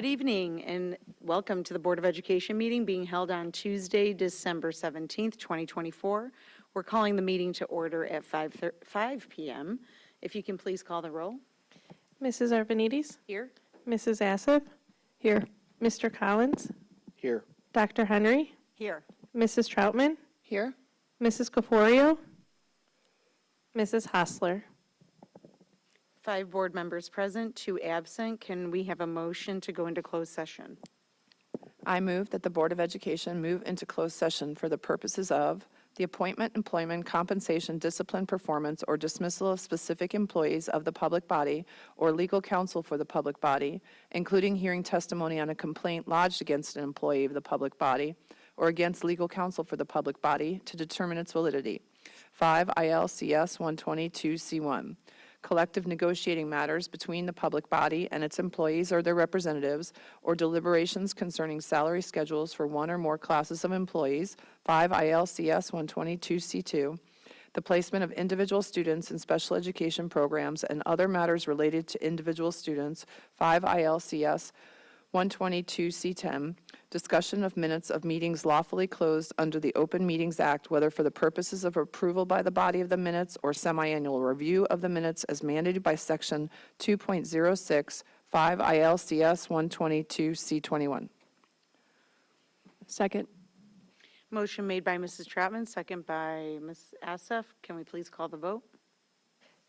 Good evening and welcome to the Board of Education meeting being held on Tuesday, December 17th, 2024. We're calling the meeting to order at 5 p.m. If you can please call the roll. Mrs. Arvanites? Here. Mrs. Assif? Here. Mr. Collins? Here. Dr. Henry? Here. Mrs. Troutman? Here. Mrs. Caforio? Mrs. Hostler? 5 board members present, 2 absent. Can we have a motion to go into closed session? I move that the Board of Education move into closed session for the purposes of the appointment, employment, compensation, discipline, performance, or dismissal of specific employees of the public body or legal counsel for the public body, including hearing testimony on a complaint lodged against an employee of the public body or against legal counsel for the public body to determine its validity. 5 ILCS 122C1. Collective negotiating matters between the public body and its employees or their representatives, or deliberations concerning salary schedules for one or more classes of employees, 5 ILCS 122C2, the placement of individual students in special education programs and other matters related to individual students, 5 ILCS 122C10, discussion of minutes of meetings lawfully closed under the Open Meetings Act, whether for the purposes of approval by the body of the minutes or semi-annual review of the minutes as mandated by Section 2.06, 5 ILCS 122C21. Second. Motion made by Mrs. Troutman, second by Ms. Assef. Can we please call the vote?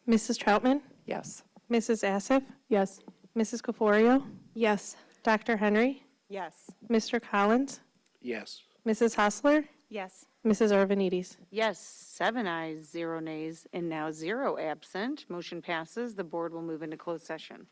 Mrs. Troutman? Yes. Mrs. Assif? Yes. Mrs. Caforio? Yes. Dr. Henry? Yes. Mr. Collins? Yes. Mrs. Hostler? Yes. Mrs. Arvanites? Yes, 7 ayes, 0 nays, and now 0 absent. Motion passes. The board will move into closed session.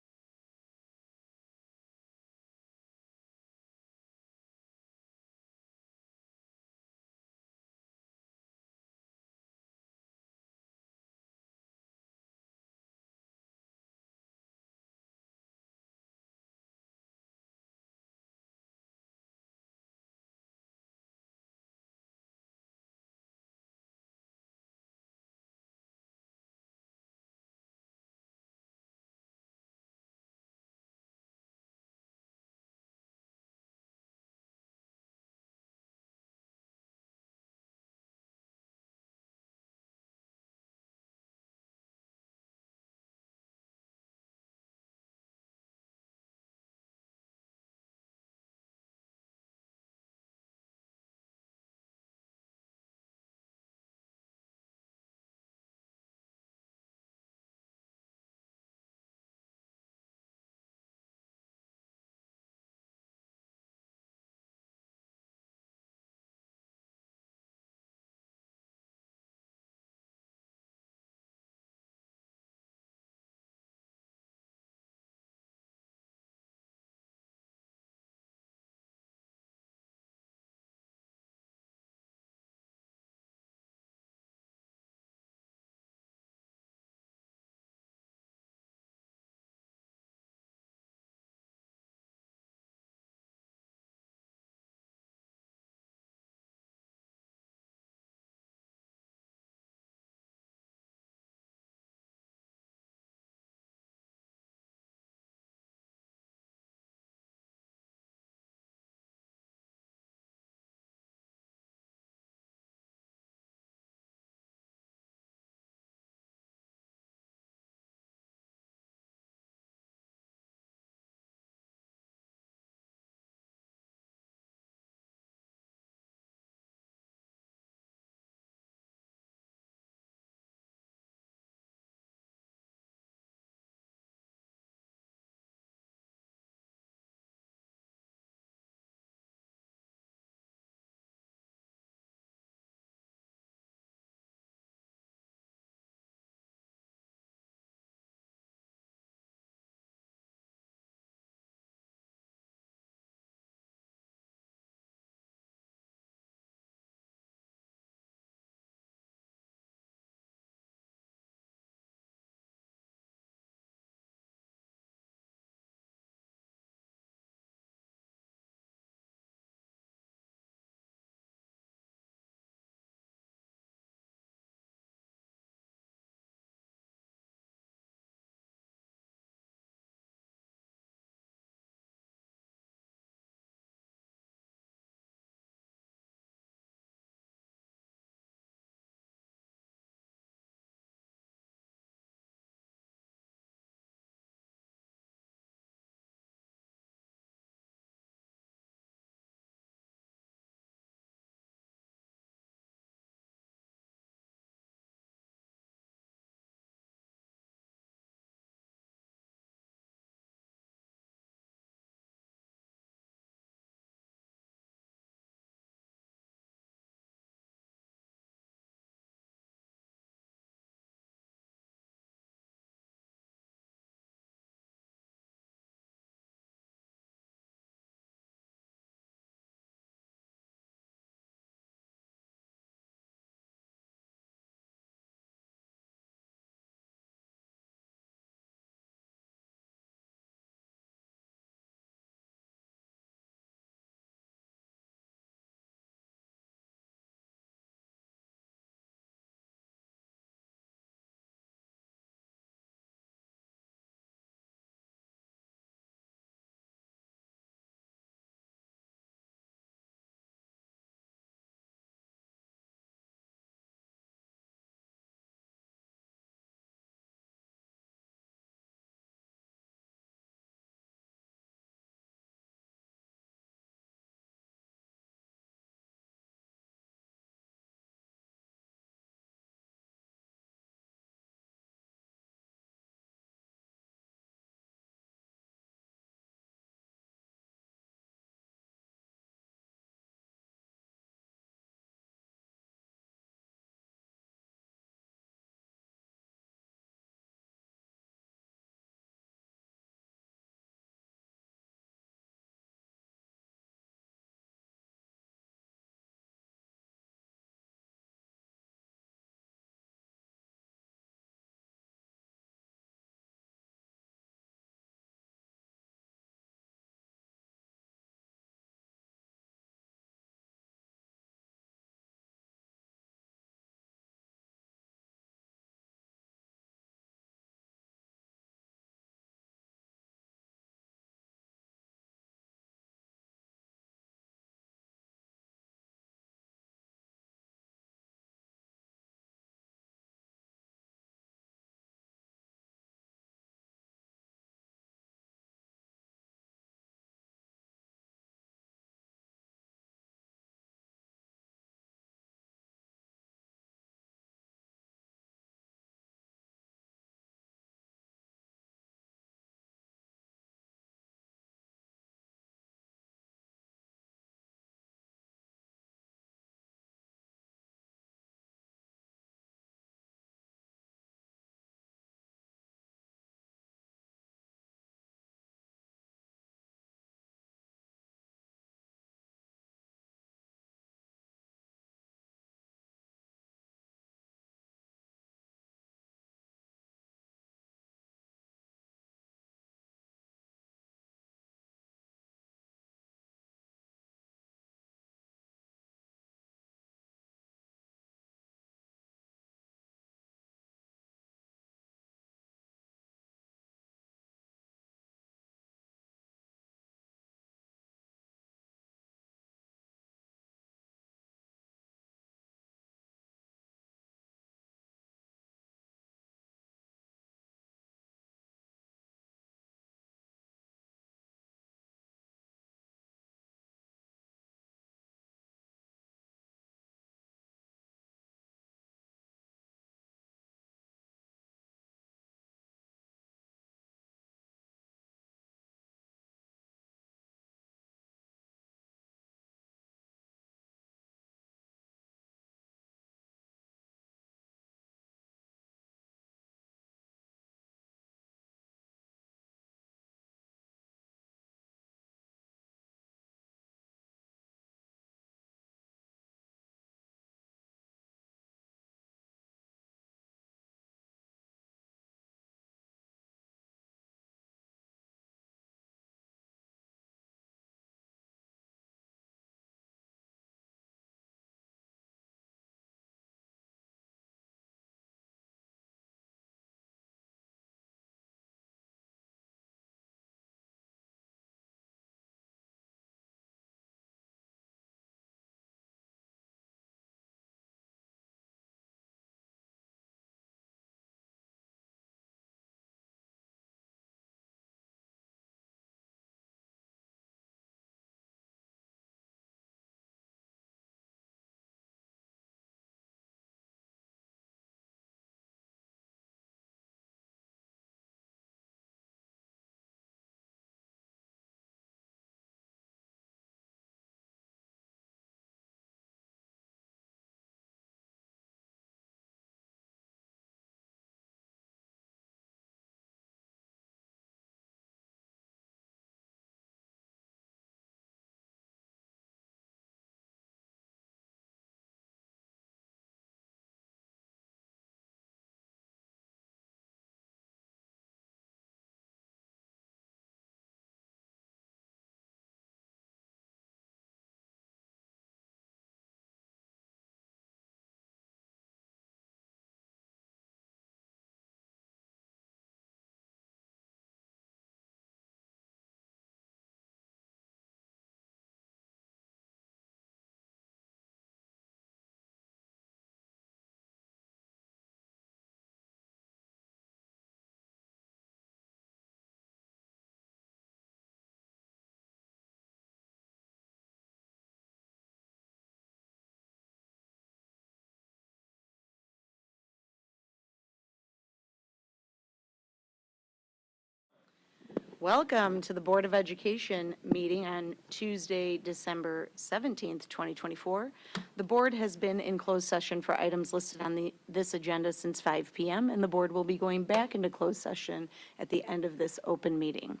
Welcome to the Board of Education meeting on Tuesday, December 17th, 2024. The board has been in closed session for items listed on this agenda since 5 p.m., and the board will be going back into closed session at the end of this open meeting.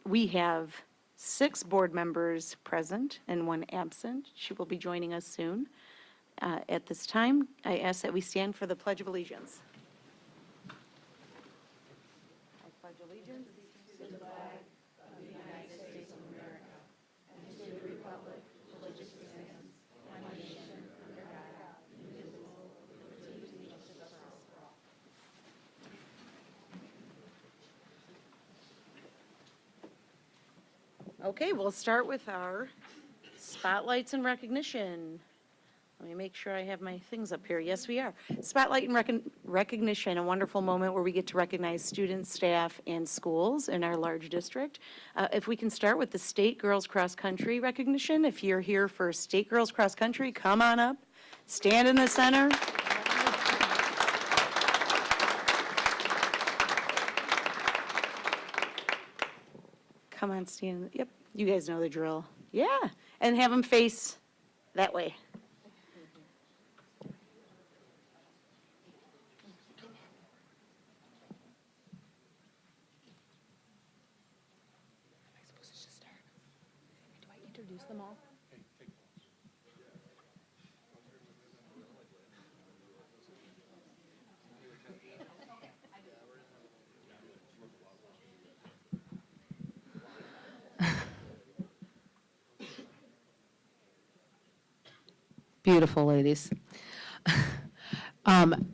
We have 6 board members present and 1 absent. She will be joining us soon. At this time, I ask that we stand for the Pledge of Allegiance. I pledge allegiance to the flag of the United States of America and to the republic for which it stands, one nation, under God, indivisible, with liberty and justice for all. Okay, we'll start with our spotlights and recognition. Let me make sure I have my things up here. Yes, we are. Spotlight and recognition, a wonderful moment where we get to recognize students, staff, and schools in our large district. If we can start with the State Girls Cross Country recognition. If you're here for State Girls Cross Country, come on up, stand in the center. Come on, stand. Yep, you guys know the drill. Yeah, and have them face that way. Introduce them all. Beautiful, ladies.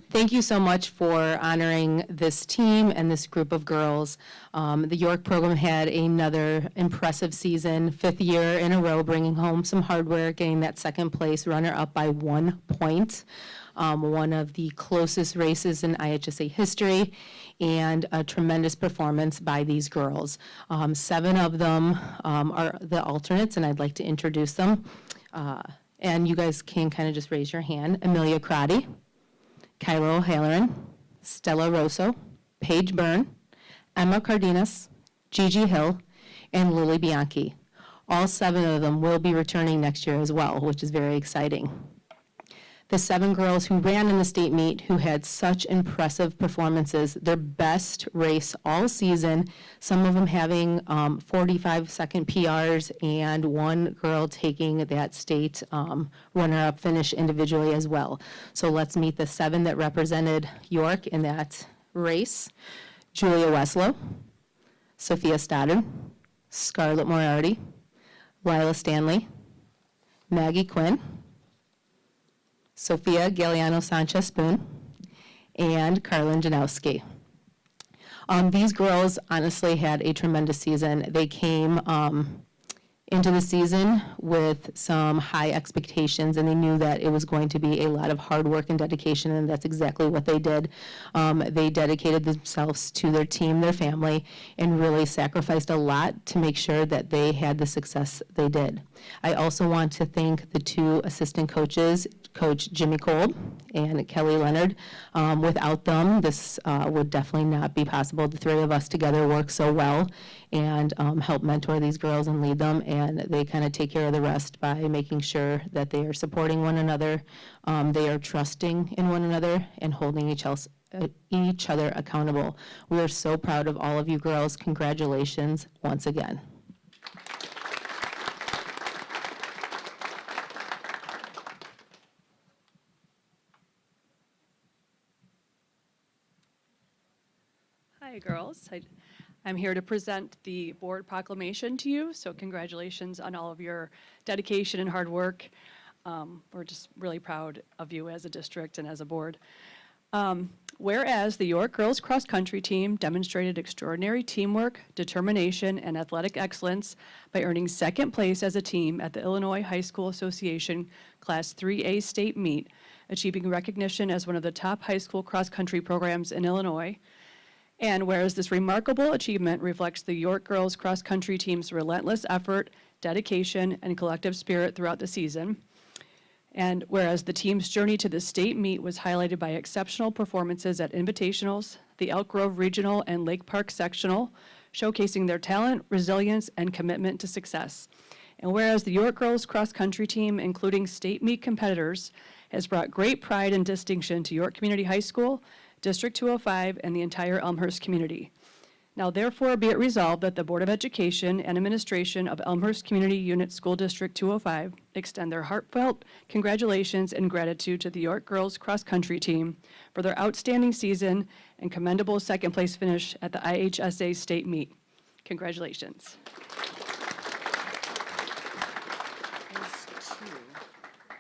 Thank you so much for honoring this team and this group of girls. The York program had another impressive season, 5th year in a row, bringing home some hardware, getting that 2nd place runner-up by 1 point. One of the closest races in IHSA history, and a tremendous performance by these girls. 7 of them are the alternates, and I'd like to introduce them. And you guys can kind of just raise your hand. Amelia Crotty, Kyla O'Halloran, Stella Rosso, Paige Byrne, Emma Cardenas, Gigi Hill, and Lily Bianchi. All 7 of them will be returning next year as well, which is very exciting. The 7 girls who ran in the state meet who had such impressive performances, their best race all season, some of them having 45-second PRs, and 1 girl taking that state runner-up finish individually as well. So let's meet the 7 that represented York in that race. Julia Weslow, Sophia Stoddard, Scarlett Moriarty, Lila Stanley, Maggie Quinn, Sophia Galeano Sanchez-Spoon, and Carlin Janowski. These girls honestly had a tremendous season. They came into the season with some high expectations, and they knew that it was going to be a lot of hard work and dedication, and that's exactly what they did. They dedicated themselves to their team, their family, and really sacrificed a lot to make sure that they had the success they did. I also want to thank the 2 assistant coaches, Coach Jimmy Kolb and Kelly Leonard. Without them, this would definitely not be possible. The 3 of us together work so well and help mentor these girls and lead them, and they kind of take care of the rest by making sure that they are supporting one another, they are trusting in one another, and holding each other accountable. We are so proud of all of you girls. Congratulations once again. Hi, girls. I'm here to present the board proclamation to you, so congratulations on all of your dedication and hard work. We're just really proud of you as a district and as a board. Whereas the York Girls Cross Country team demonstrated extraordinary teamwork, determination, and athletic excellence by earning 2nd place as a team at the Illinois High School Association Class 3A State Meet, achieving recognition as one of the top high school cross-country programs in Illinois. And whereas this remarkable achievement reflects the York Girls Cross Country team's relentless effort, dedication, and collective spirit throughout the season. And whereas the team's journey to the state meet was highlighted by exceptional performances at invitationals, the Elk Grove Regional and Lake Park Sectional, showcasing their talent, resilience, and commitment to success. And whereas the York Girls Cross Country Team, including state meet competitors, has brought great pride and distinction to York Community High School, District 205, and the entire Elmhurst community. Now therefore be it resolved that the Board of Education and Administration of Elmhurst Community Unit School District 205 extend their heartfelt congratulations and gratitude to the York Girls Cross Country Team for their outstanding season and commendable second place finish at the IHSA State Meet. Congratulations. There's two.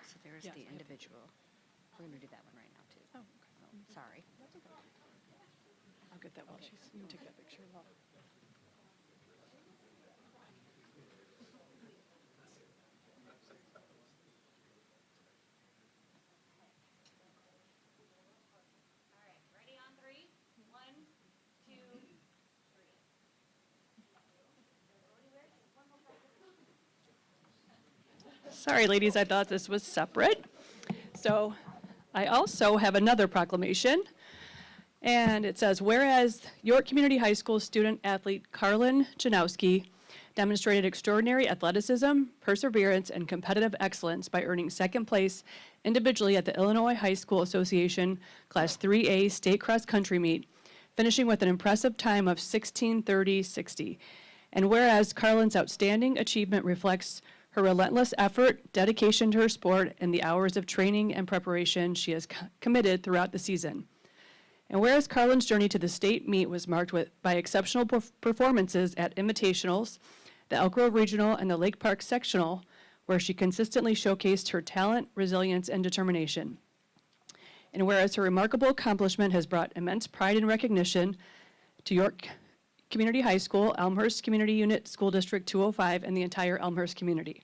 So there's the individual. We're going to do that one right now, too. Oh, sorry. I'll get that while she's, you can take that picture. Ready on three? 1, 2, 3. Sorry, ladies, I thought this was separate. So I also have another proclamation. And it says, whereas York Community High School student athlete Carlin Janowski demonstrated extraordinary athleticism, perseverance, and competitive excellence by earning second place individually at the Illinois High School Association Class 3A State Cross Country Meet, finishing with an impressive time of 16:30.60. And whereas Carlin's outstanding achievement reflects her relentless effort, dedication to her sport, and the hours of training and preparation she has committed throughout the season. And whereas Carlin's journey to the state meet was marked by exceptional performances at invitationals, the Elk Grove Regional, and the Lake Park Sectional, where she consistently showcased her talent, resilience, and determination. And whereas her remarkable accomplishment has brought immense pride and recognition to York Community High School, Elmhurst Community Unit School District 205, and the entire Elmhurst community.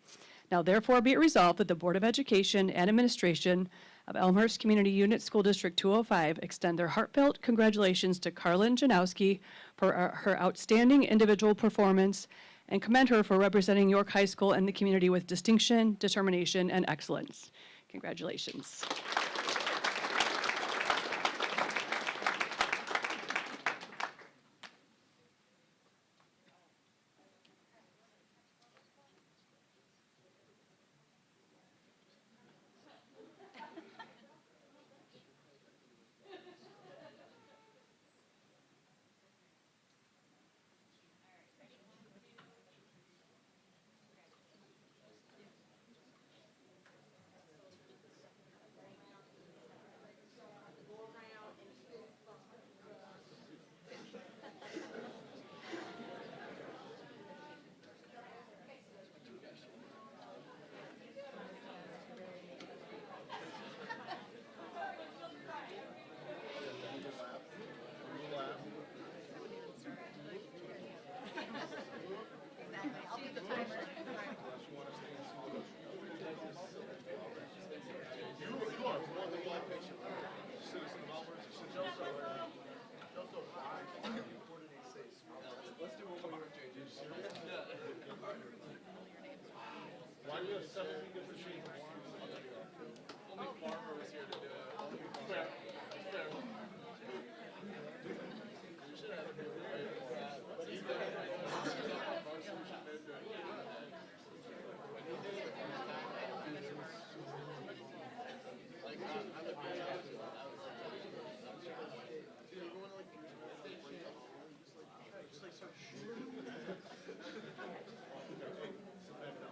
Now therefore be it resolved that the Board of Education and Administration of Elmhurst Community Unit School District 205 extend their heartfelt congratulations to Carlin Janowski for her outstanding individual performance and commend her for representing York High School and the community with distinction, determination, and excellence. Congratulations.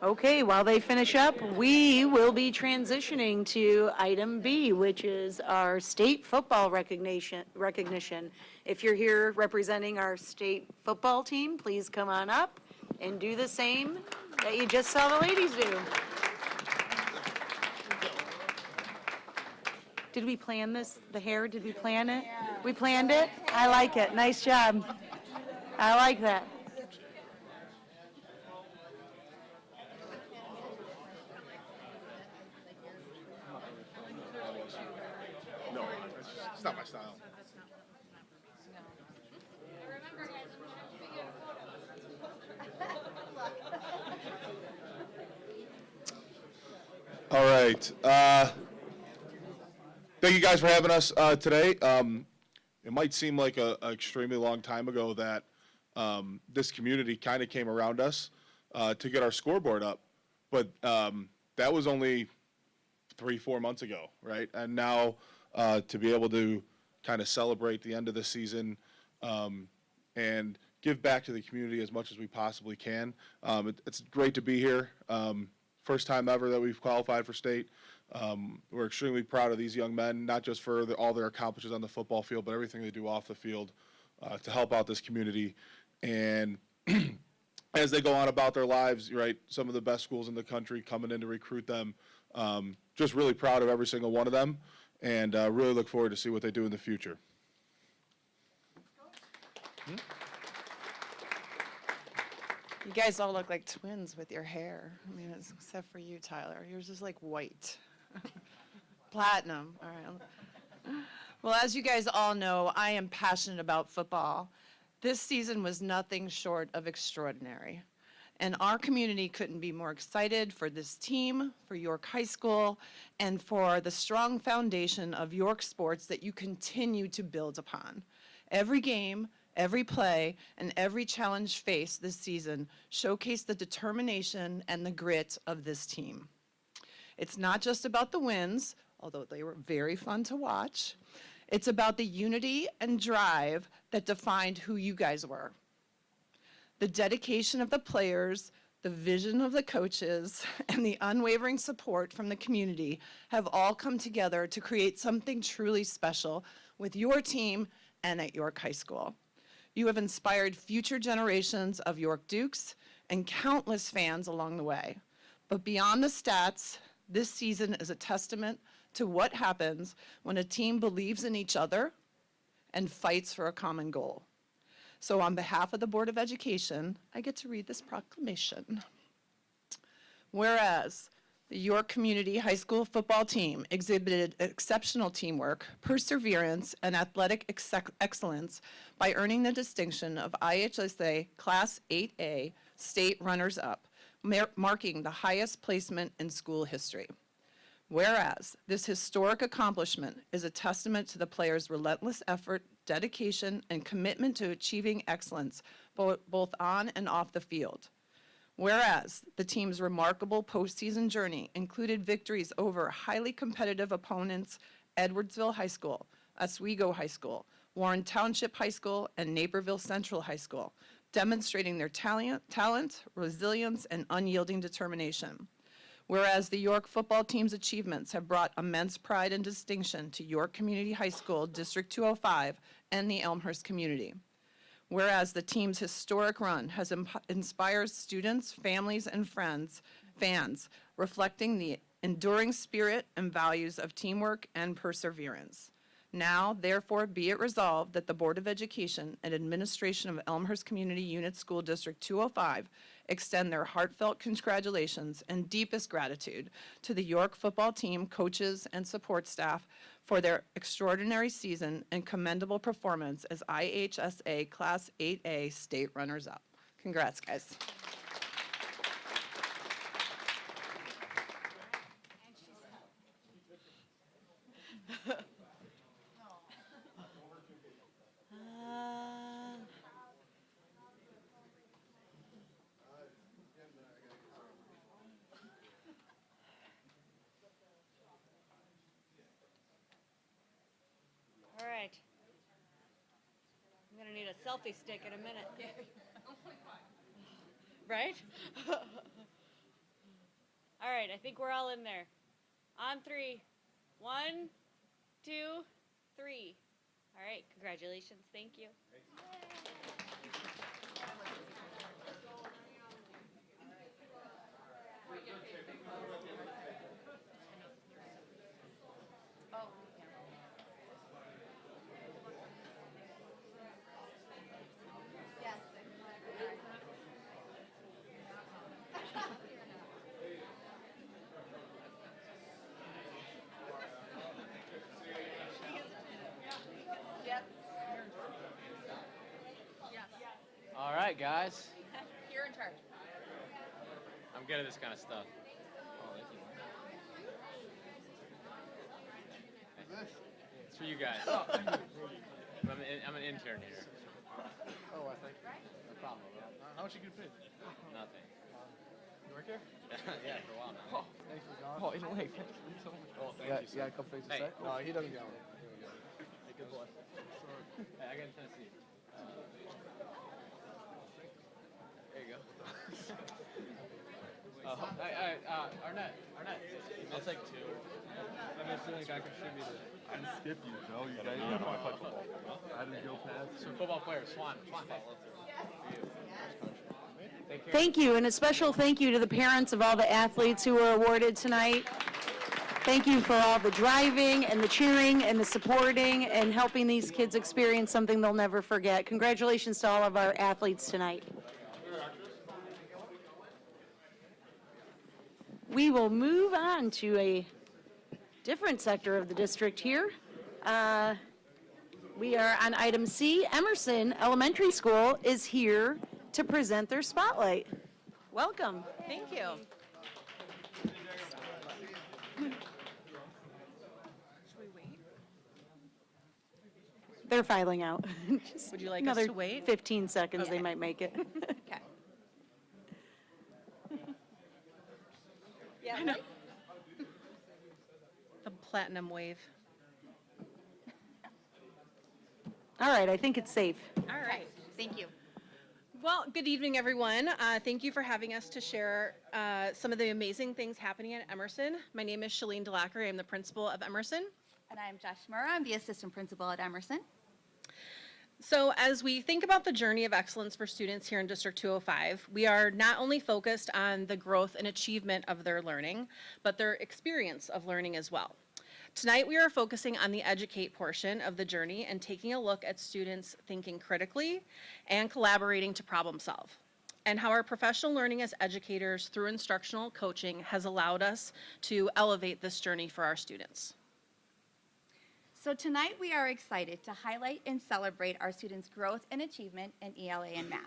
Okay, while they finish up, we will be transitioning to item B, which is our state football recognition. If you're here representing our state football team, please come on up and do the same that you just saw the ladies do. Did we plan this, the hair, did we plan it? We planned it? I like it, nice job. I like that. No, it's not my style. All right. Thank you guys for having us today. It might seem like an extremely long time ago that this community kind of came around us to get our scoreboard up. But that was only 3-4 months ago, right? And now to be able to kind of celebrate the end of the season and give back to the community as much as we possibly can. It's great to be here. First time ever that we've qualified for state. We're extremely proud of these young men, not just for all their accomplishments on the football field, but everything they do off the field to help out this community. And as they go on about their lives, right, some of the best schools in the country coming in to recruit them. Just really proud of every single one of them, and really look forward to see what they do in the future. You guys all look like twins with your hair. I mean, except for you, Tyler. Yours is like white. Platinum. All right. Well, as you guys all know, I am passionate about football. This season was nothing short of extraordinary. And our community couldn't be more excited for this team, for York High School, and for the strong foundation of York sports that you continue to build upon. Every game, every play, and every challenge faced this season showcased the determination and the grit of this team. It's not just about the wins, although they were very fun to watch. It's about the unity and drive that defined who you guys were. The dedication of the players, the vision of the coaches, and the unwavering support from the community have all come together to create something truly special with your team and at York High School. You have inspired future generations of York Dukes and countless fans along the way. But beyond the stats, this season is a testament to what happens when a team believes in each other and fights for a common goal. So on behalf of the Board of Education, I get to read this proclamation. Whereas the York Community High School football team exhibited exceptional teamwork, perseverance, and athletic excellence by earning the distinction of IHSA Class 8A State Runners-Up, marking the highest placement in school history. Whereas this historic accomplishment is a testament to the players' relentless effort, dedication, and commitment to achieving excellence both on and off the field. Whereas the team's remarkable postseason journey included victories over highly competitive opponents Edwardsville High School, Oswego High School, Warren Township High School, and Naperville Central High School, demonstrating their talent, resilience, and unyielding determination. Whereas the York football team's achievements have brought immense pride and distinction to York Community High School, District 205, and the Elmhurst community. Whereas the team's historic run has inspired students, families, and fans, reflecting the enduring spirit and values of teamwork and perseverance. Now, therefore, be it resolved that the Board of Education and Administration of Elmhurst Community Unit School District 205 extend their heartfelt congratulations and deepest gratitude to the York football team, coaches, and support staff for their extraordinary season and commendable performance as IHSA Class 8A State Runners-Up. Congrats, guys. All right. I'm gonna need a selfie stick in a minute. Right? All right, I think we're all in there. On three. 1, 2, 3. All right, congratulations. Thank you. All right, guys. You're in charge. I'm good at this kind of stuff. Oh, thank you. It's for you guys. I'm an intern here. Oh, I think. No problem. How much you get paid? Nothing. You work here? Yeah, for a while now. Thanks for coming. Oh, anyway, thank you so much. Oh, thank you. You gotta come face to face? No, he doesn't get on it. Hey, good boy. Hey, I got in Tennessee. There you go. Arnett. I'll take two. I'm assuming I contributed. I didn't skip you, Joe. You guys know I play football. I didn't go past. So football player, Swan. Take care. Thank you, and a special thank you to the parents of all the athletes who were awarded tonight. Thank you for all the driving and the cheering and the supporting and helping these kids experience something they'll never forget. Congratulations to all of our athletes tonight. We will move on to a different sector of the district here. We are on item C. Emerson Elementary School is here to present their spotlight. Welcome. Thank you. They're filing out. Would you like us to Another wait? 15 seconds, they Okay. might make it. Okay. Yeah, I know. The platinum wave. All right, I think it's safe. All right. Thank you. Well, good evening, everyone. Thank you for having us to share some of the amazing things happening at Emerson. My name is Shalene Delackery. I'm the principal of Emerson. And I'm Josh Murrah. I'm the assistant principal at Emerson. So as we think about the journey of excellence for students here in District 205, we are not only focused on the growth and achievement of their learning, but their experience of learning as well. Tonight, we are focusing on the educate portion of the journey and taking a look at students thinking critically and collaborating to problem solve, and how our professional learning as educators through instructional coaching has allowed us to elevate this journey for our students. So tonight we are excited to highlight and celebrate our students' growth and achievement in ELA and math.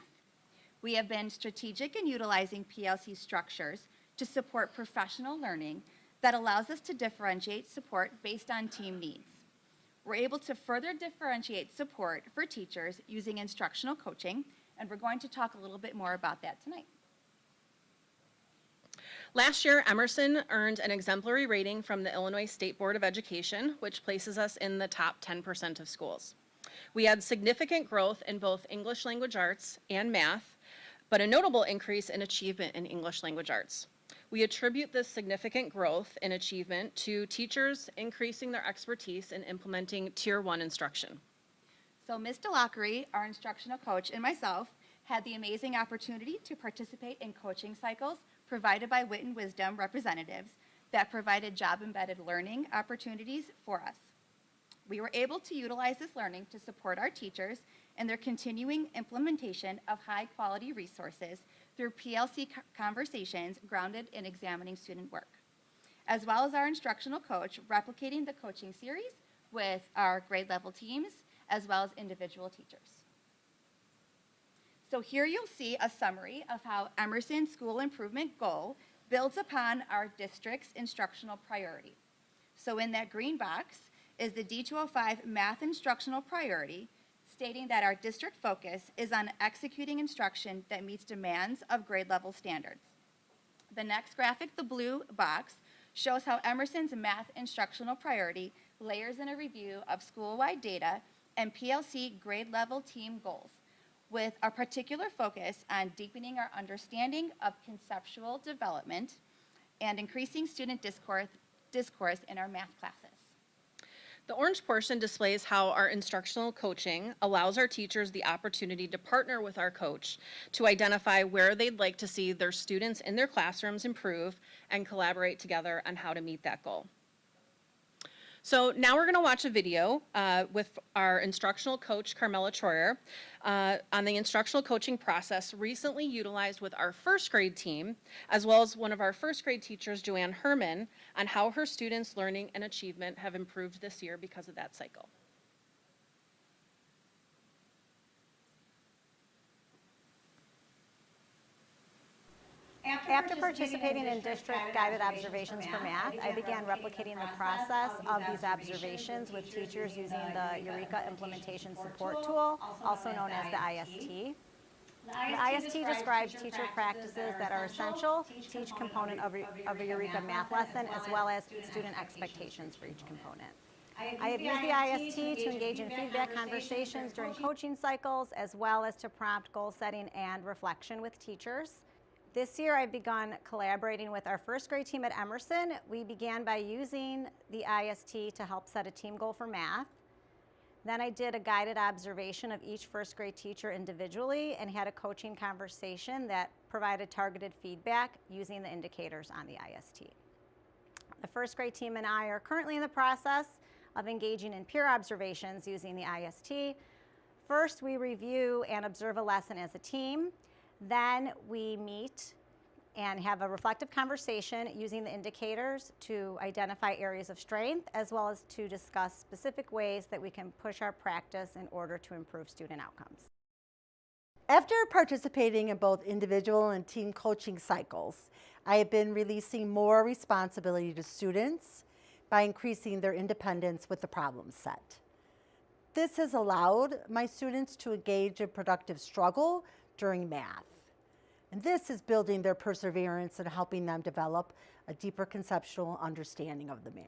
We have been strategic in utilizing PLC structures to support professional learning that allows us to differentiate support based on team needs. We're able to further differentiate support for teachers using instructional coaching, and we're going to talk a little bit more about that tonight. Last year, Emerson earned an exemplary rating from the Illinois State Board of Education, which places us in the top 10% of schools. We had significant growth in both English language arts and math, but a notable increase in achievement in English language arts. We attribute this significant growth in achievement to teachers increasing their expertise in implementing Tier 1 instruction. So Ms. Delackery, our instructional coach, and myself had the amazing opportunity to participate in coaching cycles provided by Wit and Wisdom representatives that provided job-embedded learning opportunities for us. We were able to utilize this learning to support our teachers in their continuing implementation of high-quality resources through PLC conversations grounded in examining student work, as well as our instructional coach replicating the coaching series with our grade level teams, as well as individual teachers. So here you'll see a summary of how Emerson's school improvement goal builds upon our district's instructional priority. So in that green box is the D205 math instructional priority, stating that our district focus is on executing instruction that meets demands of grade level standards. The next graphic, the blue box, shows how Emerson's math instructional priority layers in a review of school-wide data and PLC grade level team goals, with a particular focus on deepening our understanding of conceptual development and increasing student discourse in our math classes. The orange portion displays how our instructional coaching allows our teachers the opportunity to partner with our coach to identify where they'd like to see their students in their classrooms improve and collaborate together on how to meet that goal. So now we're going to watch a video with our instructional coach, Carmela Troyer, on the instructional coaching process recently utilized with our first grade team, as well as one of our first grade teachers, Joanne Herman, on how her students' learning and achievement have improved this year because of that cycle. After After participating in district guided observations for math, I began replicating the process of these observations with teachers using the Eureka Implementation Support Tool, also known as the IST. The IST describes teacher practices that are essential to each component of a Eureka math lesson, as well as student expectations for each component. I have used the IST to engage in feedback conversations during coaching cycles, as well as to prompt goal setting and reflection with teachers. This year, I've begun collaborating with our first grade team at Emerson. We began by using the IST to help set a team goal for math. Then I did a guided observation of each first grade teacher individually and had a coaching conversation that provided targeted feedback using the indicators on the IST. The first grade team and I are currently in the process of engaging in peer observations using the IST. First, we review and observe a lesson as a team. Then we meet and have a reflective conversation using the indicators to identify areas of strength, as well as to discuss specific ways that we can push our practice in order to improve student outcomes. After participating in both individual and team coaching cycles, I have been releasing more responsibility to students by increasing their independence with the problem set. This has allowed my students to engage in productive struggle during math. And this is building their perseverance and helping them develop a deeper conceptual understanding of the math.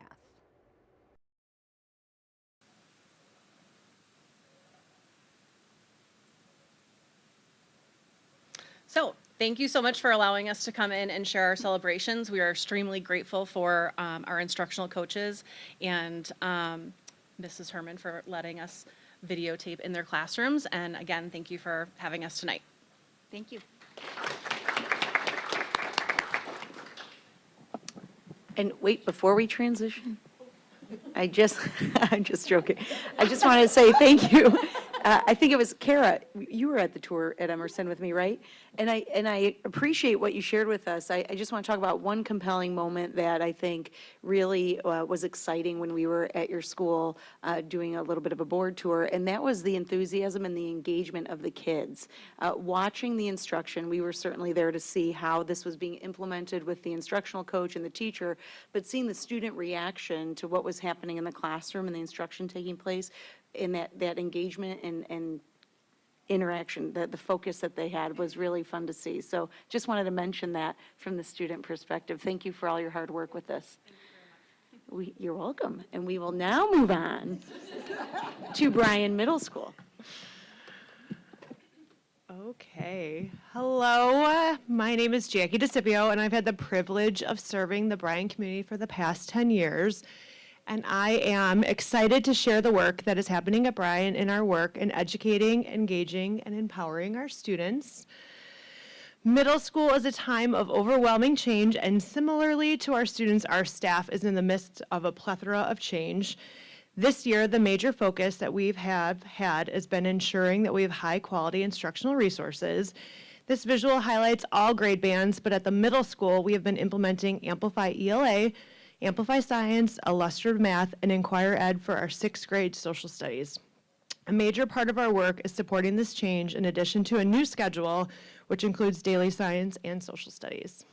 So, thank you so much for allowing us to come in and share our celebrations. We are extremely grateful for our instructional coaches and Mrs. Herman for letting us videotape in their classrooms. And again, thank you for having us tonight. Thank you. And wait, before we transition, I'm just joking. I just want to say thank you. I think it was Kara, you were at the tour at Emerson with me, right? And I appreciate what you shared with us. I just want to talk about one compelling moment that I think really was exciting when we were at your school doing a little bit of a board tour, and that was the enthusiasm and the engagement of the kids. Watching the instruction, we were certainly there to see how this was being implemented with the instructional coach and the teacher, but seeing the student reaction to what was happening in the classroom and the instruction taking place, in that engagement and interaction, the focus that they had was really fun to see. So just wanted to mention that from the student perspective. Thank you for all your hard work with this. You're welcome. And we will now move on to Bryan Middle School. Okay. Hello, my name is Jackie DeCipio, and I've had the privilege of serving the Bryan community for the past 10 years. And I am excited to share the work that is happening at Bryan in our work in educating, engaging, and empowering our students. Middle school is a time of overwhelming change, and similarly to our students, our staff is in the midst of a plethora of change. This year, the major focus that we've had has been ensuring that we have high-quality instructional resources. This visual highlights all grade bands, but at the middle school, we have been implementing Amplify ELA, Amplify Science, Illustrative Math, and Inquire Ed for our 6th grade social studies. A major part of our work is supporting this change in addition to a new schedule, which includes daily science and social studies.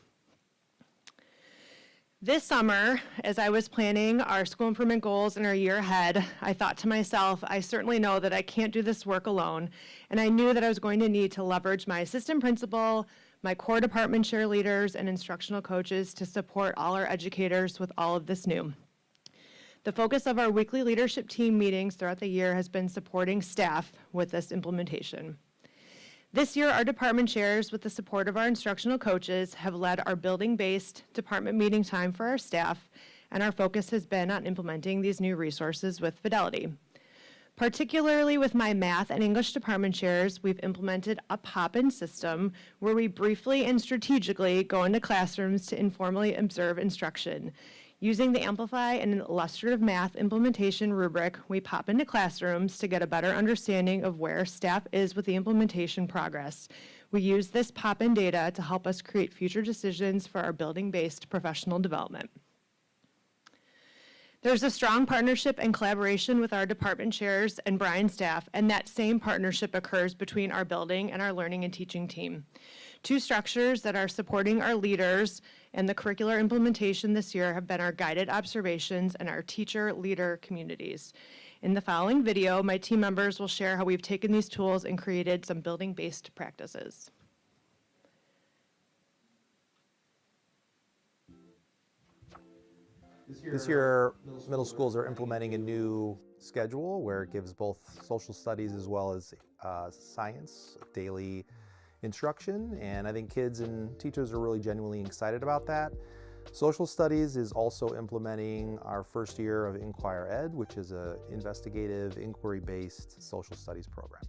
This summer, as I was planning our school improvement goals and our year ahead, I thought to myself, I certainly know that I can't do this work alone, and I knew that I was going to need to leverage my assistant principal, my core department chair leaders, and instructional coaches to support all our educators with all of this new. The focus of our weekly leadership team meetings throughout the year has been supporting staff with this implementation. This year, our department chairs, with the support of our instructional coaches, have led our building-based department meeting time for our staff, and our focus has been on implementing these new resources with fidelity. Particularly with my math and English department chairs, we've implemented a pop-in system where we briefly and strategically go into classrooms to informally observe instruction. Using the Amplify and Illustrative Math implementation rubric, we pop into classrooms to get a better understanding of where staff is with the implementation progress. We use this pop-in data to help us create future decisions for our building-based professional development. There's a strong partnership and collaboration with our department chairs and Bryan staff, and that same partnership occurs between our building and our learning and teaching team. Two structures that are supporting our leaders and the curricular implementation this year have been our guided observations and our teacher-leader communities. In the following video, my team members will share how we've taken these tools and created some building-based practices. This year, middle schools are implementing a new schedule where it gives both social studies as well as science daily instruction, and I think kids and teachers are really genuinely excited about that. Social studies is also implementing our first year of Inquire Ed, which is an investigative, inquiry-based social studies program.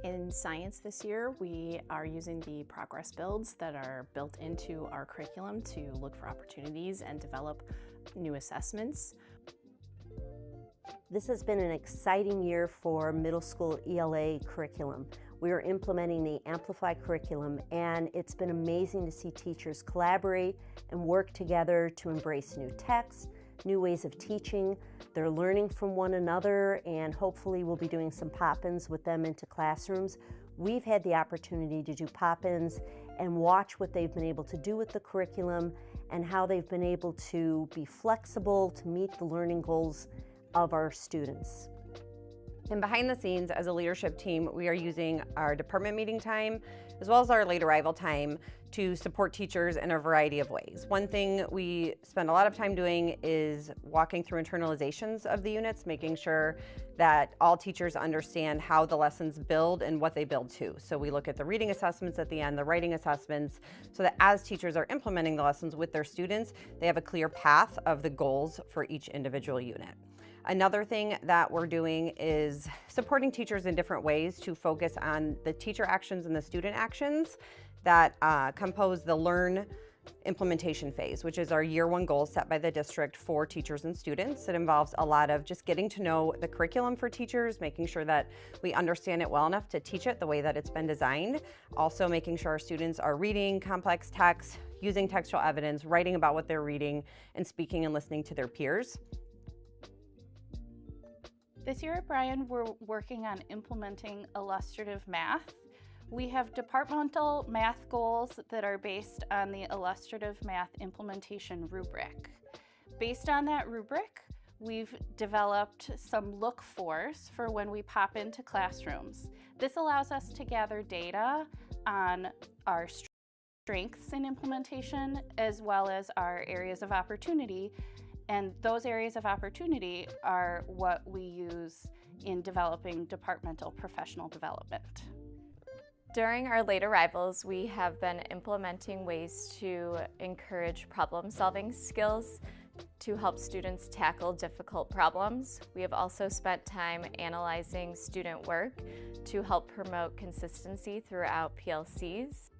In science this year, we are using the progress builds that are built into our curriculum to look for opportunities and develop new assessments. This has been an exciting year for middle school ELA curriculum. We are implementing the Amplify curriculum, and it's been amazing to see teachers collaborate and work together to embrace new texts, new ways of teaching. They're learning from one another, and hopefully we'll be doing some pop-ins with them into classrooms. We've had the opportunity to do pop-ins and watch what they've been able to do with the curriculum and how they've been able to be flexible to meet the learning goals of our students. And behind the scenes, as a leadership team, we are using our department meeting time as well as our late arrival time to support teachers in a variety of ways. One thing we spend a lot of time doing is walking through internalizations of the units, making sure that all teachers understand how the lessons build and what they build to. So we look at the reading assessments at the end, the writing assessments, so that as teachers are implementing the lessons with their students, they have a clear path of the goals for each individual unit. Another thing that we're doing is supporting teachers in different ways to focus on the teacher actions and the student actions that compose the learn implementation phase, which is our year one goal set by the district for teachers and students. It involves a lot of just getting to know the curriculum for teachers, making sure that we understand it well enough to teach it the way that it's been designed. Also making sure our students are reading complex texts, using textual evidence, writing about what they're reading, and speaking and listening to their peers. This year at Bryan, we're working on implementing illustrative math. We have departmental math goals that are based on the illustrative math implementation rubric. Based on that rubric, we've developed some look-fors for when we pop into classrooms. This allows us to gather data on our strengths in implementation as well as our areas of opportunity. And those areas of opportunity are what we use in developing departmental professional development. During our late arrivals, we have been implementing ways to encourage problem-solving skills to help students tackle difficult problems. We have also spent time analyzing student work to help promote consistency throughout PLCs.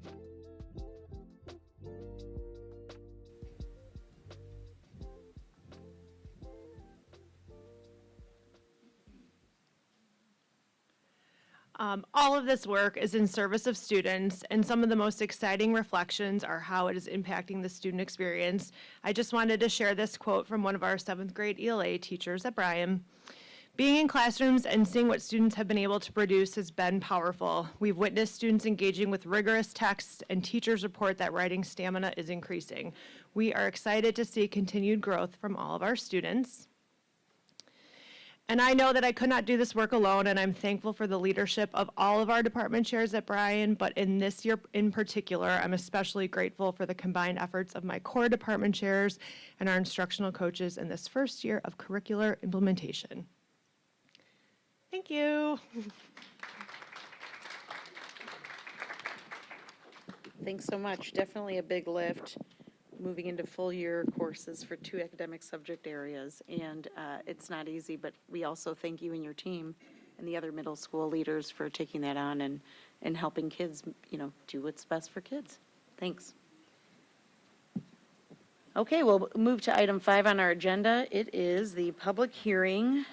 All of this work is in service of students, and some of the most exciting reflections are how it is impacting the student experience. I just wanted to share this quote from one of our 7th grade ELA teachers at Bryan. Being in classrooms and seeing what students have been able to produce has been powerful. We've witnessed students engaging with rigorous texts, and teachers report that writing stamina is increasing. We are excited to see continued growth from all of our students. And I know that I could not do this work alone, and I'm thankful for the leadership of all of our department chairs at Bryan, but in this year in particular, I'm especially grateful for the combined efforts of my core department chairs and our instructional coaches in this first year of curricular implementation. Thank you. Thanks so much. Definitely a big lift, moving into full year courses for 2 academic subject areas. And it's not easy, but we also thank you and your team and the other middle school leaders for taking that on and helping kids, do what's best for kids. Thanks. Okay, we'll move to item 5 on our agenda. It is the public hearing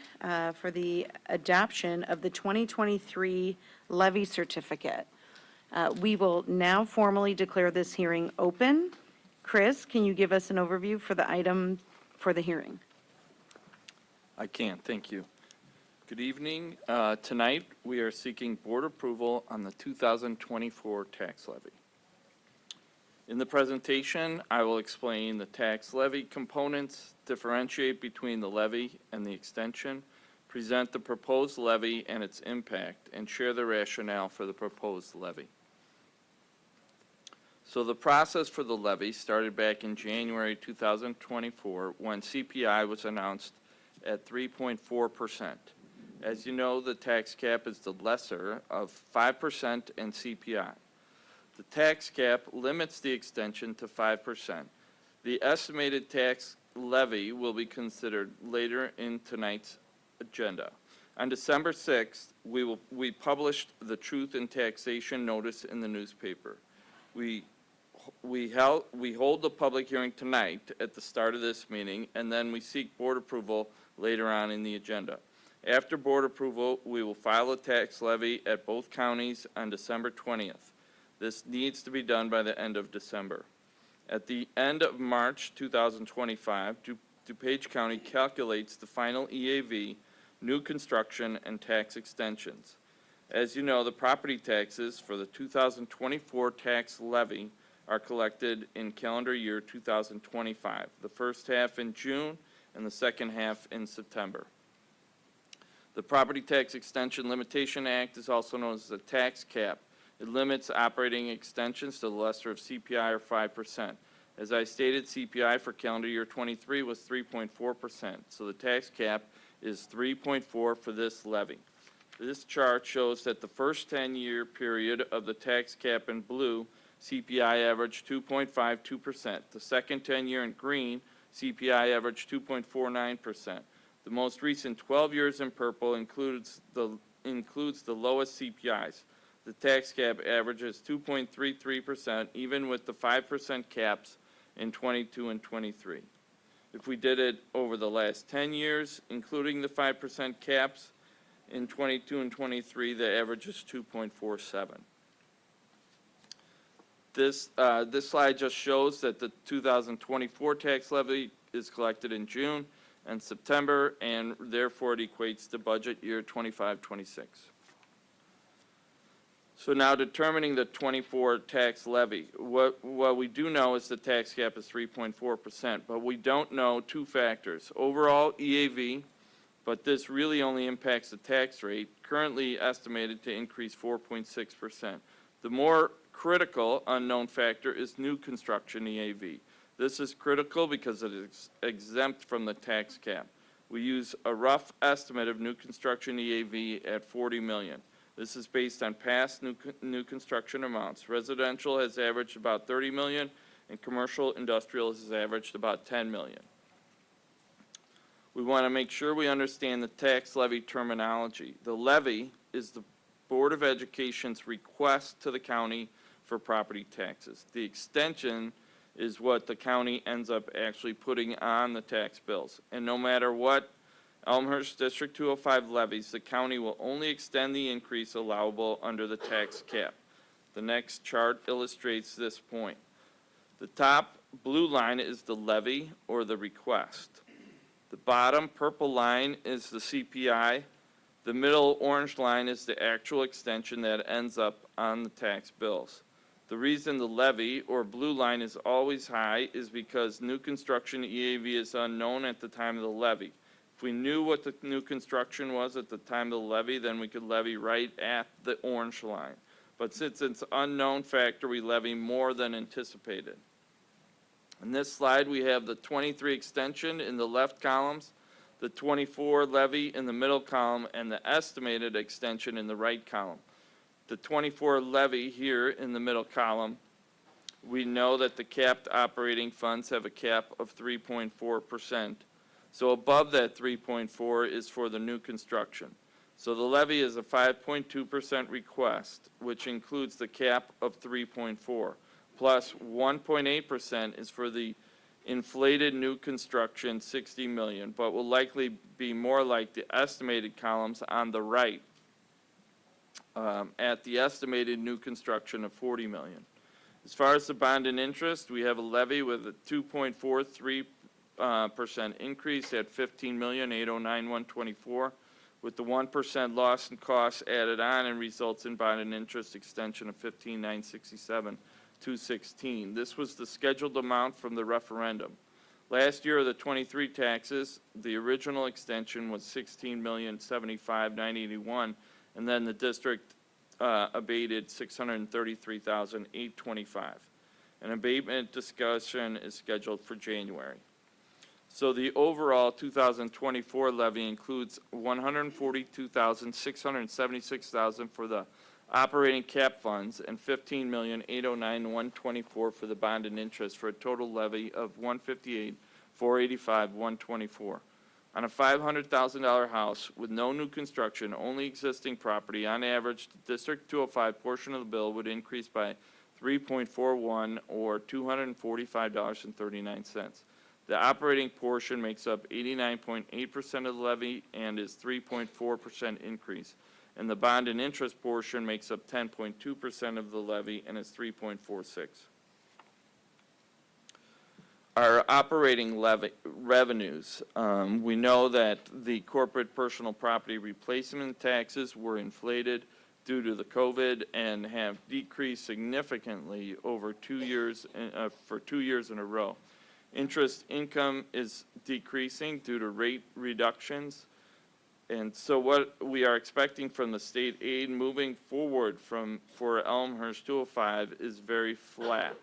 for the adoption of the 2023 levy certificate. We will now formally declare this hearing open. Chris, can you give us an overview for the item for the hearing? I can, thank you. Good evening. Tonight, we are seeking board approval on the 2024 tax levy. In the presentation, I will explain the tax levy components, differentiate between the levy and the extension, present the proposed levy and its impact, and share the rationale for the proposed levy. So the process for the levy started back in January 2024 when CPI was announced at 3.4%. As you know, the tax cap is the lesser of 5% and CPI. The tax cap limits the extension to 5%. The estimated tax levy will be considered later in tonight's agenda. On December 6th, we published the Truth in Taxation notice in the newspaper. We hold the public hearing tonight at the start of this meeting, and then we seek board approval later on in the agenda. After board approval, we will file a tax levy at both counties on December 20th. This needs to be done by the end of December. At the end of March 2025, DuPage County calculates the final EAV, new construction, and tax extensions. As you know, the property taxes for the 2024 tax levy are collected in calendar year 2025, the first half in June and the second half in September. The Property Tax Extension Limitation Act is also known as the tax cap. It limits operating extensions to the lesser of CPI or 5%. As I stated, CPI for calendar year 23 was 3.4%, so the tax cap is 3.4 for this levy. This chart shows that the first 10-year period of the tax cap in blue, CPI averaged 2.52%. The second 10-year in green, CPI averaged 2.49%. The most recent 12 years in purple includes the lowest CPIs. The tax cap averages 2.33%, even with the 5% caps in 22 and 23. If we did it over the last 10 years, including the 5% caps in 22 and 23, the average is 2.47. This slide just shows that the 2024 tax levy is collected in June and September, and therefore it equates to budget year 25-26. So now determining the 24 tax levy. What we do know is the tax cap is 3.4%, but we don't know two factors. Overall EAV, but this really only impacts the tax rate, currently estimated to increase 4.6%. The more critical unknown factor is new construction EAV. This is critical because it is exempt from the tax cap. We use a rough estimate of new construction EAV at $40 million. This is based on past new construction amounts. Residential has averaged about $30 million, and commercial industrial has averaged about $10 million. We want to make sure we understand the tax levy terminology. The levy is the Board of Education's request to the county for property taxes. The extension is what the county ends up actually putting on the tax bills. And no matter what Elmhurst District 205 levies, the county will only extend the increase allowable under the tax cap. The next chart illustrates this point. The top blue line is the levy or the request. The bottom purple line is the CPI. The middle orange line is the actual extension that ends up on the tax bills. The reason the levy or blue line is always high is because new construction EAV is unknown at the time of the levy. If we knew what the new construction was at the time of the levy, then we could levy right at the orange line. But since it's an unknown factor, we levy more than anticipated. In this slide, we have the 23 extension in the left columns, the 24 levy in the middle column, and the estimated extension in the right column. The 24 levy here in the middle column, we know that the capped operating funds have a cap of 3.4%. So above that 3.4 is for the new construction. So the levy is a 5.2% request, which includes the cap of 3.4, plus 1.8% is for the inflated new construction, 60 million, but will likely be more like the estimated columns on the right at the estimated new construction of 40 million. As far as the bond and interest, we have a levy with a 2.43% increase at 15,809,124, with the 1% loss in costs added on, and results in bond and interest extension of 15,967 216. This was the scheduled amount from the referendum. Last year of the 23 taxes, the original extension was $16,075,981, and then the district abated $633,825. An abatement discussion is scheduled for January. So the overall 2024 levy includes $142,676,000 for the operating cap funds and $15,809,124 for the bond and interest, for a total levy of $158,485,124. On a $500,000 house with no new construction, only existing property, on average, the District 205 portion of the bill would increase by 3.41 or $245.39. The operating portion makes up 89.8% of the levy and is 3.4% increase. And the bond and interest portion makes up 10.2% of the levy and is 3.46. Our operating revenues, we know that the corporate personal property replacement taxes were inflated due to the COVID and have decreased significantly over 2 years, for 2 years in a row. Interest income is decreasing due to rate reductions. And so what we are expecting from the state aid moving forward for Elmhurst 205 is very flat.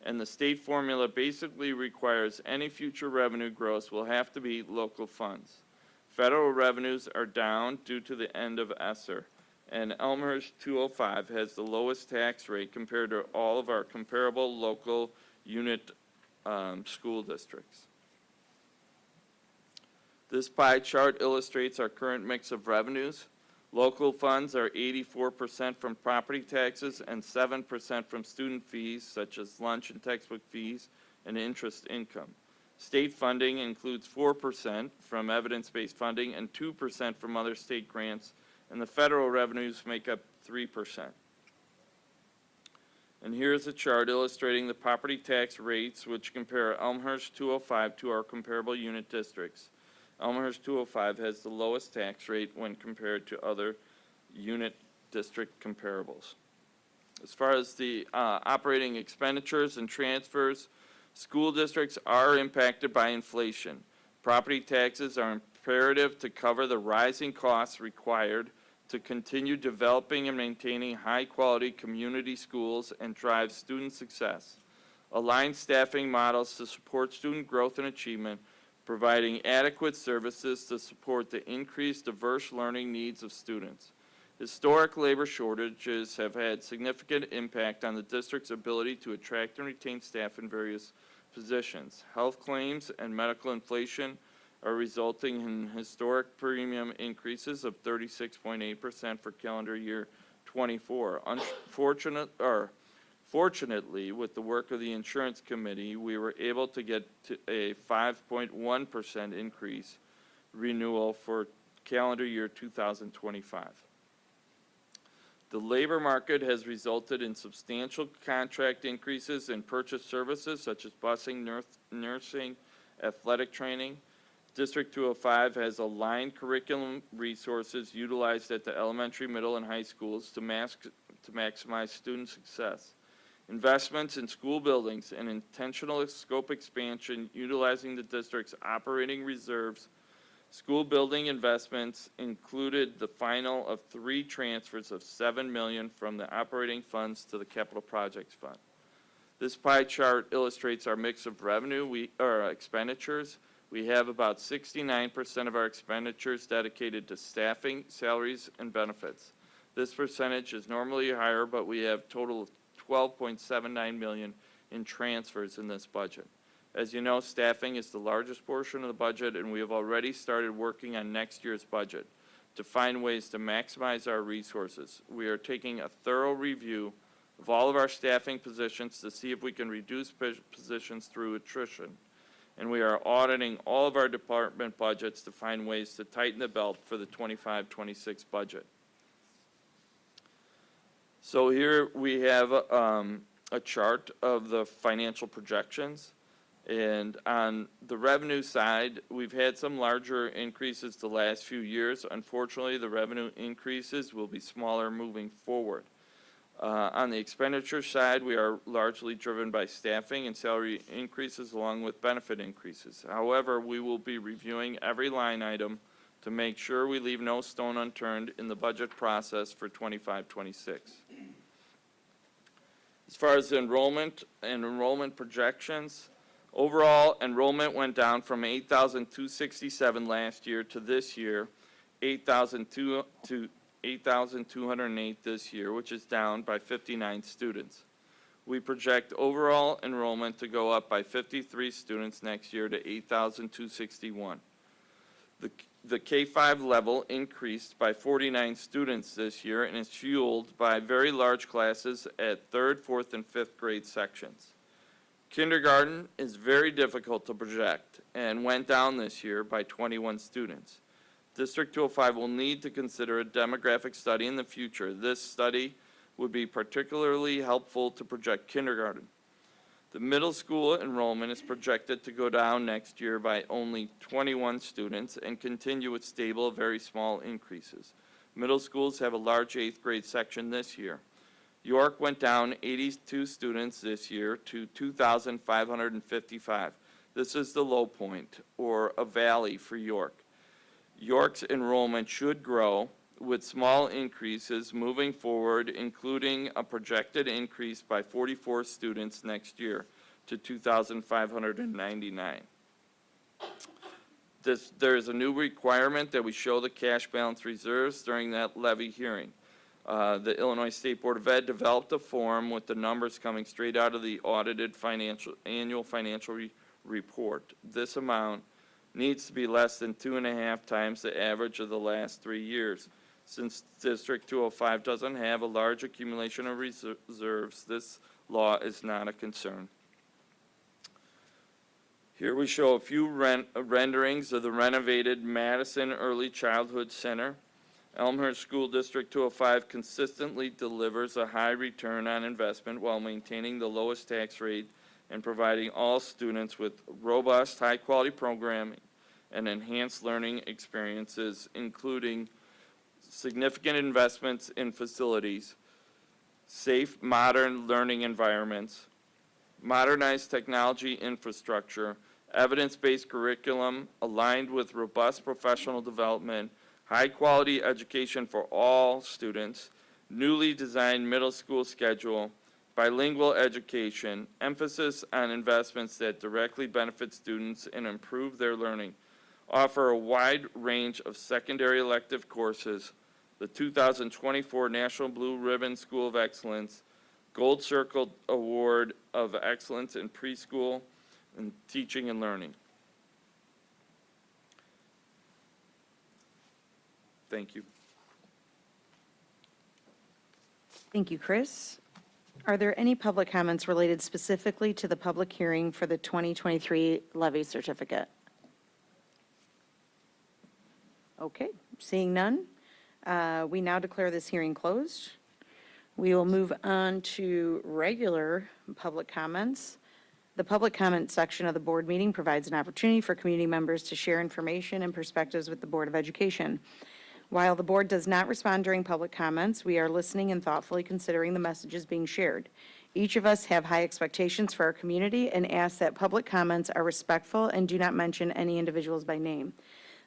And the state formula basically requires any future revenue growth will have to be local funds. Federal revenues are down due to the end of ESSER. And Elmhurst 205 has the lowest tax rate compared to all of our comparable local unit school districts. This pie chart illustrates our current mix of revenues. Local funds are 84% from property taxes and 7% from student fees, such as lunch and textbook fees and interest income. State funding includes 4% from evidence-based funding and 2% from other state grants, and the federal revenues make up 3%. And here's a chart illustrating the property tax rates, which compare Elmhurst 205 to our comparable unit districts. Elmhurst 205 has the lowest tax rate when compared to other unit district comparables. As far as the operating expenditures and transfers, school districts are impacted by inflation. Property taxes are imperative to cover the rising costs required to continue developing and maintaining high-quality community schools and drive student success. Align staffing models to support student growth and achievement, providing adequate services to support the increased diverse learning needs of students. Historic labor shortages have had significant impact on the district's ability to attract and retain staff in various positions. Health claims and medical inflation are resulting in historic premium increases of 36.8% for calendar year 24. Fortunately, with the work of the insurance committee, we were able to get to a 5.1% increase renewal for calendar year 2025. The labor market has resulted in substantial contract increases in purchase services such as busing, nursing, athletic training. District 205 has aligned curriculum resources utilized at the elementary, middle, and high schools to maximize student success. Investments in school buildings and intentional scope expansion utilizing the district's operating reserves. School building investments included the final of 3 transfers of $7 million from the operating funds to the capital projects fund. This pie chart illustrates our mix of revenue expenditures. We have about 69% of our expenditures dedicated to staffing, salaries, and benefits. This percentage is normally higher, but we have a total of $12.79 million in transfers in this budget. As you know, staffing is the largest portion of the budget, and we have already started working on next year's budget to find ways to maximize our resources. We are taking a thorough review of all of our staffing positions to see if we can reduce positions through attrition. And we are auditing all of our department budgets to find ways to tighten the belt for the 25-26 budget. So here we have a chart of the financial projections. And on the revenue side, we've had some larger increases the last few years. Unfortunately, the revenue increases will be smaller moving forward. On the expenditure side, we are largely driven by staffing and salary increases along with benefit increases. However, we will be reviewing every line item to make sure we leave no stone unturned in the budget process for 25-26. As far as enrollment and enrollment projections, overall enrollment went down from 8,267 last year to this year, 8,208 this year, which is down by 59 students. We project overall enrollment to go up by 53 students next year to 8,261. The K-5 level increased by 49 students this year and is fueled by very large classes at 3rd, 4th, and 5th grade sections. Kindergarten is very difficult to project and went down this year by 21 students. District 205 will need to consider a demographic study in the future. This study would be particularly helpful to project kindergarten. The middle school enrollment is projected to go down next year by only 21 students and continue with stable, very small increases. Middle schools have a large 8th grade section this year. York went down 82 students this year to 2,555. This is the low point, or a valley for York. York's enrollment should grow with small increases moving forward, including a projected increase by 44 students next year to 2,599. There is a new requirement that we show the cash balance reserves during that levy hearing. The Illinois State Board of Ed developed a form with the numbers coming straight out of the audited annual financial report. This amount needs to be less than 2.5 times the average of the last 3 years. Since District 205 doesn't have a large accumulation of reserves, this law is not a concern. Here we show a few renderings of the renovated Madison Early Childhood Center. Elmhurst School District 205 consistently delivers a high return on investment while maintaining the lowest tax rate and providing all students with robust, high-quality programming and enhanced learning experiences, including significant investments in facilities, safe, modern learning environments, modernized technology infrastructure, evidence-based curriculum aligned with robust professional development, high-quality education for all students, newly designed middle school schedule, bilingual education, emphasis on investments that directly benefit students and improve their learning, offer a wide range of secondary elective courses, the 2024 National Blue Ribbon School of Excellence, Gold Circle Award of Excellence in Preschool and Teaching and Learning. Thank you. Thank you, Chris. Are there any public comments related specifically to the public hearing for the 2023 levy certificate? Okay, seeing none, we now declare this hearing closed. We will move on to regular public comments. The public comment section of the board meeting provides an opportunity for community members to share information and perspectives with the Board of Education. While the board does not respond during public comments, we are listening and thoughtfully considering the messages being shared. Each of us have high expectations for our community and ask that public comments are respectful and do not mention any individuals by name.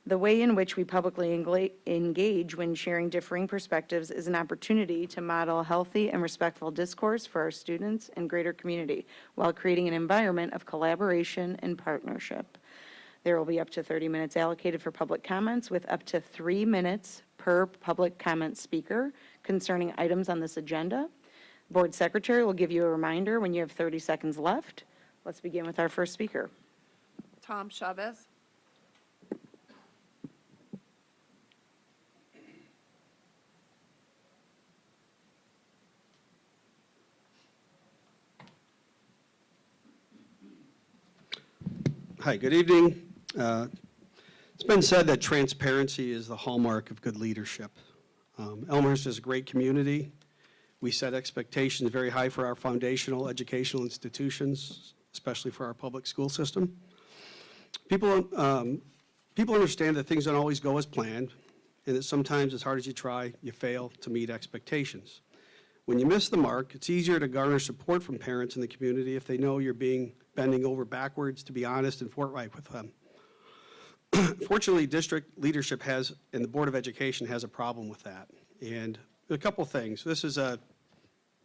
The way in which we publicly engage when sharing differing perspectives is an opportunity to model healthy and respectful discourse for our students and greater community while creating an environment of collaboration and partnership. There will be up to 30 minutes allocated for public comments, with up to 3 minutes per public comment speaker concerning items on this agenda. Board Secretary will give you a reminder when you have 30 seconds left. Let's begin with our first speaker. Tom Chavez. Hi, good evening. It's been said that transparency is the hallmark of good leadership. Elmhurst is a great community. We set expectations very high for our foundational educational institutions, especially for our public school system. People understand that things don't always go as planned, and that sometimes, as hard as you try, you fail to meet expectations. When you miss the mark, it's easier to garner support from parents in the community if they know you're bending over backwards to be honest and forthright with them. Fortunately, district leadership and the Board of Education has a problem with that. And a couple things. This is the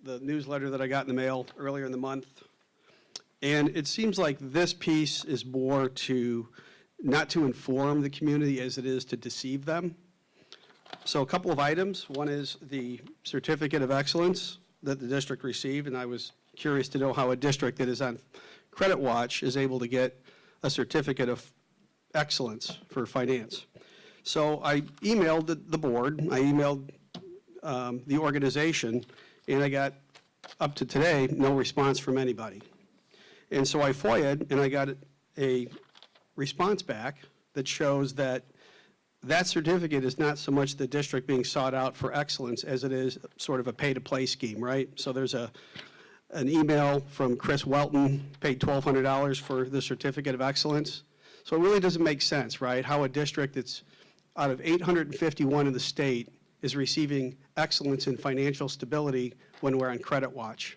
newsletter that I got in the mail earlier in the month. And it seems like this piece is more not to inform the community as it is to deceive them. So a couple of items. One is the Certificate of Excellence that the district received, and I was curious to know how a district that is on Credit Watch is able to get a Certificate of Excellence for finance. So I emailed the board, I emailed the organization, and I got, up to today, no response from anybody. And so I FOIA'd, and I got a response back that shows that certificate is not so much the district being sought out for excellence as it is sort of a pay-to-play scheme, right? So there's an email from Chris Welton, paid $1,200 for the Certificate of Excellence. So it really doesn't make sense, right? How a district that's out of 851 in the state is receiving excellence in financial stability when we're on Credit Watch.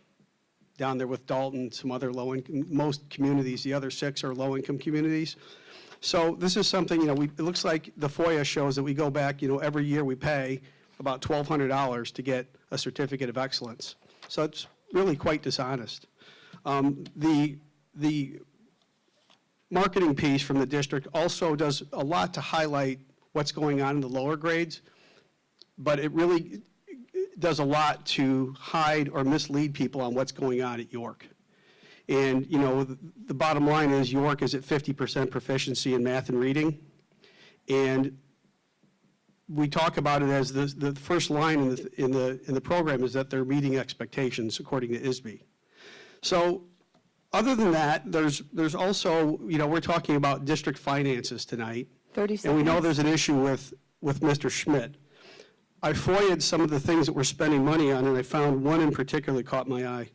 Down there with Dalton, some other low-income, most communities, the other 6 are low-income communities. So this is something, it looks like the FOIA shows that we go back, every year we pay about $1,200 to get a Certificate of Excellence. So it's really quite dishonest. The marketing piece from the district also does a lot to highlight what's going on in the lower grades, but it really does a lot to hide or mislead people on what's going on at York. And, the bottom line is York is at 50% proficiency in math and reading. And we talk about it as the first line in the program is that they're meeting expectations according to ISB. So other than that, there's also, we're talking about district finances tonight. 30 seconds. And we know there's an issue with Mr. Schmidt. I FOIA'd some of the things that we're spending money on, and I found one in particular that caught my eye.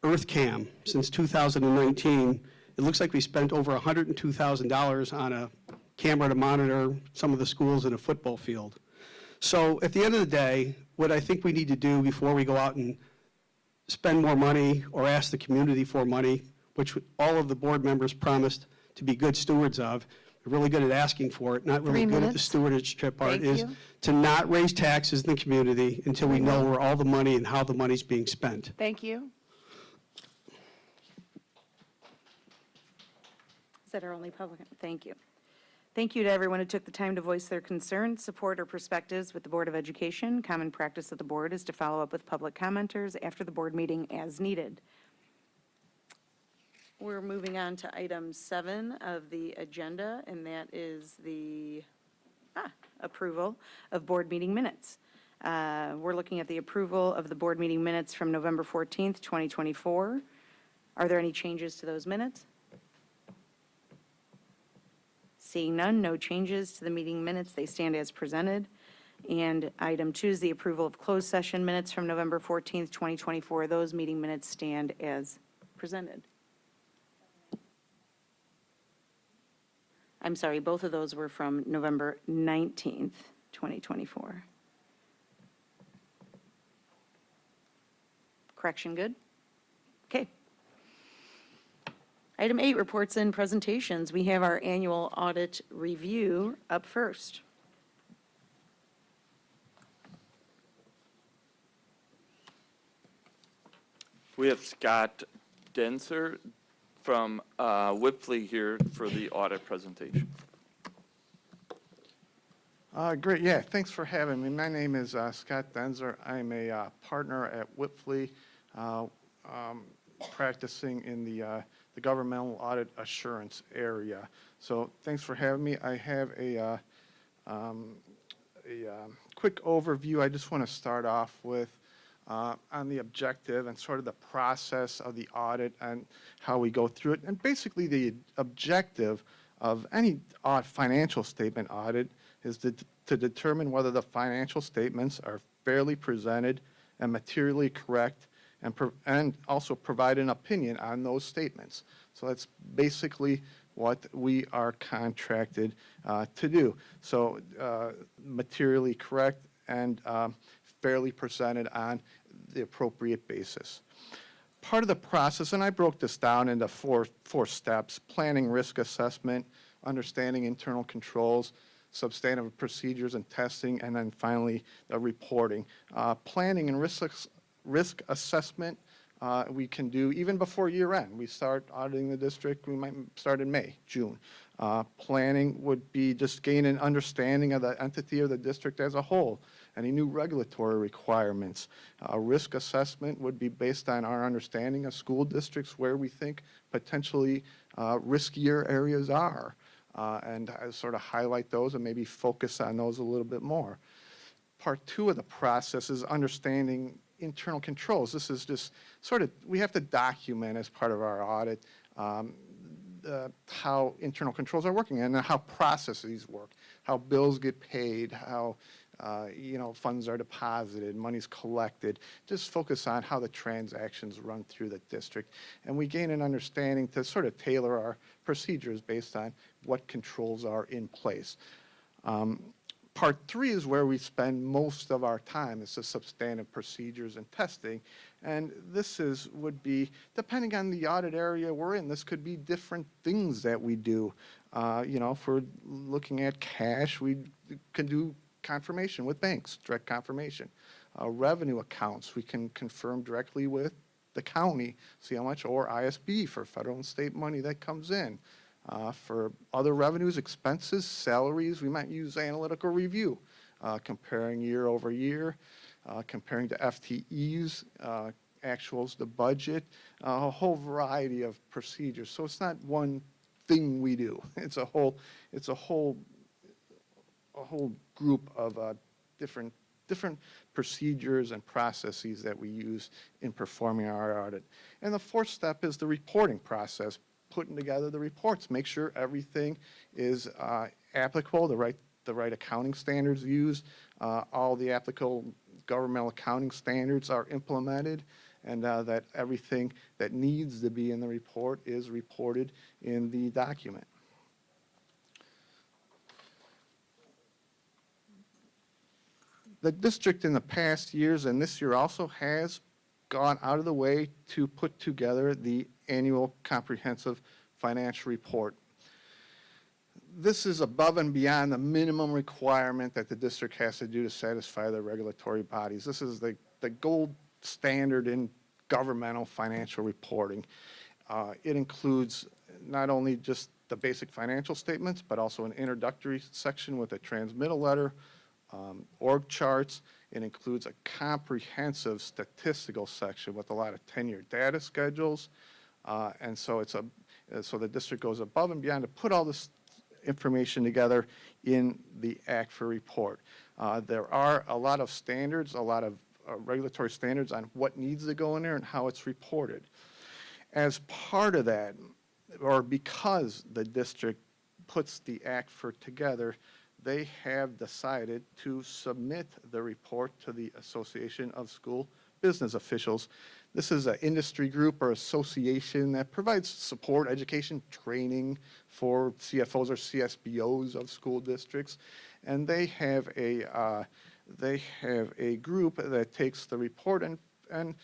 EarthCam, since 2019, it looks like we spent over $102,000 on a camera to monitor some of the schools in a football field. So at the end of the day, what I think we need to do before we go out and spend more money or ask the community for money, which all of the board members promised to be good stewards of, they're really good at asking for it, not really good at the stewardship part, is to not raise taxes in the community until we know where all the money and how the money's being spent. Thank you. Is that our only public? Thank you. Thank you to everyone who took the time to voice their concerns, support, or perspectives with the Board of Education. Common practice of the board is to follow up with public commenters after the board meeting as needed. We're moving on to item 7 of the agenda, and that is the approval of board meeting minutes. We're looking at the approval of the board meeting minutes from November 14th, 2024. Are there any changes to those minutes? Seeing none, no changes to the meeting minutes. They stand as presented. And item 2 is the approval of closed session minutes from November 14th, 2024. Those meeting minutes stand as presented. I'm sorry, both of those were from November 19th, 2024. Correction good? Okay. Item 8, reports and presentations. We have our annual audit review up first. We have Scott Denser from Whipley here for the audit presentation. Great, yeah, thanks for having me. My name is Scott Denser. I'm a partner at Whipley, practicing in the governmental audit assurance area. So thanks for having me. I have a quick overview. I just want to start off with on the objective and sort of the process of the audit and how we go through it. And basically the objective of any financial statement audit is to determine whether the financial statements are fairly presented and materially correct, and also provide an opinion on those statements. So that's basically what we are contracted to do. So materially correct and fairly presented on the appropriate basis. Part of the process, and I broke this down into four steps: planning risk assessment, understanding internal controls, substantive procedures and testing, and then finally the reporting. Planning and risk assessment we can do even before year end. We start auditing the district, we might start in May, June. Planning would be just gain an understanding of the entity of the district as a whole, any new regulatory requirements. Risk assessment would be based on our understanding of school districts where we think potentially riskier areas are. And I sort of highlight those and maybe focus on those a little bit more. Part two of the process is understanding internal controls. This is just sort of, we have to document as part of our audit how internal controls are working and how processes work, how bills get paid, how funds are deposited, money's collected. Just focus on how the transactions run through the district. And we gain an understanding to sort of tailor our procedures based on what controls are in place. Part three is where we spend most of our time. It's the substantive procedures and testing. And this would be, depending on the audit area we're in, this could be different things that we do. If we're looking at cash, we can do confirmation with banks, direct confirmation. Revenue accounts, we can confirm directly with the county, see how much, or ISB for federal and state money that comes in. For other revenues, expenses, salaries, we might use analytical review, comparing year over year, comparing to FTEs, actuals, the budget, a whole variety of procedures. So it's not one thing we do. It's a whole group of different procedures and processes that we use in performing our audit. And the fourth step is the reporting process, putting together the reports, make sure everything is applicable, the right accounting standards used, all the applicable governmental accounting standards are implemented, and that everything that needs to be in the report is reported in the document. The district in the past years, and this year also, has gone out of the way to put together the annual comprehensive financial report. This is above and beyond the minimum requirement that the district has to do to satisfy the regulatory bodies. This is the gold standard in governmental financial reporting. It includes not only just the basic financial statements, but also an introductory section with a transmittal letter, org charts. It includes a comprehensive statistical section with a lot of 10-year data schedules. And so so the district goes above and beyond to put all this information together in the ACFR report. There are a lot of standards, a lot of regulatory standards on what needs to go in there and how it's reported. As part of that, or because the district puts the ACFR together, they have decided to submit the report to the Association of School Business Officials. This is an industry group or association that provides support, education, training for CFOs or CSBOs of school districts. And they have a group that takes the report and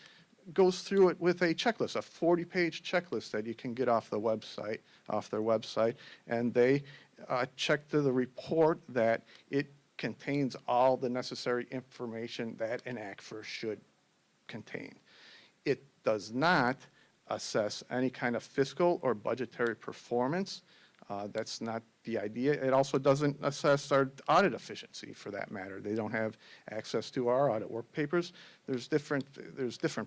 goes through it with a checklist, a 40-page checklist that you can get off their website, and they check to the report that it contains all the necessary information that an ACFR should contain. It does not assess any kind of fiscal or budgetary performance. That's not the idea. It also doesn't assess our audit efficiency, for that matter. They don't have access to our audit work papers. There's different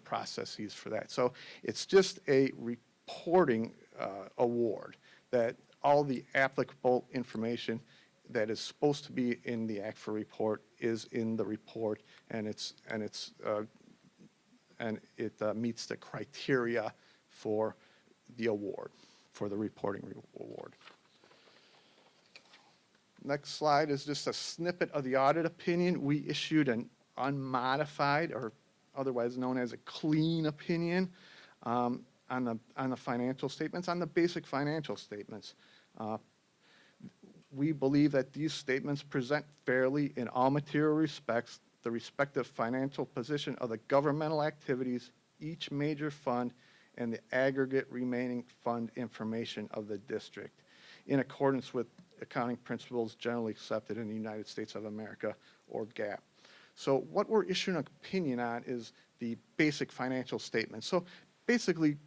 processes for that. So it's just a reporting award that all the applicable information that is supposed to be in the ACFR report is in the report, and it meets the criteria for the award, for the reporting award. Next slide is just a snippet of the audit opinion. We issued an unmodified, or otherwise known as a clean opinion, on the financial statements, on the basic financial statements. We believe that these statements present fairly in all material respects the respective financial position of the governmental activities, each major fund, and the aggregate remaining fund information of the district in accordance with accounting principles generally accepted in the United States of America, or GAAP. So what we're issuing an opinion on is the basic financial statement. So basically,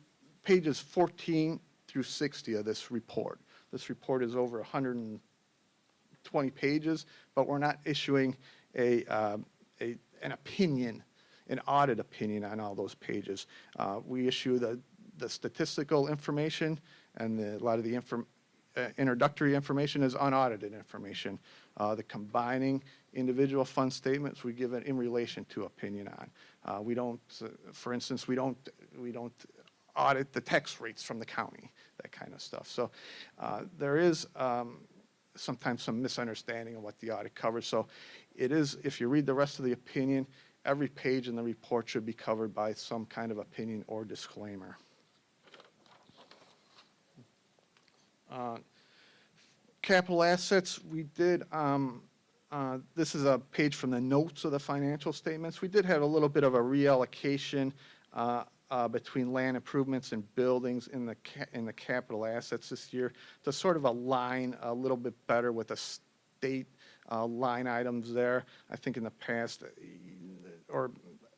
pages 14 through 60 of this report. This report is over 120 pages, but we're not issuing an opinion, an audit opinion on all those pages. We issue the statistical information, and a lot of the introductory information is unaudited information. The combining individual fund statements, we give it in relation to opinion on. We don't, for instance, we don't audit the tax rates from the county, that kind of stuff. So there is sometimes some misunderstanding of what the audit covers. So it is, if you read the rest of the opinion, every page in the report should be covered by some kind of opinion or disclaimer. Capital assets, we did, this is a page from the notes of the financial statements. We did have a little bit of a reallocation between land improvements and buildings in the capital assets this year to sort of align a little bit better with the state line items there. I think in the past, or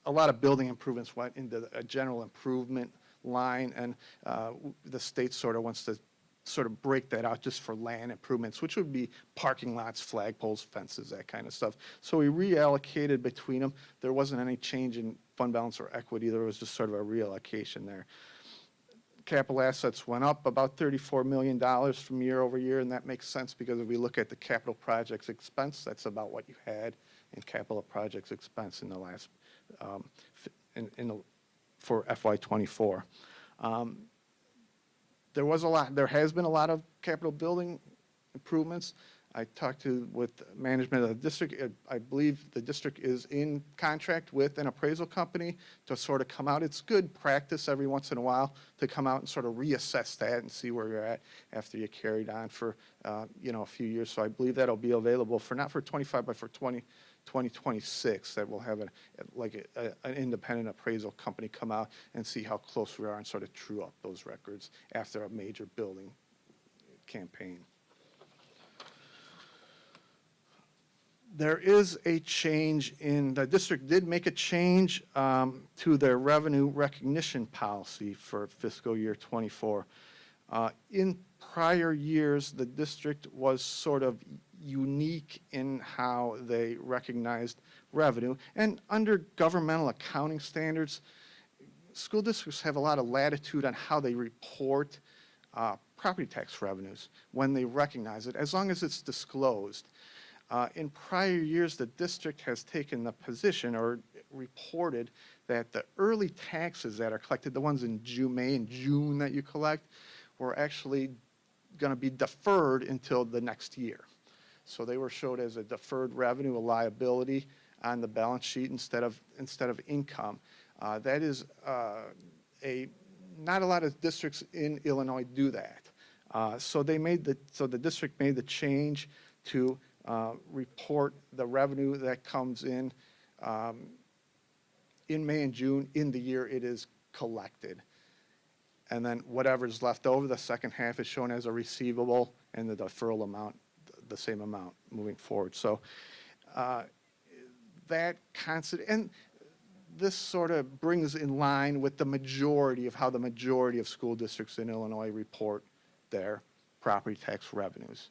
a lot of building improvements went into a general improvement line, and the state sort of wants to sort of break that out just for land improvements, which would be parking lots, flagpoles, fences, that kind of stuff. So we reallocated between them. There wasn't any change in fund balance or equity. There was just sort of a reallocation there. Capital assets went up about $34 million from year over year, and that makes sense because if we look at the capital projects expense, that's about what you had in capital projects expense in the last, for FY24. There has been a lot of capital building improvements. I talked with management of the district. I believe the district is in contract with an appraisal company to sort of come out. It's good practice every once in a while to come out and sort of reassess that and see where you're at after you carried on for a few years. So I believe that'll be available for not for 25, but for 2026. That we'll have an independent appraisal company come out and see how close we are and sort of true up those records after a major building campaign. There is a change in, the district did make a change to their revenue recognition policy for fiscal year 24. In prior years, the district was sort of unique in how they recognized revenue. And under governmental accounting standards, school districts have a lot of latitude on how they report property tax revenues when they recognize it, as long as it's disclosed. In prior years, the district has taken the position or reported that the early taxes that are collected, the ones in May and June that you collect, were actually going to be deferred until the next year. So they were showed as a deferred revenue, a liability on the balance sheet instead of income. That is not a lot of districts in Illinois do that. So the district made the change to report the revenue that comes in May and June in the year it is collected. And then whatever's left over, the second half is shown as a receivable, and the deferral amount, the same amount moving forward. So that constant, and this sort of brings in line with the majority of how the majority of school districts in Illinois report their property tax revenues.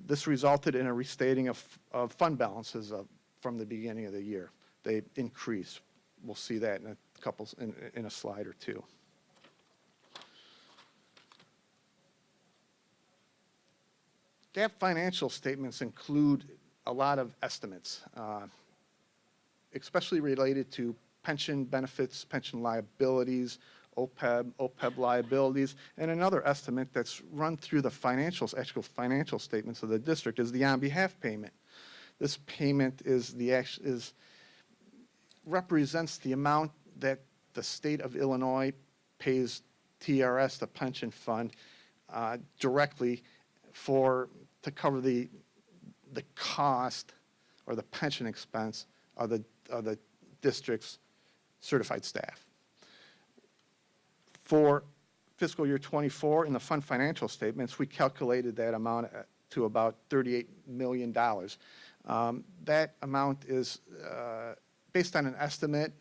This resulted in a restating of fund balances from the beginning of the year. They increased. We'll see that in a slide or two. GAAP financial statements include a lot of estimates, especially related to pension benefits, pension liabilities, OPEB liabilities, and another estimate that's run through the actual financial statements of the district is the on-behalf payment. This payment represents the amount that the state of Illinois pays TRS, the pension fund, directly to cover the cost or the pension expense of the district's certified staff. For fiscal year '24, in the fund financial statements, we calculated that amount to about $38 million. That amount is based on an estimate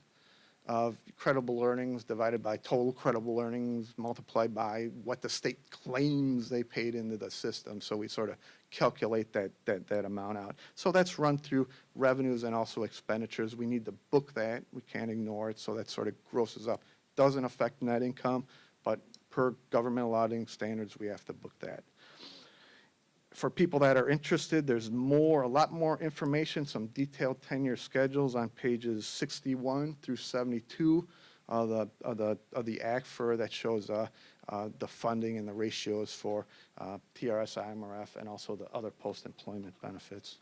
of credible earnings divided by total credible earnings multiplied by what the state claims they paid into the system. So we sort of calculate that amount out. So that's run through revenues and also expenditures. We need to book that. We can't ignore it. So that sort of grosses up. Doesn't affect net income, but per governmental auditing standards, we have to book that. For people that are interested, there's a lot more information, some detailed 10-year schedules on pages 61 through 72 of the ACFR that shows the funding and the ratios for TRS, IMRF, and also the other post-employment benefits.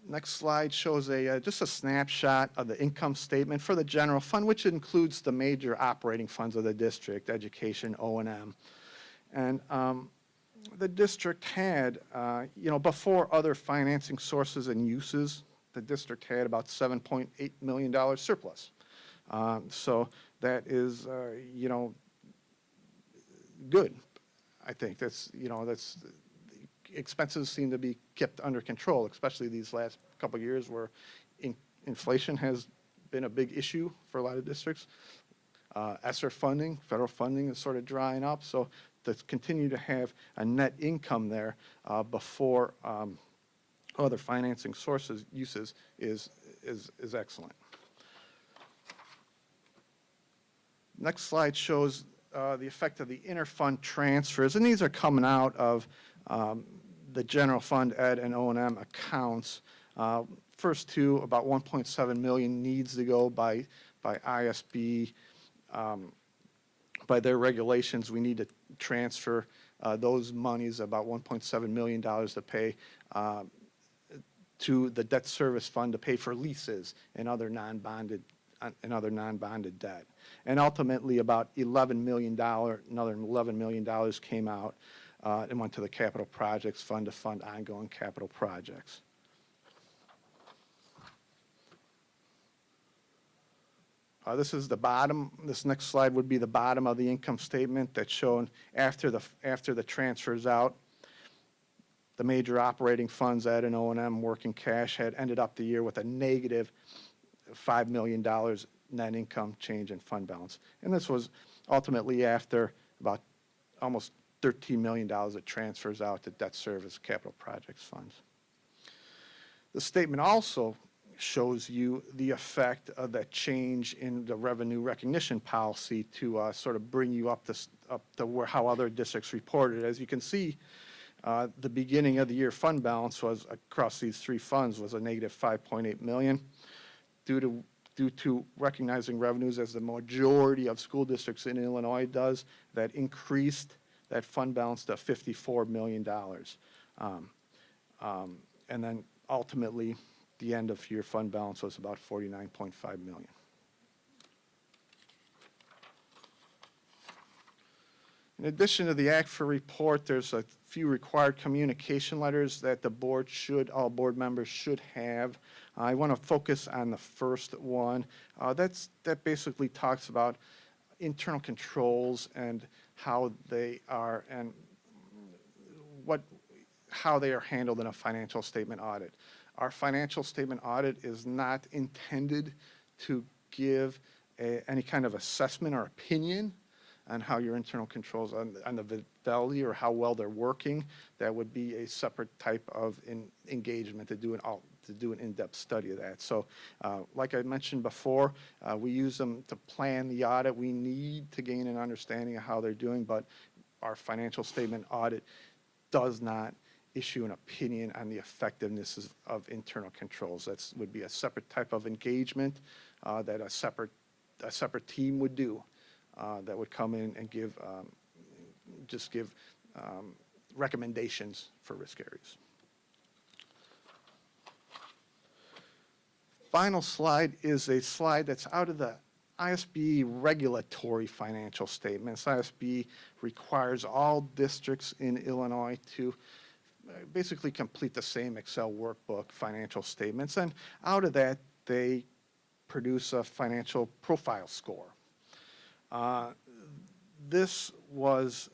Next slide shows just a snapshot of the income statement for the general fund, which includes the major operating funds of the district, education, O&M. And the district had, before other financing sources and uses, the district had about $7.8 million surplus. So that is, good. I think that's expenses seem to be kept under control, especially these last couple of years where inflation has been a big issue for a lot of districts. ESSER funding, federal funding is sort of drying up. So to continue to have a net income there before other financing sources uses is excellent. Next slide shows the effect of the interfund transfers, and these are coming out of the general fund, ed, and O&M accounts. First two, about 1.7 million needs to go by ISB. By their regulations, we need to transfer those monies, about $1.7 million to pay to the debt service fund to pay for leases and other non-bonded debt. And ultimately, about another $11 million came out and went to the capital projects fund to fund ongoing capital projects. This is the bottom. This next slide would be the bottom of the income statement that's shown after the transfers out. The major operating funds, ed and O&M, working cash, had ended up the year with a negative $5 million net income change in fund balance. And this was ultimately after about almost $13 million of transfers out to debt service capital projects funds. The statement also shows you the effect of that change in the revenue recognition policy to sort of bring you up to how other districts reported. As you can see, the beginning of the year fund balance was across these three funds was a negative $5.8 million due to recognizing revenues as the majority of school districts in Illinois does. That increased that fund balance to $54 million, and then ultimately the end of year fund balance was about $49.5 million. In addition to the ACFR report, there's a few required communication letters that all board members should have. I want to focus on the first one. That basically talks about internal controls and how they are handled in a financial statement audit. Our financial statement audit is not intended to give any kind of assessment or opinion on how your internal controls on the fidelity or how well they're working. That would be a separate type of engagement to do an in-depth study of that. So like I mentioned before, we use them to plan the audit. We need to gain an understanding of how they're doing, but our financial statement audit does not issue an opinion on the effectiveness of internal controls. That would be a separate type of engagement that a separate team would do. That would come in and give recommendations for risk areas. Final slide is a slide that's out of the ISB regulatory financial statements. ISB requires all districts in Illinois to basically complete the same Excel workbook, financial statements, and out of that, they produce a financial profile score. This was,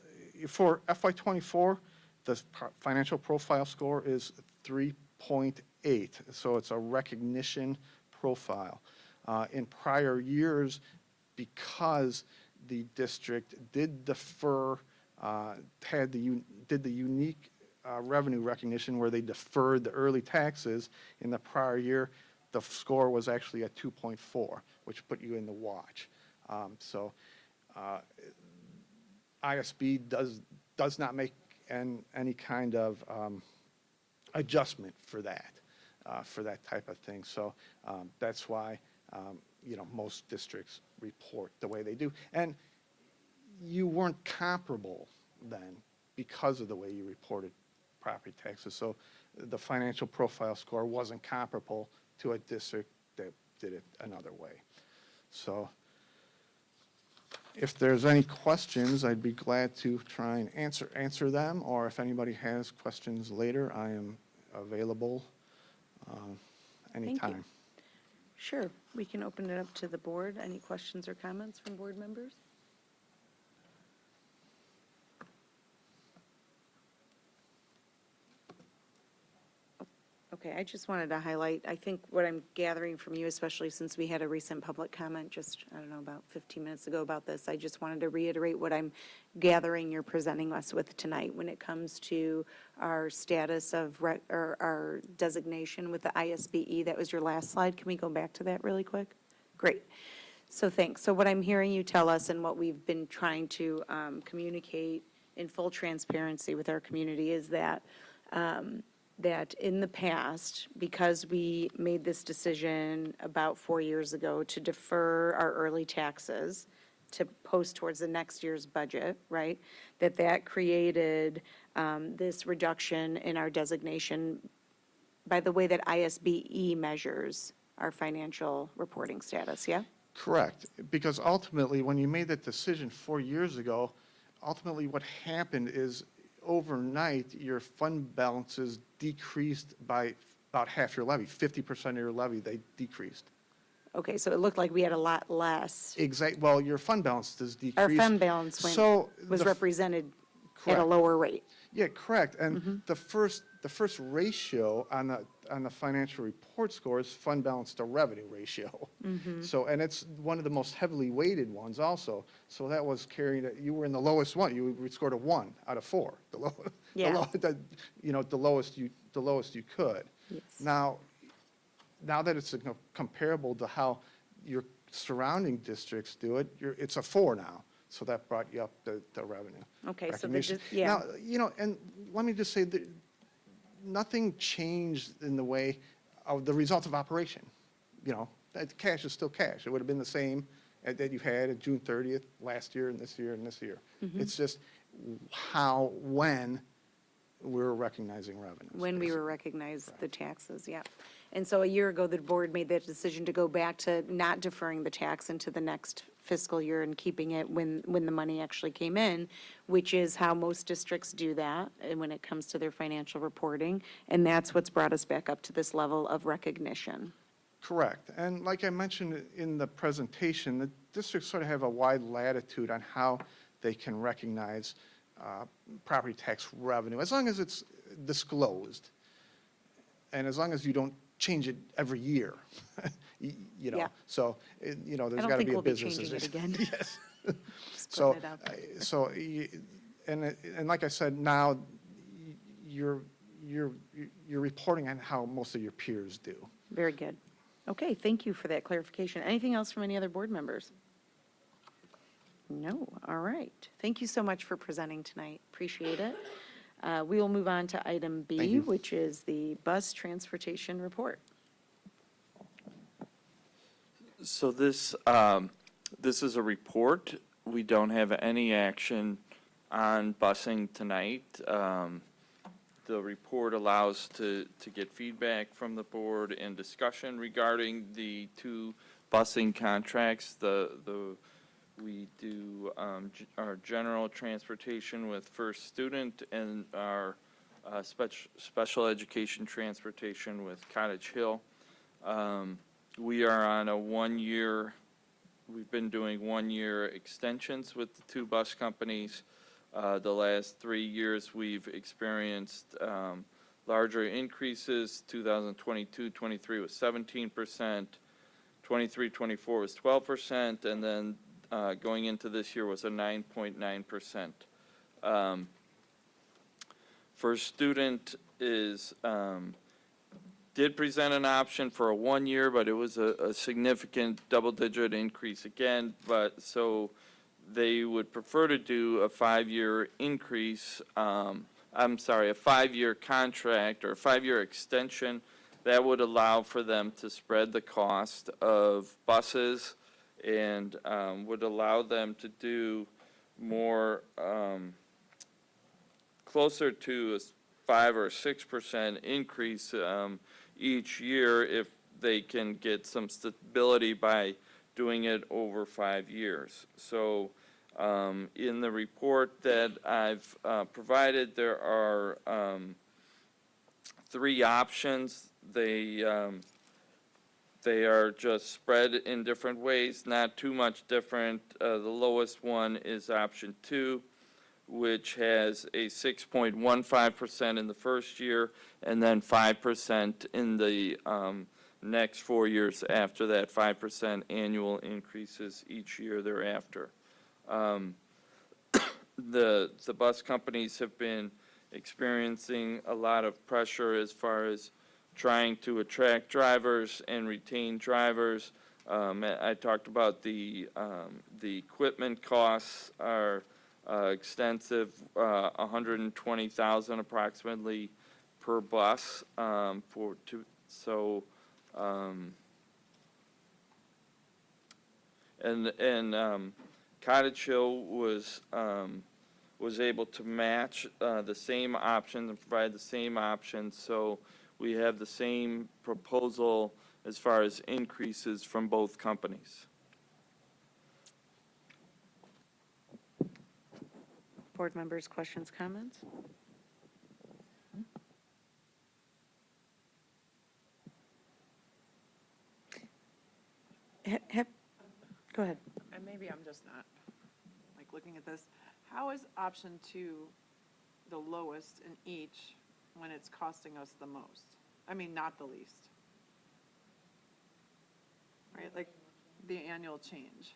for FY24, the financial profile score is 3.8, so it's a recognition profile. In prior years, because the district did defer, did the unique revenue recognition where they deferred the early taxes in the prior year, the score was actually at 2.4, which put you in the watch. So ISB does not make any kind of adjustment for that type of thing. So that's why most districts report the way they do. And you weren't comparable then because of the way you reported property taxes. So the financial profile score wasn't comparable to a district that did it another way. So if there's any questions, I'd be glad to try and answer them, or if anybody has questions later, I am available anytime. Sure, we can open it up to the board. Any questions or comments from board members? Okay, I just wanted to highlight, I think what I'm gathering from you, especially since we had a recent public comment just, I don't know, about 15 minutes ago about this, I just wanted to reiterate what I'm gathering you're presenting us with tonight when it comes to our status of, or our designation with the ISBE. That was your last slide. Can we go back to that really quick? Great. So thanks. So what I'm hearing you tell us and what we've been trying to communicate in full transparency with our community is that that in the past, because we made this decision about 4 years ago to defer our early taxes to post towards the next year's budget, right, that created this reduction in our designation by the way that ISBE measures our financial reporting status, yeah? Correct, because ultimately, when you made that decision 4 years ago, ultimately what happened is overnight, your fund balances decreased by about half your levy, 50% of your levy, they decreased. Okay, so it looked like we had a lot less. Exactly. Well, your fund balance does decrease. Our fund balance was represented at a lower rate. Yeah, correct. And the first ratio on the financial report score is fund balance to revenue ratio. So, and it's one of the most heavily weighted ones also. So that was carrying it. You were in the lowest one. You scored a 1 out of 4. The lowest you could. Yes. Now that it's comparable to how your surrounding districts do it, it's a 4 now. So that brought you up the revenue. Okay, so Now, and let me just say that nothing changed in the way of the result of operation. That cash is still cash. It would have been the same that you had at June 30th last year and this year and this year. It's just when we're recognizing revenues. When we were recognized the taxes, yeah. And so a year ago, the board made that decision to go back to not deferring the tax into the next fiscal year and keeping it when the money actually came in, which is how most districts do that and when it comes to their financial reporting. And that's what's brought us back up to this level of recognition. Correct. And like I mentioned in the presentation, the districts sort of have a wide latitude on how they can recognize property tax revenue, as long as it's disclosed and as long as you don't change it every year. Yeah. So, there's got to be a business decision. I don't think we'll be changing it again. Yes. So, and like I said, now you're reporting on how most of your peers do. Very good. Okay, thank you for that clarification. Anything else from any other board members? No, all right. Thank you so much for presenting tonight. Appreciate it. We will move on to item B, which is the bus transportation report. So this is a report. We don't have any action on busing tonight. The report allows to get feedback from the board and discussion regarding the 2 busing contracts. We do our general transportation with First Student and our special education transportation with Cottage Hill. We are on a we've been doing 1-year extensions with the 2 bus companies. The last 3 years, we've experienced larger increases. 2022-23 was 17%, 23-24 was 12%, and then going into this year was a 9.9%. First Student did present an option for a 1 year, but it was a significant double-digit increase again. But so they would prefer to do a 5-year increase. A 5-year contract or a 5-year extension that would allow for them to spread the cost of buses and would allow them to do more closer to a 5 or 6% increase each year if they can get some stability by doing it over 5 years. So in the report that I've provided, there are 3 options. They are just spread in different ways, not too much different. The lowest one is option 2, which has a 6.15% in the first year and then 5% in the next 4 years after that, 5% annual increases each year thereafter. The bus companies have been experiencing a lot of pressure as far as trying to attract drivers and retain drivers. I talked about the equipment costs are extensive, $120,000 approximately per bus Cottage Hill was able to match the same options and provide the same options, so we have the same proposal as far as increases from both companies. Board members, questions, comments? Go ahead. And maybe I'm just not, like, looking at this. How is option 2 the lowest in each when it's costing us the most? I mean, not the least. Right, like the annual change.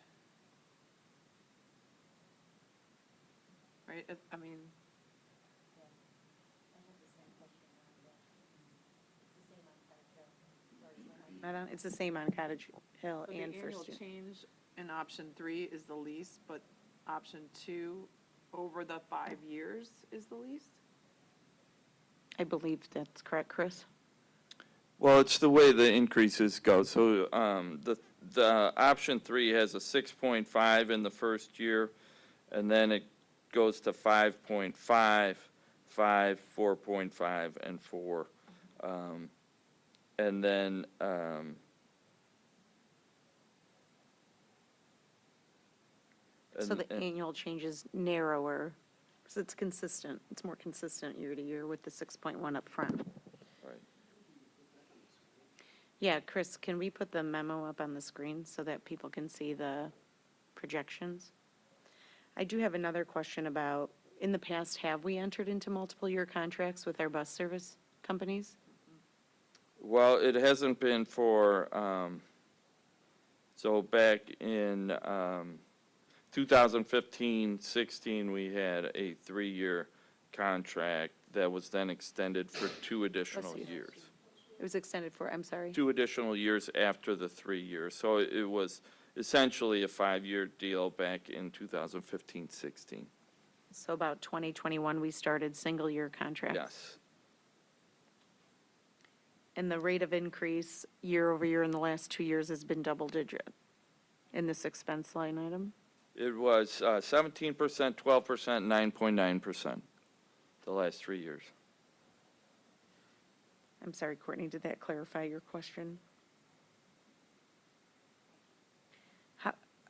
Right, I mean. It's the same on Cottage Hill So and the First annual Student. change in option 3 is the least, but option 2 over the 5 years is the least? I believe that's correct, Chris. Well, it's the way the increases go. So the option 3 has a 6.5 in the first year, and then it goes to 5.5, 5, 4.5, and 4. And then So the annual change is narrower, so it's consistent. It's more consistent year to year with the 6.1 up front. Right. Yeah, Chris, can we put the memo up on the screen so that people can see the projections? I do have another question about, in the past, have we entered into multiple year contracts with our bus service companies? Well, it hasn't been for, so back in 2015-16, we had a 3-year contract that was then extended for 2 additional years. It was extended for, I'm sorry? 2 additional years after the 3 years. So it was essentially a 5-year deal back in 2015-16. So about 2021, we started single-year contracts? Yes. And the rate of increase year over year in the last 2 years has been double-digit in this expense line item? It was 17%, 12%, 9.9% the last 3 years. I'm sorry, Courtney, did that clarify your question?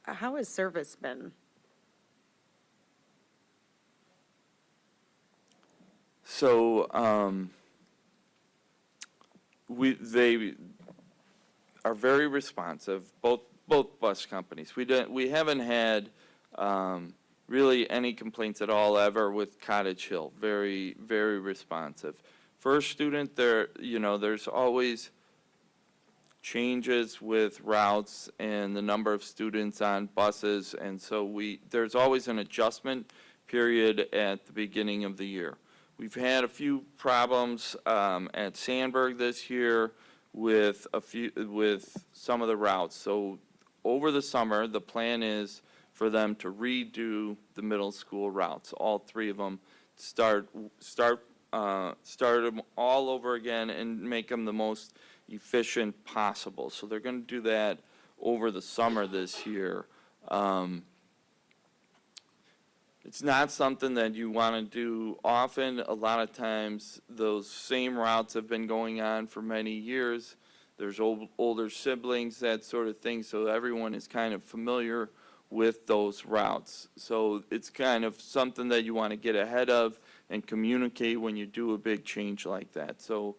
How has service been? So they are very responsive, both bus companies. We haven't had really any complaints at all ever with Cottage Hill. Very, very responsive. First student, there's always changes with routes and the number of students on buses, and so there's always an adjustment period at the beginning of the year. We've had a few problems at Sandburg this year with some of the routes. So over the summer, the plan is for them to redo the middle school routes, all 3 of them, start them all over again and make them the most efficient possible. So they're going to do that over the summer this year. It's not something that you want to do often. A lot of times those same routes have been going on for many years. There's older siblings, that sort of thing, so everyone is kind of familiar with those routes. So it's kind of something that you want to get ahead of and communicate when you do a big change like that. So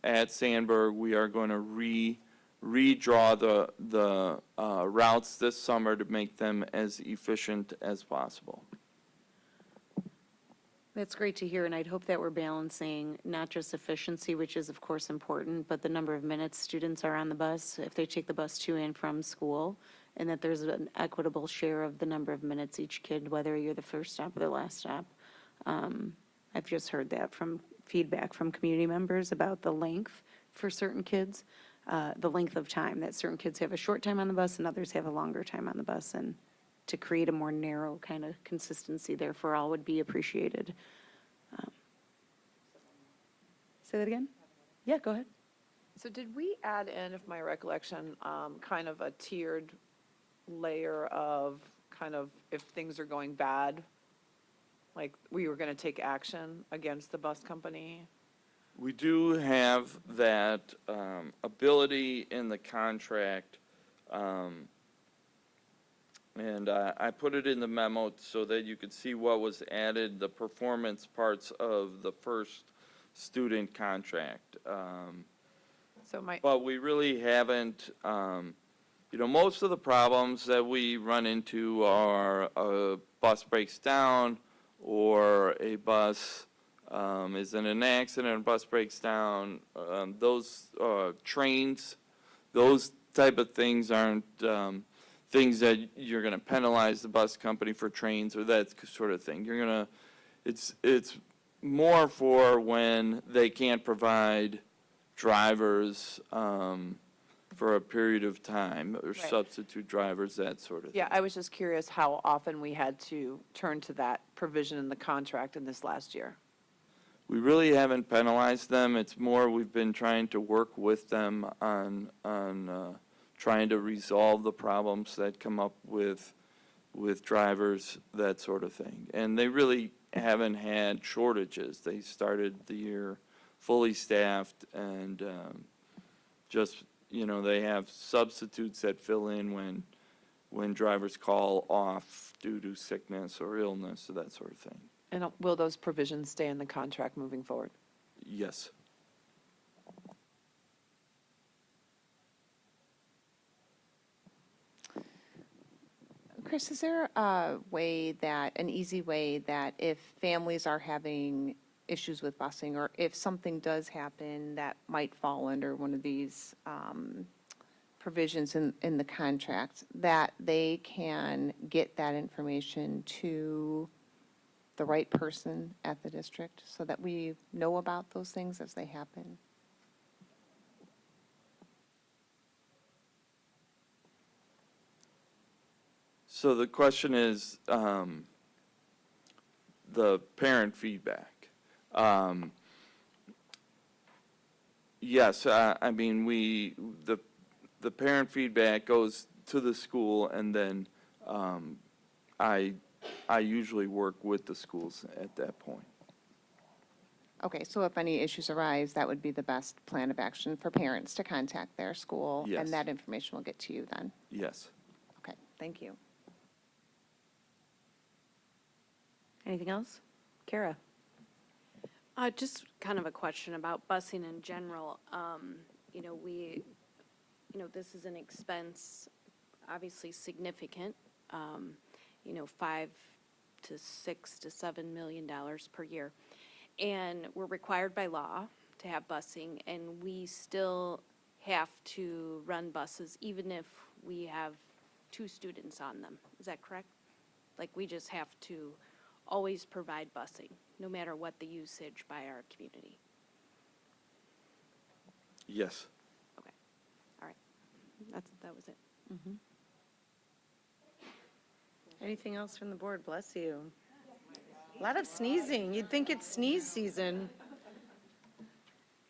at Sandburg, we are going to redraw the routes this summer to make them as efficient as possible. That's great to hear, and I'd hope that we're balancing not just efficiency, which is of course important, but the number of minutes students are on the bus, if they take the bus to and from school, and that there's an equitable share of the number of minutes each kid, whether you're the first stop or the last stop. I've just heard that from feedback from community members about the length for certain kids, the length of time, that certain kids have a short time on the bus and others have a longer time on the bus, and to create a more narrow kind of consistency there for all would be appreciated. Say that again? Yeah, go ahead. So did we add in, if my recollection, kind of a tiered layer of kind of if things are going bad, like we were going to take action against the bus company? We do have that ability in the contract, and I put it in the memo so that you could see what was added, the performance parts of the first student contract. But we really haven't, most of the problems that we run into are a bus breaks down or a bus is in an accident, a bus breaks down. Those trains, those type of things aren't things that you're going to penalize the bus company for, trains or that sort of thing. You're going to, it's more for when they can't provide drivers for a period of time, or substitute drivers, that sort of thing. Yeah, I was just curious how often we had to turn to that provision in the contract in this last year. We really haven't penalized them. It's more we've been trying to work with them on trying to resolve the problems that come up with drivers, that sort of thing. And they really haven't had shortages. They started the year fully staffed, and just, they have substitutes that fill in when drivers call off due to sickness or illness or that sort of thing. And will those provisions stay in the contract moving forward? Yes. Chris, is there a way an easy way that if families are having issues with busing, or if something does happen that might fall under one of these provisions in the contract, that they can get that information to the right person at the district so that we know about those things as they happen? So the question is the parent feedback. Yes, I mean, the parent feedback goes to the school, and then I usually work with the schools at that point. Okay, so if any issues arise, that would be the best plan of action for parents to contact their school, Yes. and that information will get to you then? Yes. Okay, thank you. Anything else? Kara? Just kind of a question about busing in general. You know, this is an expense, obviously significant, you know, $5 to $6 to $7 million per year. And we're required by law to have busing, and we still have to run buses even if we have 2 students on them. Is that correct? Like, we just have to always provide busing, no matter what the usage by our community. Yes. Okay, all right. That was it. Anything else from the board? Bless you. A lot of sneezing. You'd think it's sneeze season.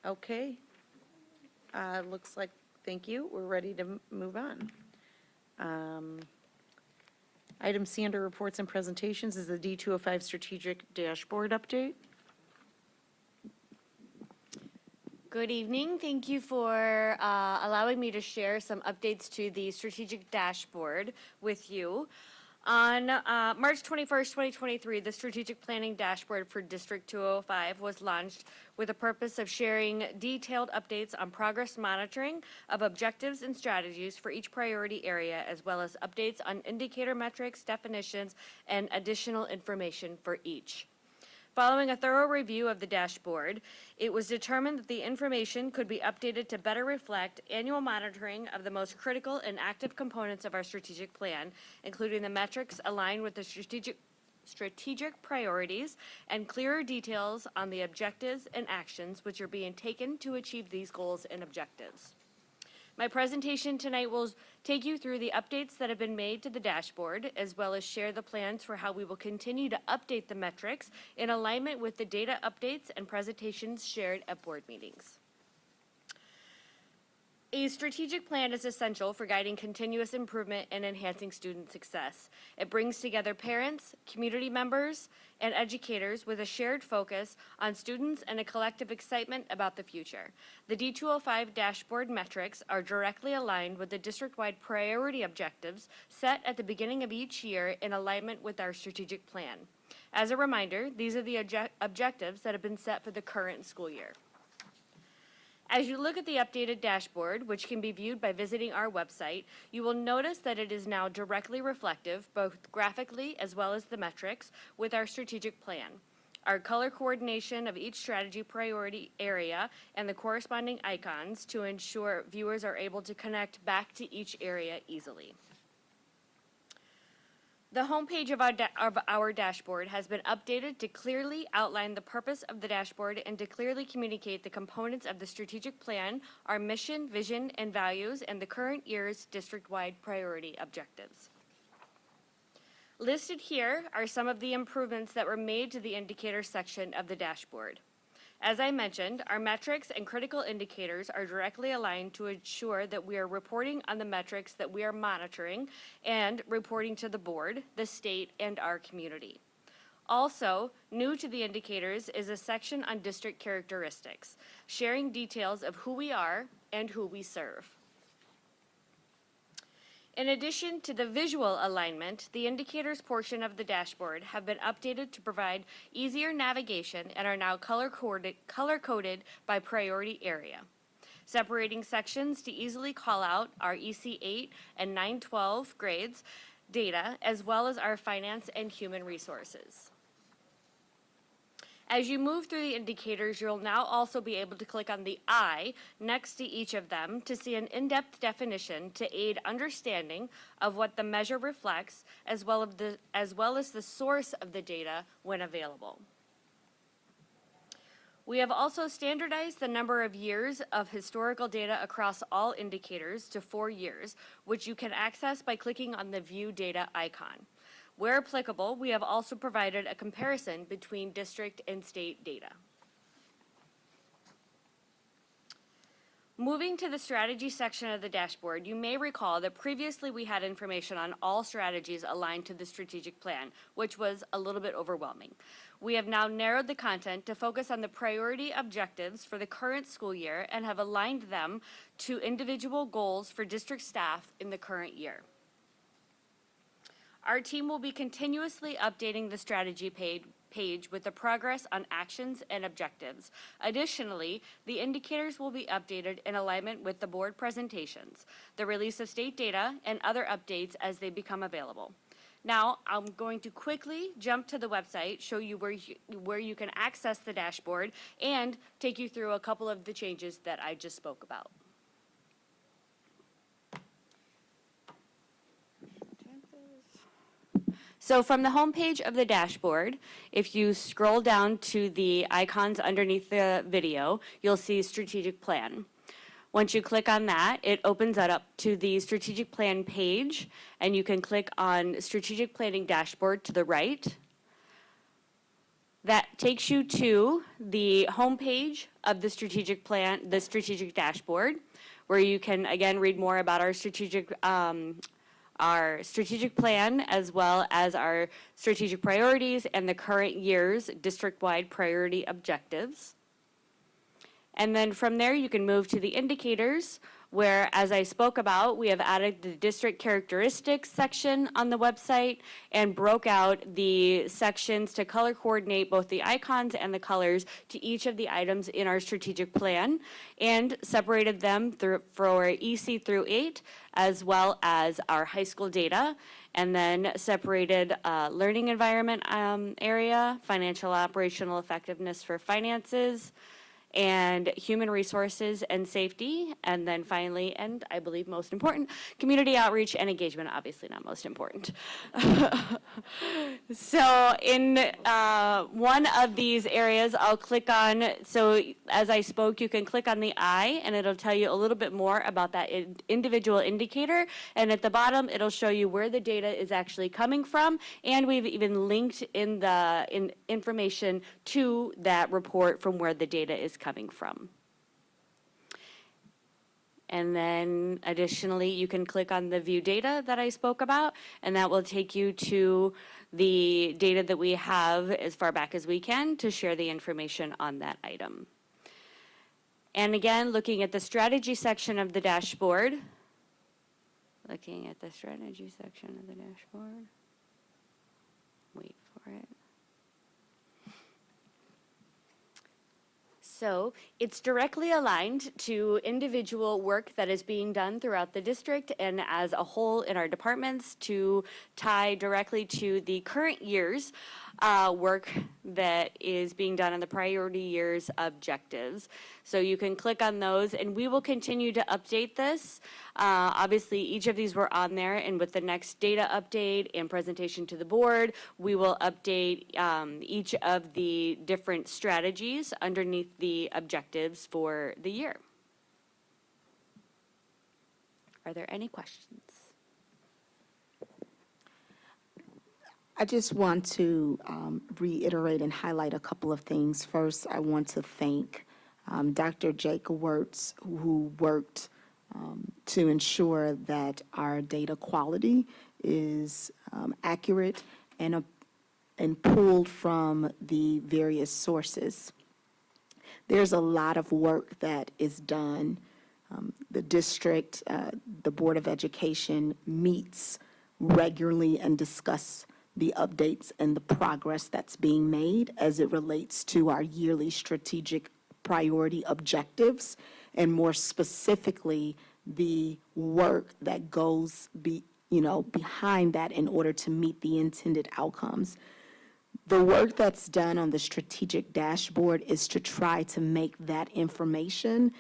Okay. Looks like, thank you. We're ready to move on. Item C under reports and presentations is the D205 strategic dashboard update. Good evening. Thank you for allowing me to share some updates to the strategic dashboard with you. On March 21st, 2023, the strategic planning dashboard for District 205 was launched with the purpose of sharing detailed updates on progress monitoring of objectives and strategies for each priority area, as well as updates on indicator metrics, definitions, and additional information for each. Following a thorough review of the dashboard, it was determined that the information could be updated to better reflect annual monitoring of the most critical and active components of our strategic plan, including the metrics aligned with the strategic priorities and clearer details on the objectives and actions which are being taken to achieve these goals and objectives. My presentation tonight will take you through the updates that have been made to the dashboard, as well as share the plans for how we will continue to update the metrics in alignment with the data updates and presentations shared at board meetings. A strategic plan is essential for guiding continuous improvement and enhancing student success. It brings together parents, community members, and educators with a shared focus on students and a collective excitement about the future. The D205 dashboard metrics are directly aligned with the district-wide priority objectives set at the beginning of each year in alignment with our strategic plan. As a reminder, these are the objectives that have been set for the current school year. As you look at the updated dashboard, which can be viewed by visiting our website, you will notice that it is now directly reflective, both graphically as well as the metrics, with our strategic plan. Our color coordination of each strategy priority area and the corresponding icons to ensure viewers are able to connect back to each area easily. The homepage of our dashboard has been updated to clearly outline the purpose of the dashboard and to clearly communicate the components of the strategic plan, our mission, vision, and values, and the current year's district-wide priority objectives. Listed here are some of the improvements that were made to the indicator section of the dashboard. As I mentioned, our metrics and critical indicators are directly aligned to ensure that we are reporting on the metrics that we are monitoring and reporting to the board, the state, and our community. Also, new to the indicators is a section on district characteristics, sharing details of who we are and who we serve. In addition to the visual alignment, the indicators portion of the dashboard have been updated to provide easier navigation and are now color-coded by priority area, separating sections to easily call out our EC8 and 912 grades data, as well as our finance and human resources. As you move through the indicators, you'll now also be able to click on the I next to each of them to see an in-depth definition to aid understanding of what the measure reflects, as well as the source of the data when available. We have also standardized the number of years of historical data across all indicators to 4 years, which you can access by clicking on the View Data icon. Where applicable, we have also provided a comparison between district and state data. Moving to the strategy section of the dashboard, you may recall that previously we had information on all strategies aligned to the strategic plan, which was a little bit overwhelming. We have now narrowed the content to focus on the priority objectives for the current school year and have aligned them to individual goals for district staff in the current year. Our team will be continuously updating the strategy page with the progress on actions and objectives. Additionally, the indicators will be updated in alignment with the board presentations, the release of state data, and other updates as they become available. Now, I'm going to quickly jump to the website, show you where you can access the dashboard, and take you through a couple of the changes that I just spoke about. So from the home page of the dashboard, if you scroll down to the icons underneath the video, you'll see strategic plan. Once you click on that, it opens that up to the strategic plan page, and you can click on strategic planning dashboard to the right. That takes you to the home page of the strategic plan, the strategic dashboard, where you can again read more about our strategic plan, as well as our strategic priorities and the current year's district-wide priority objectives. And then from there, you can move to the indicators, where, as I spoke about, we have added the district characteristics section on the website and broke out the sections to color coordinate both the icons and the colors to each of the items in our strategic plan, and separated them for EC through 8, as well as our high school data, and then separated learning environment area, financial operational effectiveness for finances, and human resources and safety, and then finally, and I believe most important, community outreach and engagement, obviously not most important. So in one of these areas, I'll click on, so as I spoke, you can click on the I, and it'll tell you a little bit more about that individual indicator, and at the bottom, it'll show you where the data is actually coming from, and we've even linked in the information to that report from where the data is coming from. And then additionally, you can click on the view data that I spoke about, and that will take you to the data that we have as far back as we can to share the information on that item. And again, looking at the strategy section of the dashboard, wait for it. So it's directly aligned to individual work that is being done throughout the district and as a whole in our departments to tie directly to the current year's work that is being done on the priority year's objectives. So you can click on those, and we will continue to update this. Obviously, each of these were on there, and with the next data update and presentation to the board, we will update each of the different strategies underneath the objectives for the year. Are there any questions? I just want to reiterate and highlight a couple of things. First, I want to thank Dr. Jacob Wirtz, who worked to ensure that our data quality is accurate and pulled from the various sources. There's a lot of work that is done. The district, the Board of Education meets regularly and discuss the updates and the progress that's being made as it relates to our yearly strategic priority objectives, and more specifically, the work that goes behind that in order to meet the intended outcomes. The work that's done on the strategic dashboard is to try to make that information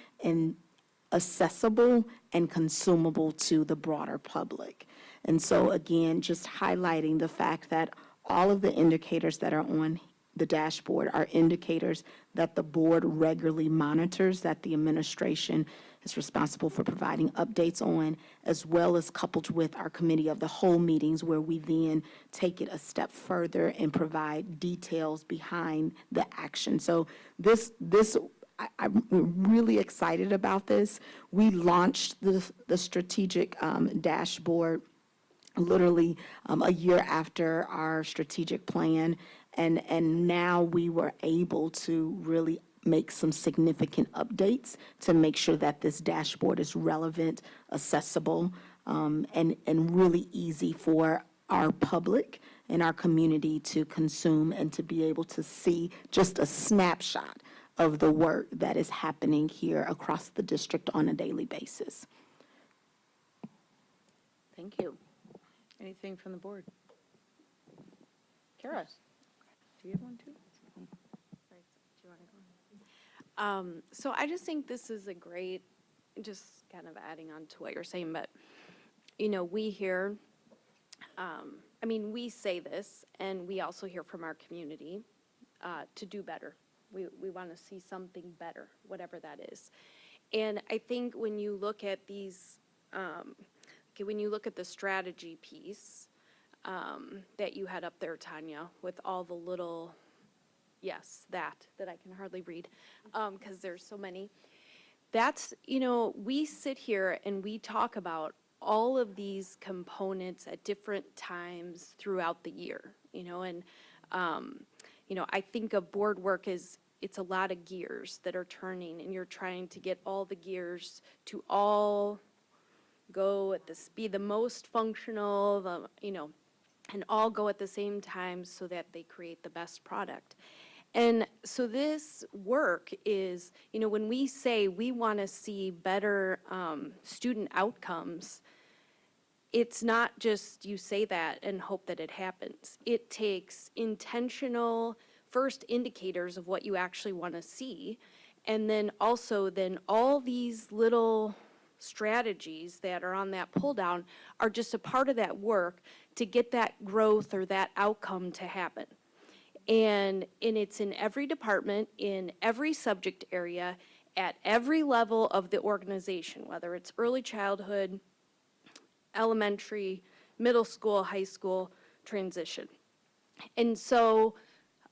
accessible and consumable to the broader public. And so again, just highlighting the fact that all of the indicators that are on the dashboard are indicators that the board regularly monitors, that the administration is responsible for providing updates on, as well as coupled with our committee of the whole meetings, where we then take it a step further and provide details behind the action. So I'm really excited about this. We launched the strategic dashboard literally a year after our strategic plan, and now we were able to really make some significant updates to make sure that this dashboard is relevant, accessible, and really easy for our public in our community to consume and to be able to see just a snapshot of the work that is happening here across the district on a daily basis. Thank you. Anything from the board? Kara, do you have one too? So I just think this is a great, just kind of adding on to what you're saying, but, you know, we hear, I mean, we say this, and we also hear from our community to do better. We want to see something better, whatever that is. And I think when you look at these, when you look at the strategy piece that you had up there, Tanya, with all the little, yes, that I can hardly read because there's so many. That's, you know, we sit here and we talk about all of these components at different times throughout the year, you know, and, you know, I think of board work as it's a lot of gears that are turning, and you're trying to get all the gears to all go at this, be the most functional, you know, and all go at the same time so that they create the best product. And so this work is, you know, when we say we want to see better student outcomes, it's not just you say that and hope that it happens. It takes intentional first indicators of what you actually want to see, and then also then all these little strategies that are on that pull down are just a part of that work to get that growth or that outcome to happen. And it's in every department, in every subject area, at every level of the organization, whether it's early childhood, elementary, middle school, high school, transition. And so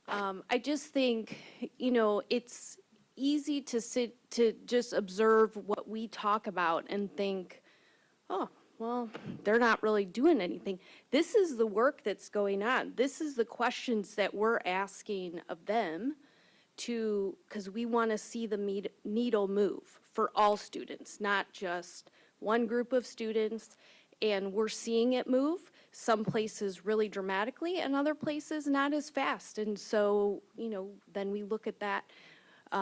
I just think, you know, it's easy to sit to just observe what we talk about and think, oh, well, they're not really doing anything. This is the work that's going on. This is the questions that we're asking of them to, because we want to see the needle move for all students, not just one group of students. And we're seeing it move, some places really dramatically and other places not as fast. And so, you know, then we look at that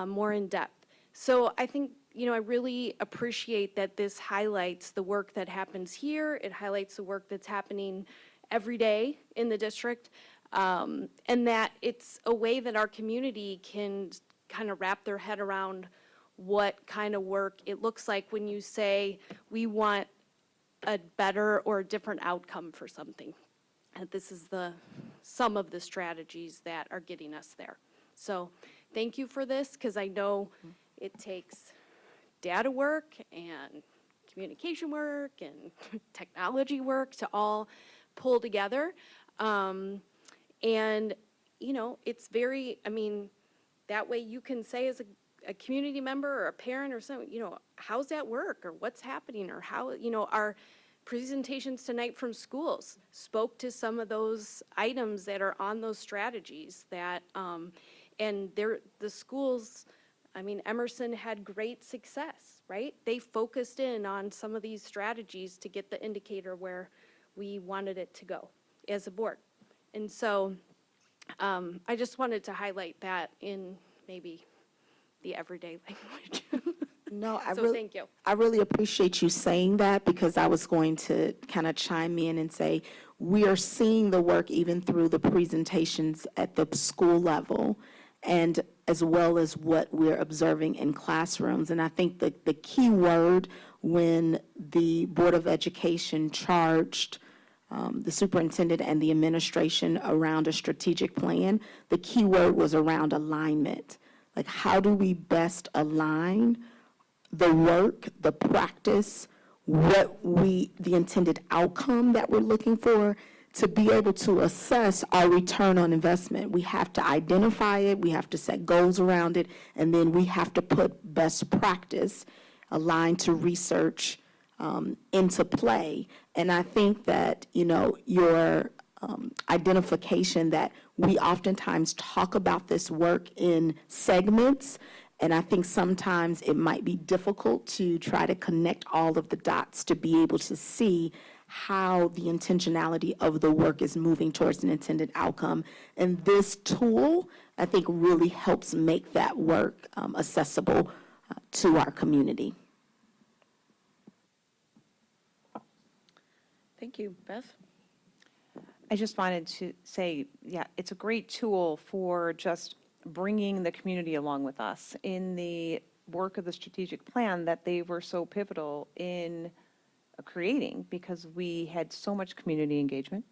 more in depth. So I think, you know, I really appreciate that this highlights the work that happens here. It highlights the work that's happening every day in the district, and that it's a way that our community can kind of wrap their head around what kind of work it looks like when you say we want a better or a different outcome for something. And this is some of the strategies that are getting us there. So thank you for this, because I know it takes data work and communication work and technology work to all pull together. And, you know, it's very, I mean, that way you can say as a community member or a parent or something, you know, how's that work or what's happening or how, you know, our presentations tonight from schools spoke to some of those items that are on those strategies that, and the schools, I mean, Emerson had great success, right? They focused in on some of these strategies to get the indicator where we wanted it to go as a board. And so I just wanted to highlight that in maybe the everyday language. No, So thank you. I really appreciate you saying that, because I was going to kind of chime in and say, we are seeing the work even through the presentations at the school level, and as well as what we're observing in classrooms. And I think that the key word when the Board of Education charged the superintendent and the administration around a strategic plan, the key word was around alignment. Like, how do we best align the work, the practice, the intended outcome that we're looking for, to be able to assess our return on investment? We have to identify it, we have to set goals around it, and then we have to put best practice aligned to research into play. And I think that, you know, your identification that we oftentimes talk about this work in segments, and I think sometimes it might be difficult to try to connect all of the dots to be able to see how the intentionality of the work is moving towards an intended outcome. And this tool, I think, really helps make that work accessible to our community. Thank you. Beth? I just wanted to say, yeah, it's a great tool for just bringing the community along with us in the work of the strategic plan that they were so pivotal in creating, because we had so much community engagement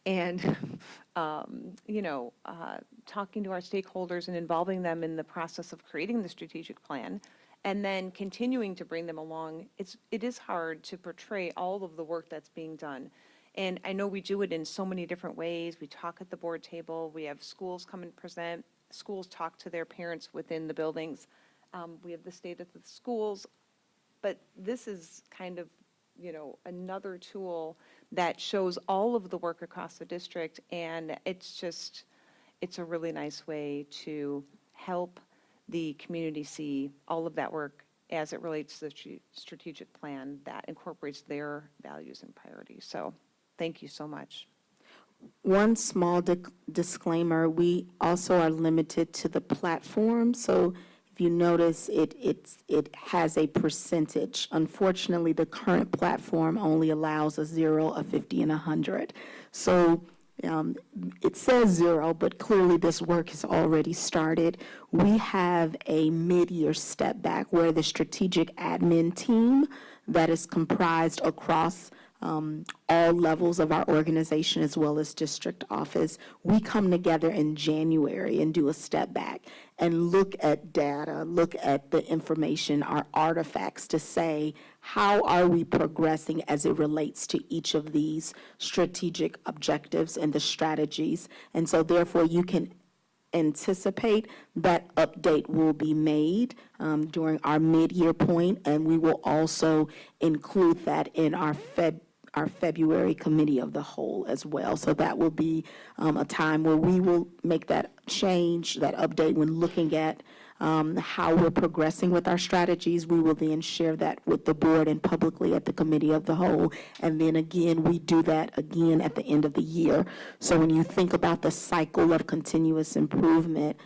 and, talking to our stakeholders and involving them in the process of creating the strategic plan, and then continuing to bring them along. It is hard to portray all of the work that's being done. And I know we do it in so many different ways. We talk at the board table. We have schools come and present. Schools talk to their parents within the buildings. We have the state of the schools. But this is kind of, another tool that shows all of the work across the district. And it's a really nice way to help the community see all of that work as it relates to the strategic plan that incorporates their values and priorities. So thank you so much. One small disclaimer, we also are limited to the platform. So if you notice, it has a percentage. Unfortunately, the current platform only allows a 0, a 50, and 100. So it says 0, but clearly this work has already started. We have a mid-year step back where the strategic admin team that is comprised across all levels of our organization as well as district office, we come together in January and do a step back and look at data, look at the information, our artifacts to say, how are we progressing as it relates to each of these strategic objectives and the strategies? And so therefore you can anticipate that update will be made during our mid-year point, and we will also include that in our February committee of the whole as well. So that will be a time where we will make that change, that update when looking at how we're progressing with our strategies. We will then share that with the board and publicly at the committee of the whole. And then again, we do that again at the end of the year. So when you think about the cycle of continuous improvement,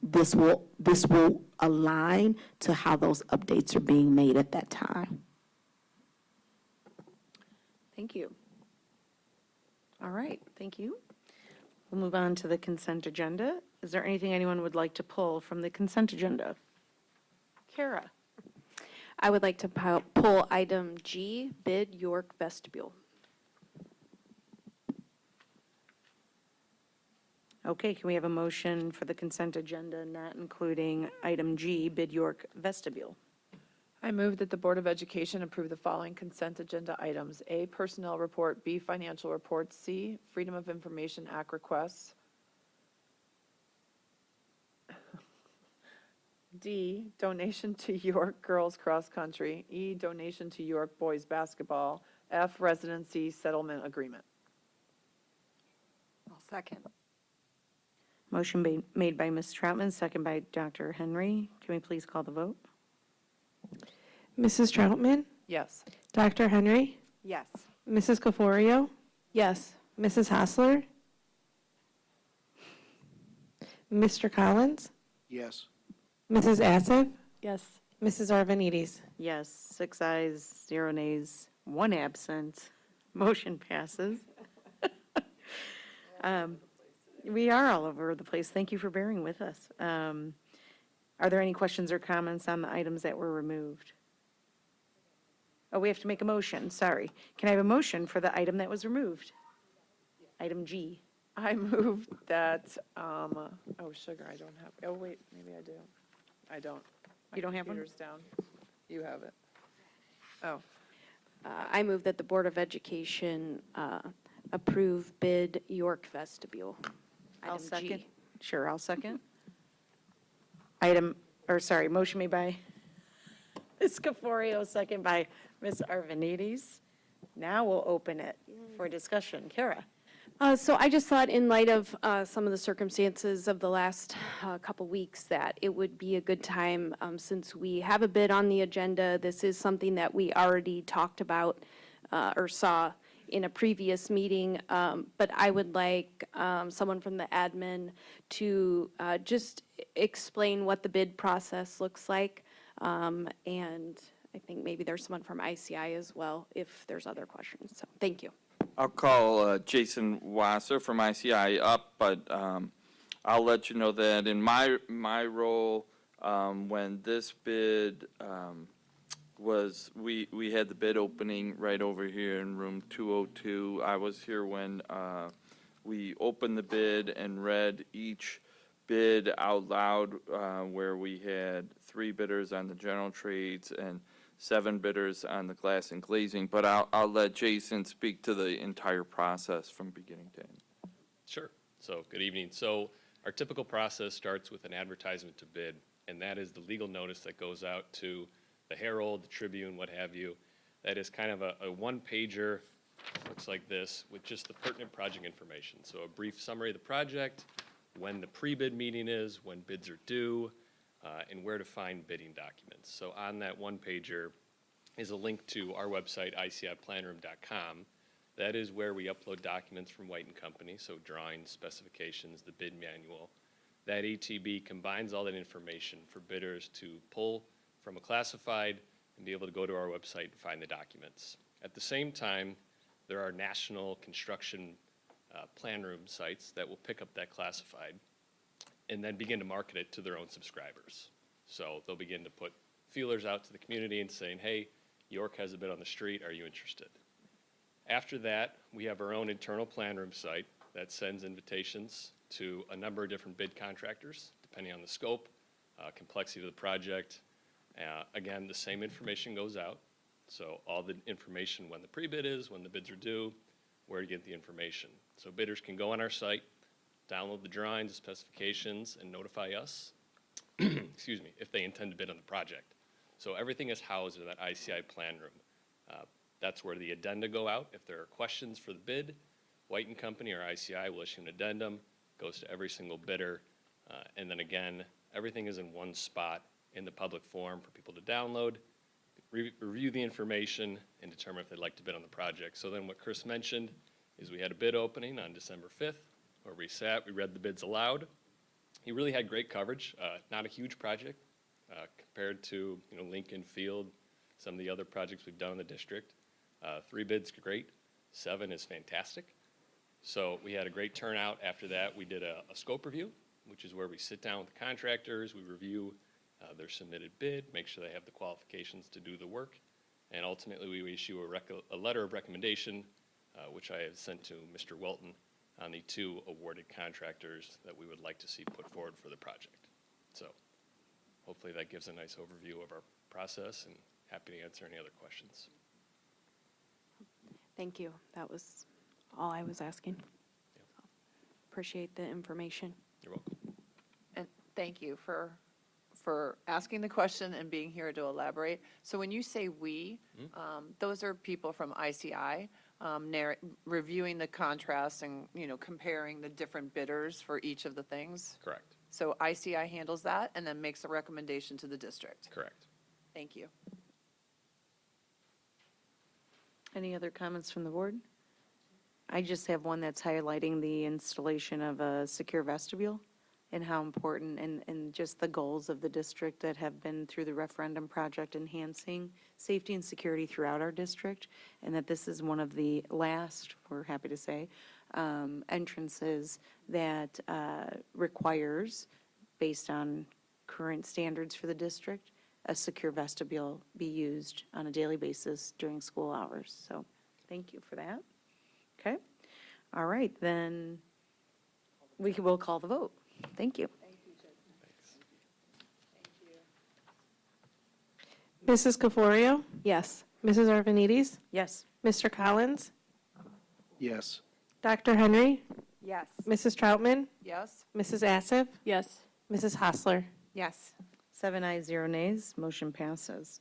this will align to how those updates are being made at that time. Thank you. All right, thank you. We'll move on to the consent agenda. Is there anything anyone would like to pull from the consent agenda? Kara? I would like to pull item G, bid York vestibule. Okay, can we have a motion for the consent agenda not including item G, bid York vestibule? I move that the Board of Education approve the following consent agenda items: A, personnel report; B, financial report; C, Freedom of Information Act requests; D, donation to York girls cross country; E, donation to York boys basketball; F, residency settlement agreement. I'll second. Motion made by Ms. Troutman, second by Dr. Henry. Can we please call the vote? Mrs. Troutman? Yes. Dr. Henry? Yes. Mrs. Caforio? Yes. Mrs. Hassler? Mr. Collins? Yes. Mrs. Assif? Yes. Mrs. Arvanites? Yes, 6 ayes, 0 nays, 1 absent. Motion passes. We are all over the place. Thank you for bearing with us. Are there any questions or comments on the items that were removed? Oh, we have to make a motion, sorry. Can I have a motion for the item that was removed? Item G. I move that, oh, sugar, I don't have, oh, wait, maybe I do. I don't. You don't have one? Computer's down. You have it. Oh. I move that the Board of Education approve bid York vestibule. I'll Item second. G. Sure, I'll second. Motion made by Ms. Caforio, second by Ms. Arvanites. Now we'll open it for discussion. Kara? So I just thought, in light of some of the circumstances of the last couple weeks, that it would be a good time, since we have a bid on the agenda. This is something that we already talked about or saw in a previous meeting, but I would like someone from the admin to just explain what the bid process looks like. And I think maybe there's someone from ICI as well, if there's other questions. So, thank you. I'll call Jason Wasser from ICI up, but I'll let you know that in my role, when this bid we had the bid opening right over here in room 202. I was here when we opened the bid and read each bid out loud, where we had 3 bidders on the general trades and 7 bidders on the glass and glazing, but I'll let Jason speak to the entire process from beginning to end. Sure. So, good evening. So, our typical process starts with an advertisement to bid, and that is the legal notice that goes out to the Herald, the Tribune, what have you. That is kind of a one-pager, looks like this, with just the pertinent project information. So, a brief summary of the project, when the pre-bid meeting is, when bids are due, and where to find bidding documents. So on that one-pager is a link to our website, iciplanroom.com. That is where we upload documents from White & Company, so drawings, specifications, the bid manual. That ATB combines all that information for bidders to pull from a classified and be able to go to our website and find the documents. At the same time, there are national construction plan room sites that will pick up that classified and then begin to market it to their own subscribers. So they'll begin to put feelers out to the community and saying, hey, York has a bid on the street, are you interested? After that, we have our own internal plan room site that sends invitations to a number of different bid contractors, depending on the scope, complexity of the project. Again, the same information goes out. So all the information when the pre-bid is, when the bids are due, where to get the information. So bidders can go on our site, download the drawings, the specifications, and notify us, excuse me, if they intend to bid on the project. So everything is housed in that ICI plan room. That's where the addenda go out. If there are questions for the bid, White & Company or ICI will issue an addendum, goes to every single bidder, and then again, everything is in one spot in the public forum for people to download, review the information, and determine if they'd like to bid on the project. So then what Chris mentioned is we had a bid opening on December 5th, where we sat, we read the bids aloud. He really had great coverage, not a huge project compared to Lincoln Field, some of the other projects we've done in the district. 3 bids, great. 7 is fantastic. So we had a great turnout. After that, we did a scope review, which is where we sit down with the contractors, we review their submitted bid, make sure they have the qualifications to do the work, and ultimately we issue a letter of recommendation, which I have sent to Mr. Welton on the 2 awarded contractors that we would like to see put forward for the project. So hopefully that gives a nice overview of our process, and happy to answer any other questions. Thank you. That was all I was asking. So, appreciate the information. You're welcome. And thank you for asking the question and being here to elaborate. So when you say we, those are people from ICI reviewing the contrast and comparing the different bidders for each of the things? Correct. So ICI handles that and then makes a recommendation to the district? Correct. Thank you. Any other comments from the board? I just have one that's highlighting the installation of a secure vestibule and how important and just the goals of the district that have been through the referendum project enhancing safety and security throughout our district, and that this is one of the last, we're happy to say, entrances that requires, based on current standards for the district, a secure vestibule be used on a daily basis during school hours. So thank you for that. Okay. All right, then we will call the vote. Thank you. Mrs. Caforio? Yes. Mrs. Arvanites? Yes. Mr. Collins? Yes. Dr. Henry? Yes. Mrs. Troutman? Yes. Mrs. Assif? Yes. Mrs. Hostler? Yes. 7 ayes, 0 nays, motion passes.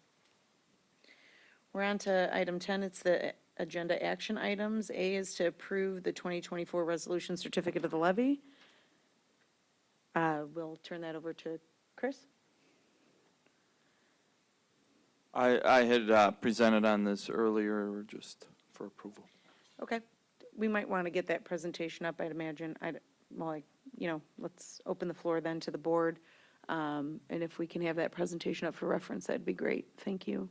We're on to item 10, it's the agenda action items. A is to approve the 2024 resolution certificate of the levy. We'll turn that over to Chris. I had presented on this earlier, we're just for approval. Okay. We might want to get that presentation up, I'd imagine. Let's open the floor then to the board. And if we can have that presentation up for reference, that'd be great. Thank you.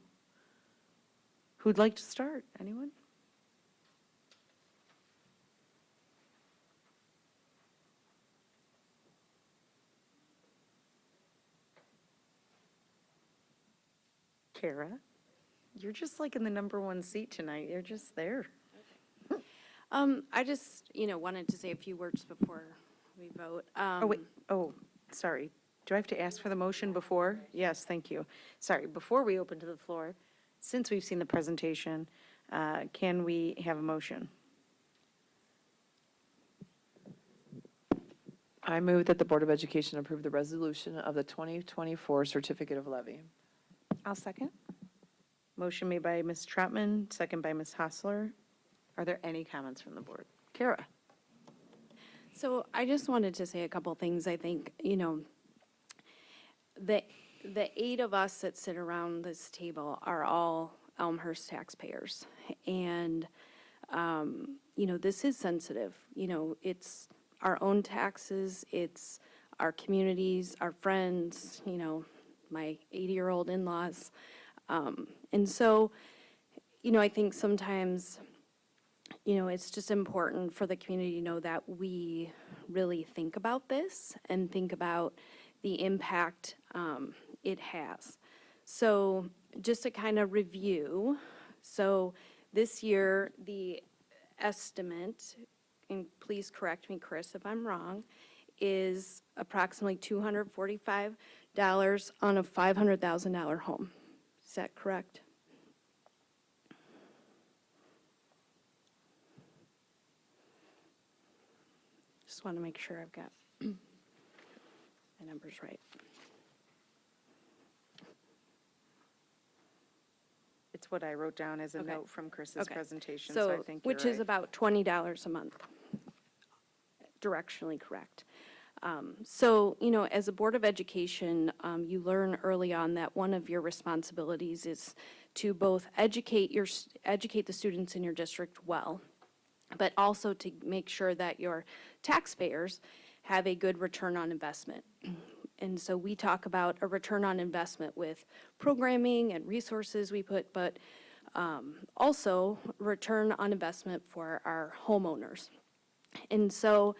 Who'd like to start? Anyone? Kara, you're just like in the number one seat tonight. You're just there. I just, wanted to say a few words before we vote. Oh, wait. Oh, sorry. Do I have to ask for the motion before? Yes, thank you. Sorry, before we open to the floor, since we've seen the presentation, can we have a motion? I move that the Board of Education approve the resolution of the 2024 certificate of levy. I'll second. Motion made by Ms. Trotman, second by Ms. Hostler. Are there any comments from the board? Kara? So I just wanted to say a couple things. I think, the 8 of us that sit around this table are all Elmhurst taxpayers. And, this is sensitive. It's our own taxes, it's our communities, our friends, my 80-year-old in-laws. And so, I think sometimes, it's just important for the community to know that we really think about this and think about the impact it has. So just to kind of review, so this year, the estimate, and please correct me, Chris, if I'm wrong, is approximately $245 on a $500,000 home. Is that correct? Just want to make sure I've got the numbers right. It's what I wrote down as a Okay. note from Chris's Okay. presentation, so I think you're which is right. about $20 a month, directionally correct. So, as a Board of Education, you learn early on that one of your responsibilities is to both educate the students in your district well, but also to make sure that your taxpayers have a good return on investment. And so we talk about a return on investment with programming and resources we put, but also return on investment for our homeowners. And so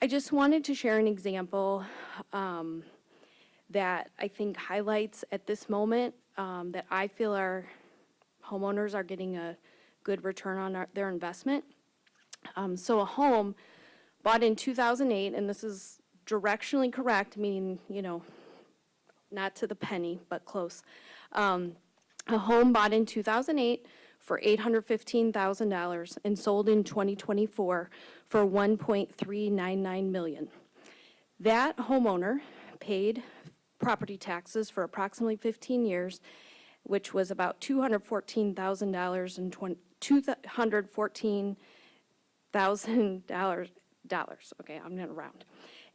I just wanted to share an example that I think highlights at this moment that I feel our homeowners are getting a good return on their investment. So a home bought in 2008, and this is directionally correct, meaning, not to the penny, but close. A home bought in 2008 for $815,000 and sold in 2024 for $1.399 million. That homeowner paid property taxes for approximately 15 years, which was about $214,000 and $214,000. Okay, I'm going to round.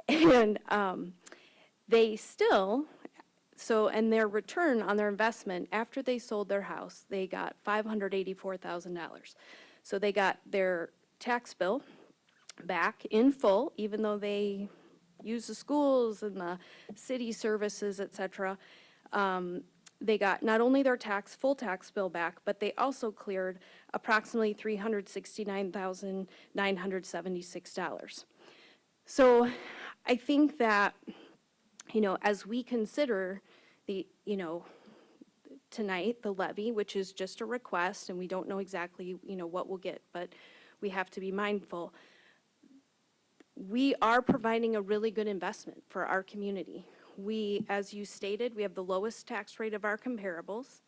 And they still, and their return on their investment after they sold their house, they got $584,000. So they got their tax bill back in full, even though they used the schools and the city services, et cetera. They got not only their full tax bill back, but they also cleared approximately $369,976. So I think that, as we consider tonight, the levy, which is just a request, and we don't know exactly, what we'll get, but we have to be mindful. We are providing a really good investment for our community. We, as you stated, we have the lowest tax rate of our comparables.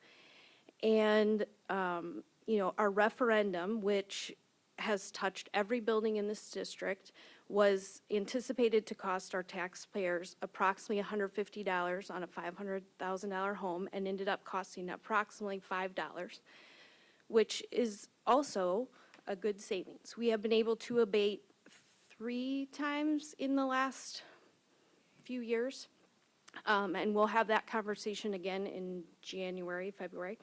And, our referendum, which has touched every building in this district, was anticipated to cost our taxpayers approximately $150 on a $500,000 home and ended up costing approximately $5, which is also a good savings. We have been able to abate 3 times in the last few years, and we'll have that conversation again in January, February.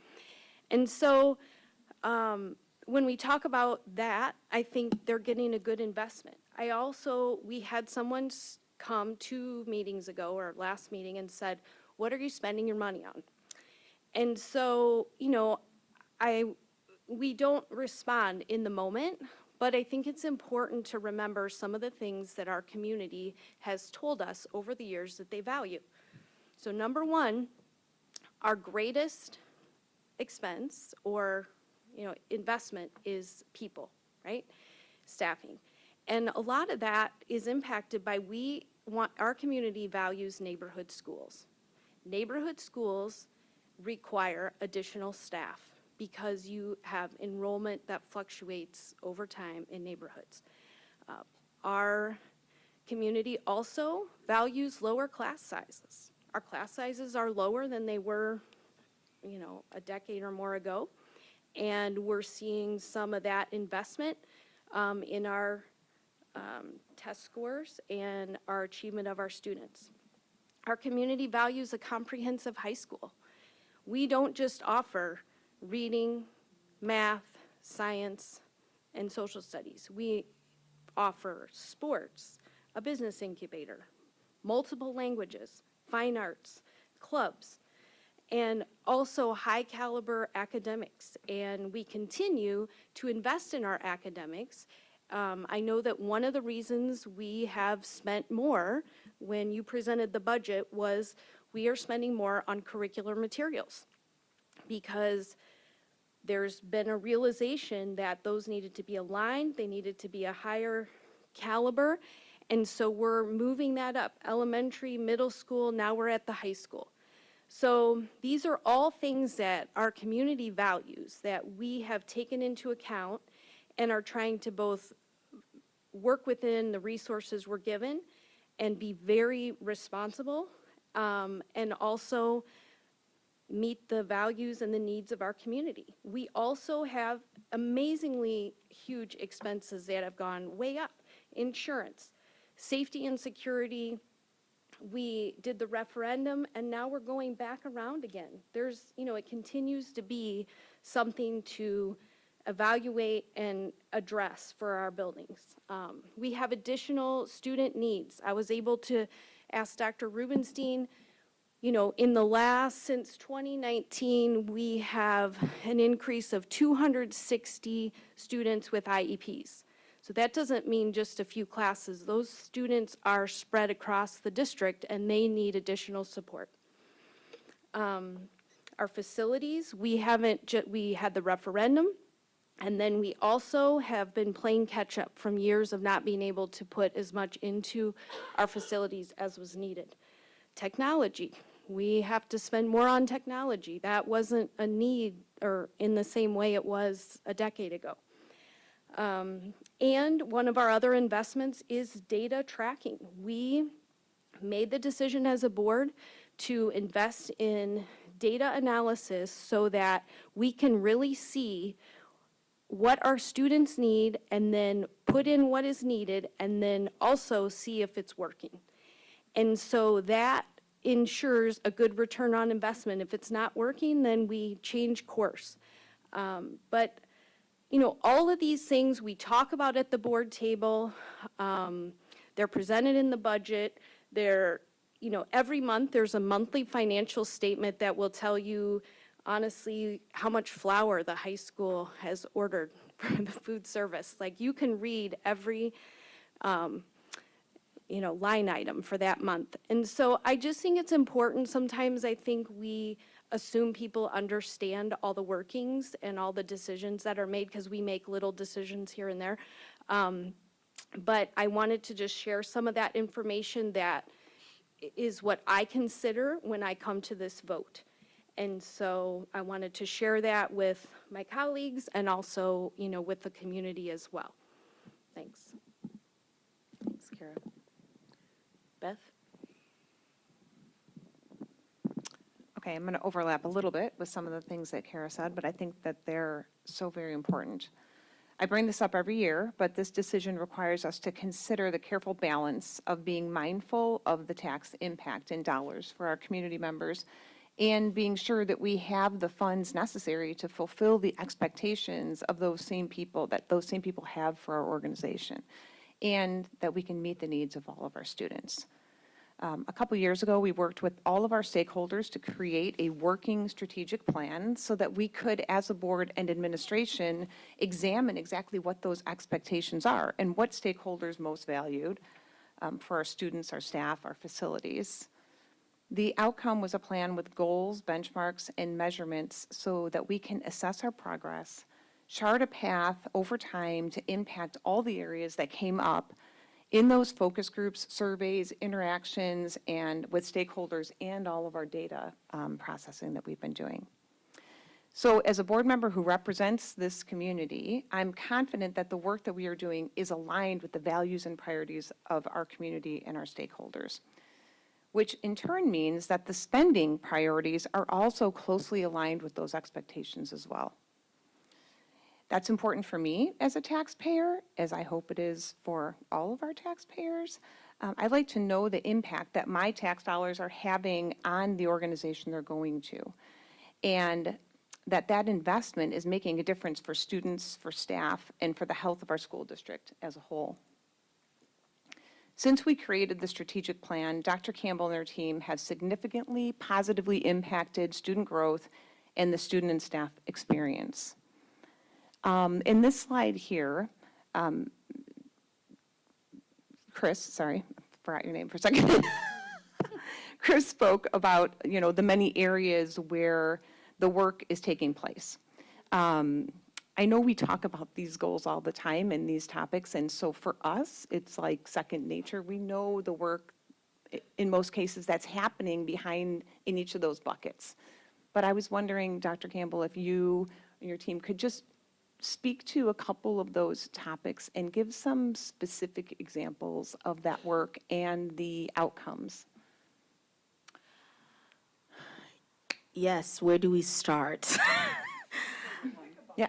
And so when we talk about that, I think they're getting a good investment. We had someone come 2 meetings ago or last meeting and said, what are you spending your money on? And so, we don't respond in the moment, but I think it's important to remember some of the things that our community has told us over the years that they value. So number one, our greatest expense or investment is people, right? Staffing. And a lot of that is impacted by our community values neighborhood schools. Neighborhood schools require additional staff because you have enrollment that fluctuates over time in neighborhoods. Our community also values lower class sizes. Our class sizes are lower than they were, a decade or more ago. And we're seeing some of that investment in our test scores and our achievement of our students. Our community values a comprehensive high school. We don't just offer reading, math, science, and social studies. We offer sports, a business incubator, multiple languages, fine arts, clubs, and also high caliber academics. And we continue to invest in our academics. I know that one of the reasons we have spent more when you presented the budget was we are spending more on curricular materials because there's been a realization that those needed to be aligned, they needed to be a higher caliber, and so we're moving that up. Elementary, middle school, now we're at the high school. So these are all things that our community values that we have taken into account and are trying to both work within the resources we're given and be very responsible and also meet the values and the needs of our community. We also have amazingly huge expenses that have gone way up. Insurance, safety and security. We did the referendum and now we're going back around again. It continues to be something to evaluate and address for our buildings. We have additional student needs. I was able to ask Dr. Rubenstein, since 2019, we have an increase of 260 students with IEPs. So that doesn't mean just a few classes. Those students are spread across the district and they need additional support. Our facilities, we had the referendum, and then we also have been playing catch up from years of not being able to put as much into our facilities as was needed. Technology, we have to spend more on technology. That wasn't a need or in the same way it was a decade ago. And one of our other investments is data tracking. We made the decision as a board to invest in data analysis so that we can really see what our students need and then put in what is needed and then also see if it's working. And so that ensures a good return on investment. If it's not working, then we change course. But all of these things we talk about at the board table. They're presented in the budget. Every month there's a monthly financial statement that will tell you, honestly, how much flour the high school has ordered for the food service. Like you can read every line item for that month. And so I just think it's important. Sometimes I think we assume people understand all the workings and all the decisions that are made because we make little decisions here and there. But I wanted to just share some of that information that is what I consider when I come to this vote. And so I wanted to share that with my colleagues and also, with the community as well. Thanks. Thanks, Kara. Beth? Okay, I'm going to overlap a little bit with some of the things that Kara said, but I think that they're so very important. I bring this up every year, but this decision requires us to consider the careful balance of being mindful of the tax impact in dollars for our community members and being sure that we have the funds necessary to fulfill the expectations of those same people, that those same people have for our organization, and that we can meet the needs of all of our students. A couple years ago, we worked with all of our stakeholders to create a working strategic plan so that we could, as a board and administration, examine exactly what those expectations are and what stakeholders most valued for our students, our staff, our facilities. The outcome was a plan with goals, benchmarks, and measurements so that we can assess our progress, chart a path over time to impact all the areas that came up in those focus groups, surveys, interactions, and with stakeholders and all of our data processing that we've been doing. So as a board member who represents this community, I'm confident that the work that we are doing is aligned with the values and priorities of our community and our stakeholders, which in turn means that the spending priorities are also closely aligned with those expectations as well. That's important for me as a taxpayer, as I hope it is for all of our taxpayers. I'd like to know the impact that my tax dollars are having on the organization they're going to, and that investment is making a difference for students, for staff, and for the health of our school district as a whole. Since we created the strategic plan, Dr. Campbell and her team have significantly positively impacted student growth and the student and staff experience. In this slide here, Chris, sorry, I forgot your name for a second. Chris spoke about, the many areas where the work is taking place. I know we talk about these goals all the time and these topics, and so for us, it's like second nature. We know the work, in most cases, that's happening behind in each of those buckets. But I was wondering, Dr. Campbell, if you and your team could just speak to a couple of those topics and give some specific examples of that work and the outcomes. Yes, where do we start? Yeah.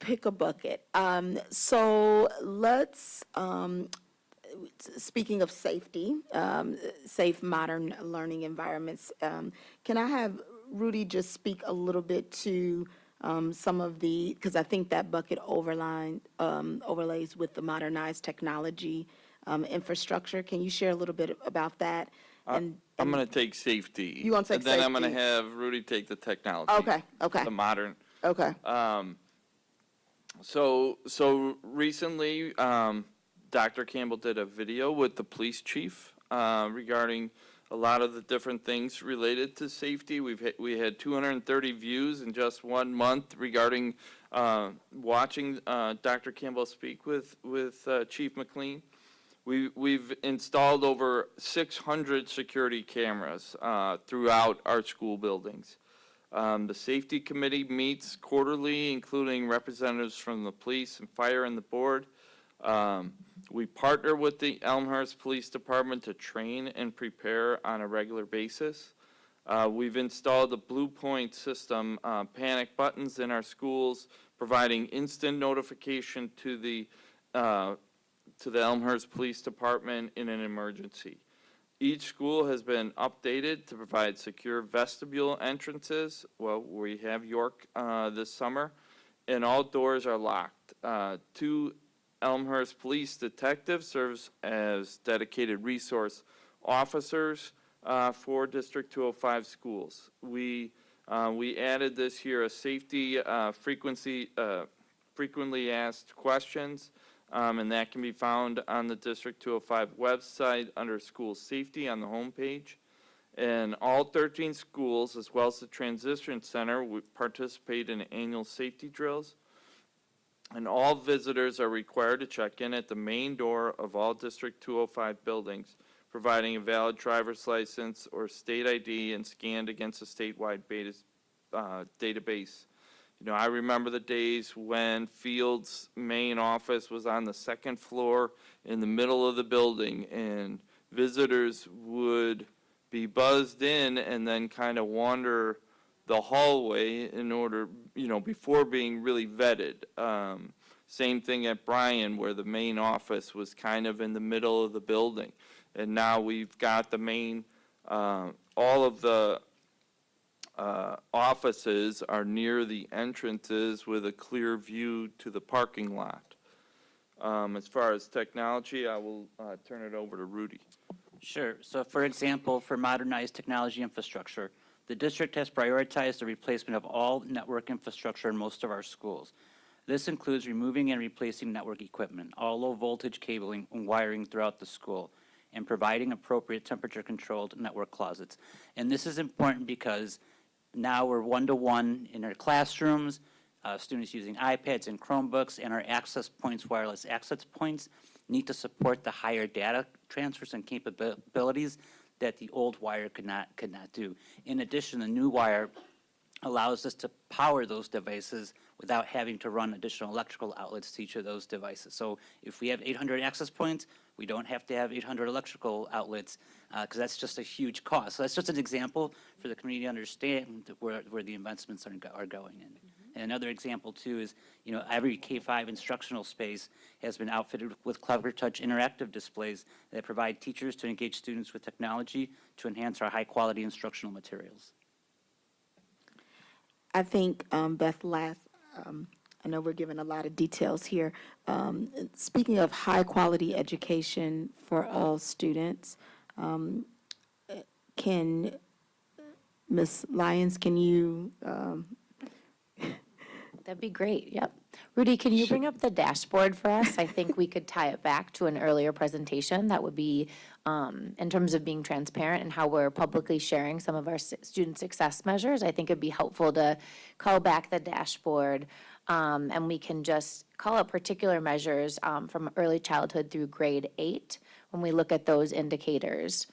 Pick a bucket. So let's, speaking of safety, safe modern learning environments, can I have Rudy just speak a little bit to some of the, because I think that bucket overlays with the modernized technology infrastructure. Can you share a little bit about that? I'm going to take safety. You want to take and then safety? I'm going to have Rudy take the technology. Okay. The modern. Okay. So recently, Dr. Campbell did a video with the police chief regarding a lot of the different things related to safety. We had 230 views in just 1 month regarding watching Dr. Campbell speak with Chief McLean. We've installed over 600 security cameras throughout our school buildings. The safety committee meets quarterly, including representatives from the police and fire and the board. We partner with the Elmhurst Police Department to train and prepare on a regular basis. We've installed a Blue Point system, panic buttons in our schools, providing instant notification to the Elmhurst Police Department in an emergency. Each school has been updated to provide secure vestibule entrances. Well, we have York this summer, and all doors are locked. 2 Elmhurst police detectives serves as dedicated resource officers for District 205 schools. We added this year a safety frequently asked questions, and that can be found on the District 205 website under school safety on the homepage. And all 13 schools, as well as the transition center, participate in annual safety drills. And all visitors are required to check in at the main door of all District 205 buildings, providing a valid driver's license or state ID and scanned against a statewide database. I remember the days when Field's main office was on the 2nd floor in the middle of the building, and visitors would be buzzed in and then kind of wander the hallway in order, before being really vetted. Same thing at Bryan, where the main office was kind of in the middle of the building. And now we've got the main, all of the offices are near the entrances with a clear view to the parking lot. As far as technology, I will turn it over to Rudy. Sure. So for example, for modernized technology infrastructure, the district has prioritized the replacement of all network infrastructure in most of our schools. This includes removing and replacing network equipment, all low voltage cabling and wiring throughout the school, and providing appropriate temperature controlled network closets. And this is important because now we're one-to-one in our classrooms, students using iPads and Chromebooks, and our access points, wireless access points, need to support the higher data transfers and capabilities that the old wire could not do. In addition, the new wire allows us to power those devices without having to run additional electrical outlets to each of those devices. So if we have 800 access points, we don't have to have 800 electrical outlets because that's just a huge cost. So that's just an example for the community to understand where the investments are going in. And another example too is, every K-5 instructional space has been outfitted with Clever Touch interactive displays that provide teachers to engage students with technology to enhance our high-quality instructional materials. I think, Beth, I know we're giving a lot of details here. Speaking of high-quality education for all students, can Ms. Lyons, can you That'd be great, yep. Rudy, can you bring up the dashboard for us? I think we could tie it back to an earlier presentation. That would be in terms of being transparent and how we're publicly sharing some of our student success measures. I think it'd be helpful to call back the dashboard and we can just call out particular measures from early childhood through grade 8 when we look at those indicators.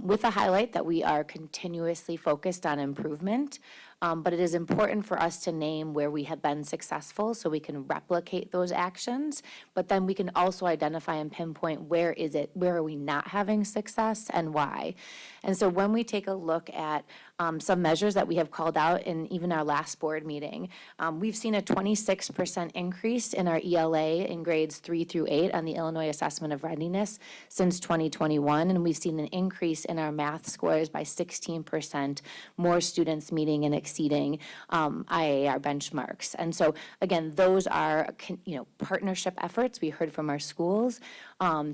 With a highlight that we are continuously focused on improvement, but it is important for us to name where we have been successful so we can replicate those actions, but then we can also identify and pinpoint where are we not having success and why. And so when we take a look at some measures that we have called out in even our last board meeting, we've seen a 26% increase in our ELA in grades 3 through 8 on the Illinois Assessment of Readiness since 2021, and we've seen an increase in our math scores by 16%, more students meeting and exceeding IAR benchmarks. And so again, those are partnership efforts we heard from our schools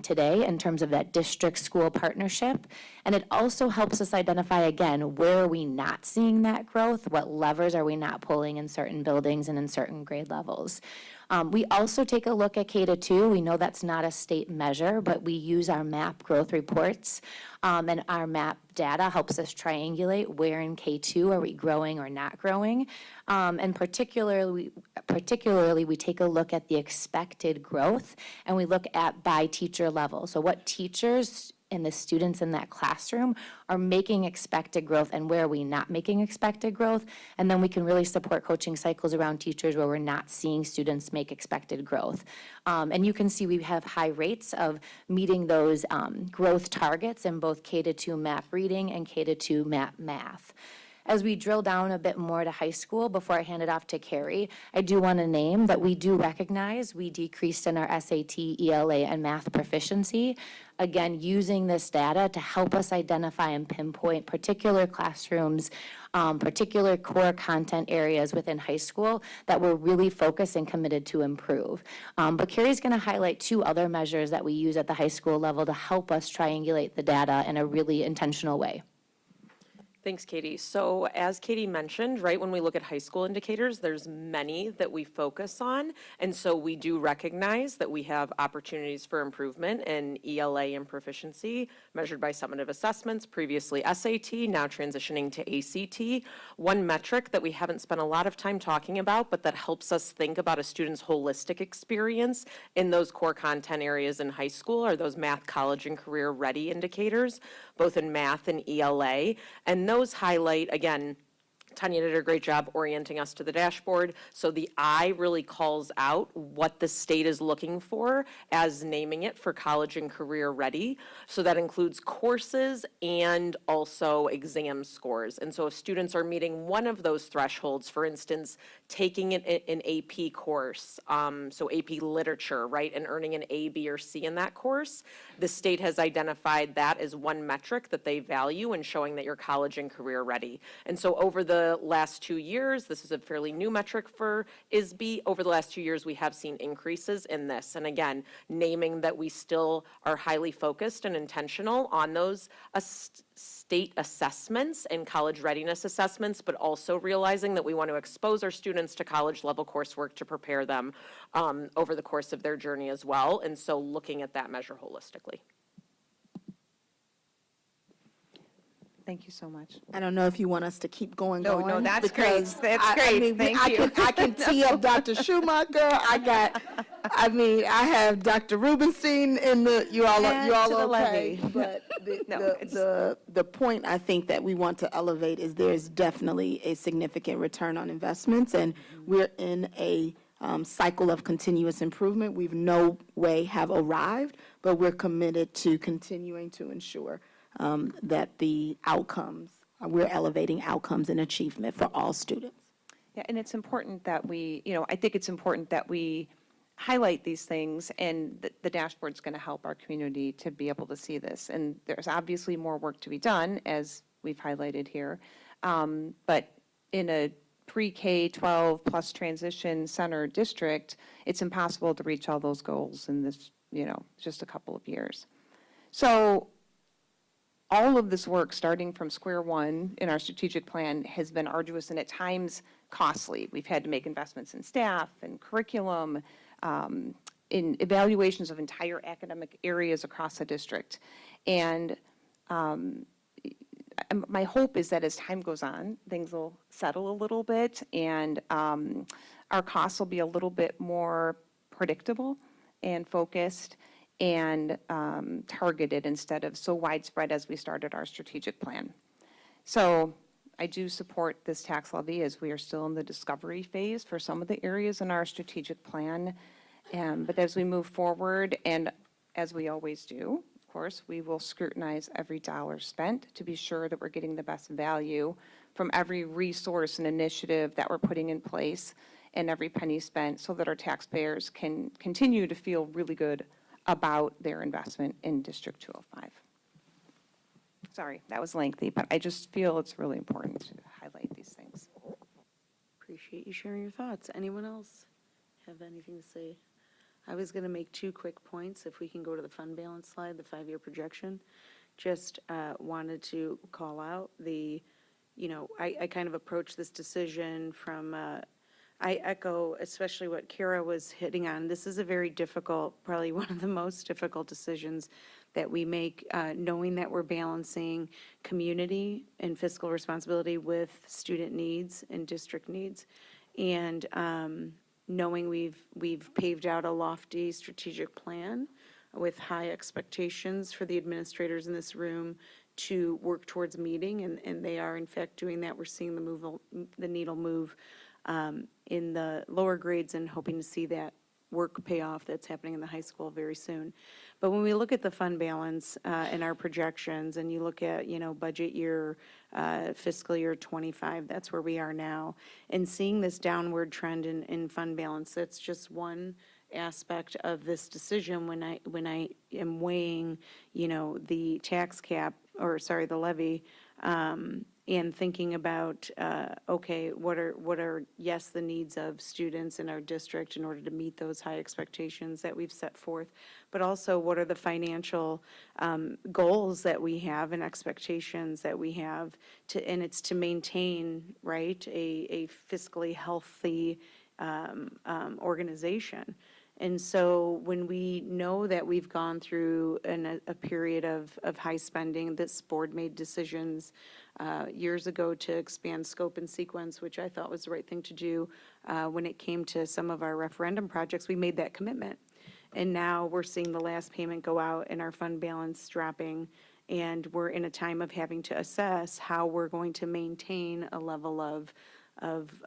today in terms of that district school partnership. And it also helps us identify again, where are we not seeing that growth? What levers are we not pulling in certain buildings and in certain grade levels? We also take a look at K-2. We know that's not a state measure, but we use our MAP growth reports, and our MAP data helps us triangulate where in K-2 are we growing or not growing. And particularly, we take a look at the expected growth, and we look at by teacher level. So what teachers and the students in that classroom are making expected growth and where are we not making expected growth, and then we can really support coaching cycles around teachers where we're not seeing students make expected growth. And you can see we have high rates of meeting those growth targets in both K-2 MAP reading and K-2 MAP math. As we drill down a bit more to high school, before I hand it off to Carrie, I do want to name that we do recognize we decreased in our SAT, ELA, and math proficiency. Again, using this data to help us identify and pinpoint particular classrooms, particular core content areas within high school that we're really focused and committed to improve. But Carrie's going to highlight 2 other measures that we use at the high school level to help us triangulate the data in a really intentional way. Thanks, Katie. So as Katie mentioned, right, when we look at high school indicators, there's many that we focus on. And so we do recognize that we have opportunities for improvement in ELA and proficiency measured by summative assessments, previously SAT, now transitioning to ACT. One metric that we haven't spent a lot of time talking about, but that helps us think about a student's holistic experience in those core content areas in high school are those math, college, and career ready indicators, both in math and ELA. And those highlight, again, Tanya did a great job orienting us to the dashboard. So the I really calls out what the state is looking for as naming it for college and career ready. So that includes courses and also exam scores. And so if students are meeting one of those thresholds, for instance, taking an AP course, so AP literature, right, and earning an A, B, or C in that course, the state has identified that as one metric that they value in showing that you're college and career ready. And so over the last 2 years, this is a fairly new metric for ISB, over the last 2 years, we have seen increases in this. And again, naming that we still are highly focused and intentional on those state assessments and college readiness assessments, but also realizing that we want to expose our students to college level coursework to prepare them over the course of their journey as well. And so looking at that measure holistically. Thank you so much. I don't know if you want us to keep going. No, that's great. because That's great. Thank you. I can tee up Dr. Schumacher. I have Dr. Rubenstein in the, you all the okay. levy. But No, the point I think that we want to elevate is there's definitely a significant return on investments, and we're in a cycle of continuous improvement. We've no way have arrived, but we're committed to continuing to ensure that the outcomes, we're elevating outcomes and achievement for all students. Yeah, and it's important that we, I think it's important that we highlight these things, and the dashboard's going to help our community to be able to see this. And there's obviously more work to be done, as we've highlighted here. But in a pre-K 12 plus transition center district, it's impossible to reach all those goals in this, just a couple of years. So all of this work, starting from square one in our strategic plan, has been arduous and at times costly. We've had to make investments in staff and curriculum, in evaluations of entire academic areas across the district. And my hope is that as time goes on, things will settle a little bit, and our costs will be a little bit more predictable and focused and targeted instead of so widespread as we started our strategic plan. So I do support this tax levy, as we are still in the discovery phase for some of the areas in our strategic plan. But as we move forward, and as we always do, of course, we will scrutinize every dollar spent to be sure that we're getting the best value from every resource and initiative that we're putting in place, and every penny spent, so that our taxpayers can continue to feel really good about their investment in District 205. Sorry, that was lengthy, but I just feel it's really important to highlight these things. Appreciate you sharing your thoughts. Anyone else have anything to say? I was going to make 2 quick points. If we can go to the fund balance slide, the 5-year projection. Just wanted to call out the, I kind of approached this decision from, I echo especially what Kara was hitting on. This is a very difficult, probably one of the most difficult decisions that we make, knowing that we're balancing community and fiscal responsibility with student needs and district needs. And knowing we've paved out a lofty strategic plan with high expectations for the administrators in this room to work towards meeting, and they are in fact doing that. We're seeing the needle move in the lower grades, and hoping to see that work pay off that's happening in the high school very soon. But when we look at the fund balance and our projections, and you look at, budget year, fiscal year 25, that's where we are now. And seeing this downward trend in fund balance, that's just one aspect of this decision when I am weighing, the tax cap, the levy, and thinking about, okay, what are, yes, the needs of students in our district in order to meet those high expectations that we've set forth, but also what are the financial goals that we have and expectations that we have and it's to maintain, right, a fiscally healthy organization. And so when we know that we've gone through a period of high spending, this board made decisions years ago to expand scope and sequence, which I thought was the right thing to do. When it came to some of our referendum projects, we made that commitment. And now we're seeing the last payment go out and our fund balance dropping. And we're in a time of having to assess how we're going to maintain a level of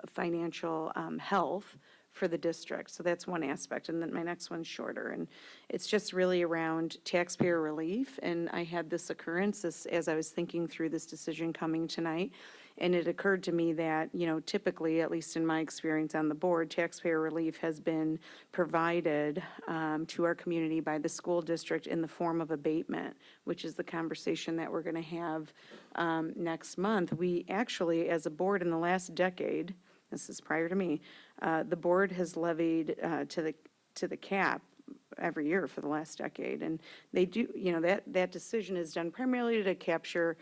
financial health for the district. So that's one aspect. And then my next one's shorter. And it's just really around taxpayer relief. And I had this occurrence as I was thinking through this decision coming tonight. And it occurred to me that, typically, at least in my experience on the board, taxpayer relief has been provided to our community by the school district in the form of abatement, which is the conversation that we're going to have next month. We actually, as a board in the last decade, this is prior to me, the board has levied to the cap every year for the last decade. And they do, that decision is done primarily to capture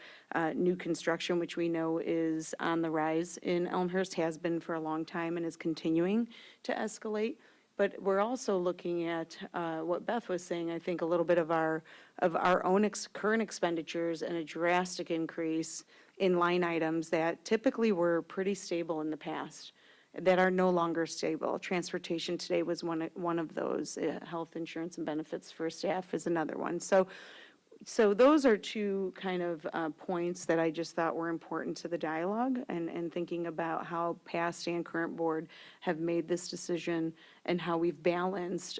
new construction, which we know is on the rise in Elmhurst, has been for a long time and is continuing to escalate. But we're also looking at what Beth was saying, I think a little bit of our own current expenditures and a drastic increase in line items that typically were pretty stable in the past, that are no longer stable. Transportation today was one of those. Health insurance and benefits for staff is another one. So those are two kind of points that I just thought were important to the dialogue and thinking about how past and current board have made this decision and how we've balanced,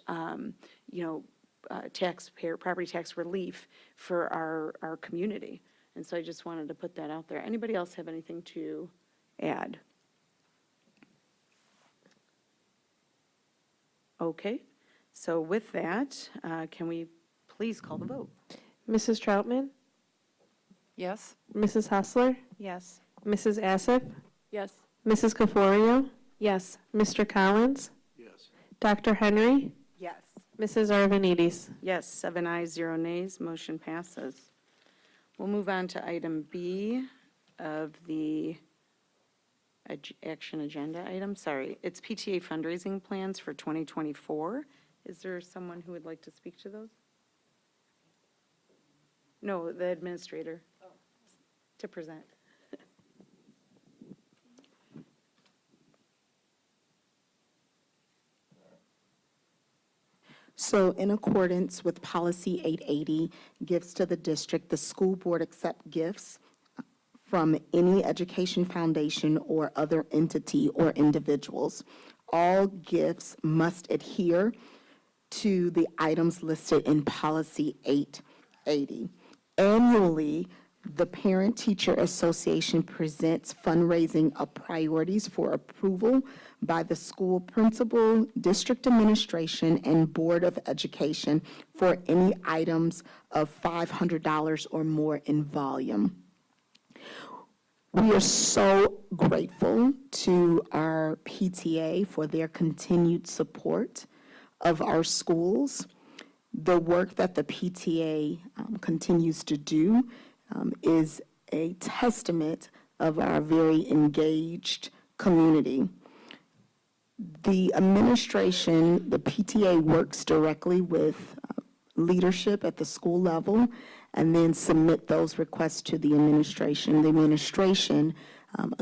property tax relief for our community. And so I just wanted to put that out there. Anybody else have anything to add? Okay, so with that, can we please call the vote? Mrs. Troutman? Yes. Mrs. Hostler? Yes. Mrs. Assif? Yes. Mrs. Caforio? Yes. Mr. Collins? Yes. Dr. Henry? Yes. Mrs. Arvanites? Yes, 7 ayes, 0 nays, motion passes. We'll move on to item B of the action agenda item. Sorry, it's PTA fundraising plans for 2024. Is there someone who would like to speak to those? No, the administrator to present. So in accordance with Policy 880, gifts to the district, the school board accept gifts from any education foundation or other entity or individuals. All gifts must adhere to the items listed in Policy 880. Annually, the Parent-Teacher Association presents fundraising priorities for approval by the school principal, district administration, and Board of Education for any items of $500 or more in volume. We are so grateful to our PTA for their continued support of our schools. The work that the PTA continues to do is a testament of our very engaged community. The administration, the PTA works directly with leadership at the school level and then submit those requests to the administration. The administration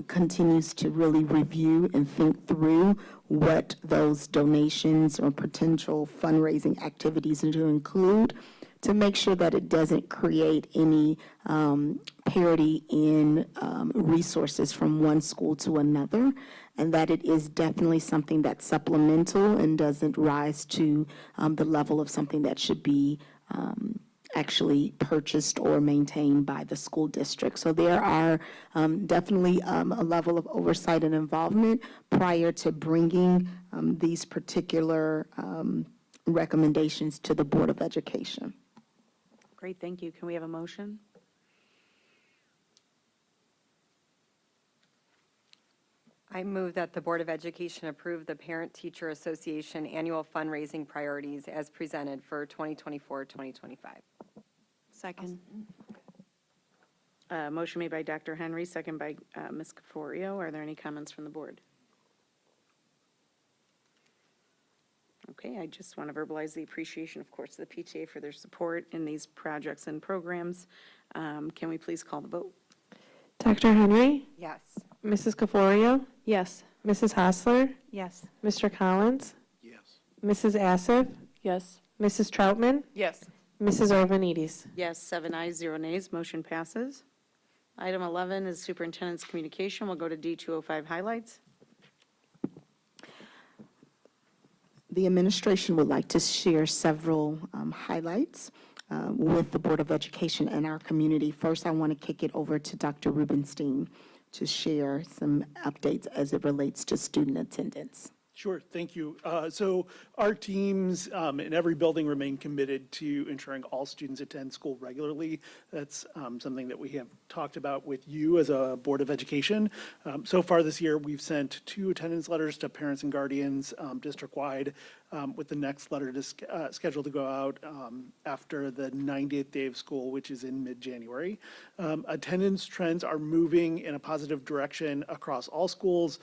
continues to really review and think through what those donations or potential fundraising activities are to include to make sure that it doesn't create any parity in resources from one school to another, and that it is definitely something that's supplemental and doesn't rise to the level of something that should be actually purchased or maintained by the school district. So there are definitely a level of oversight and involvement prior to bringing these particular recommendations to the Board of Education. Great, thank you. Can we have a motion? I move that the Board of Education approve the Parent-Teacher Association annual fundraising priorities as presented for 2024-2025. Second. Motion made by Dr. Henry, second by Ms. Caforio. Are there any comments from the board? Okay, I just want to verbalize the appreciation, of course, to the PTA for their support in these projects and programs. Can we please call the vote? Dr. Henry? Yes. Mrs. Caforio? Yes. Mrs. Hostler? Yes. Mr. Collins? Yes. Mrs. Assif? Yes. Mrs. Troutman? Yes. Mrs. Arvanites. Yes, 7 ayes, 0 nays, motion passes. Item 11 is superintendent's communication. We'll go to D205 highlights. The administration would like to share several highlights with the Board of Education and our community. First, I want to kick it over to Dr. Rubenstein to share some updates as it relates to student attendance. Sure, thank you. So our teams in every building remain committed to ensuring all students attend school regularly. That's something that we have talked about with you as a Board of Education. So far this year, we've sent 2 attendance letters to parents and guardians district-wide, with the next letter scheduled to go out after the 90th day of school, which is in mid-January. Attendance trends are moving in a positive direction across all schools,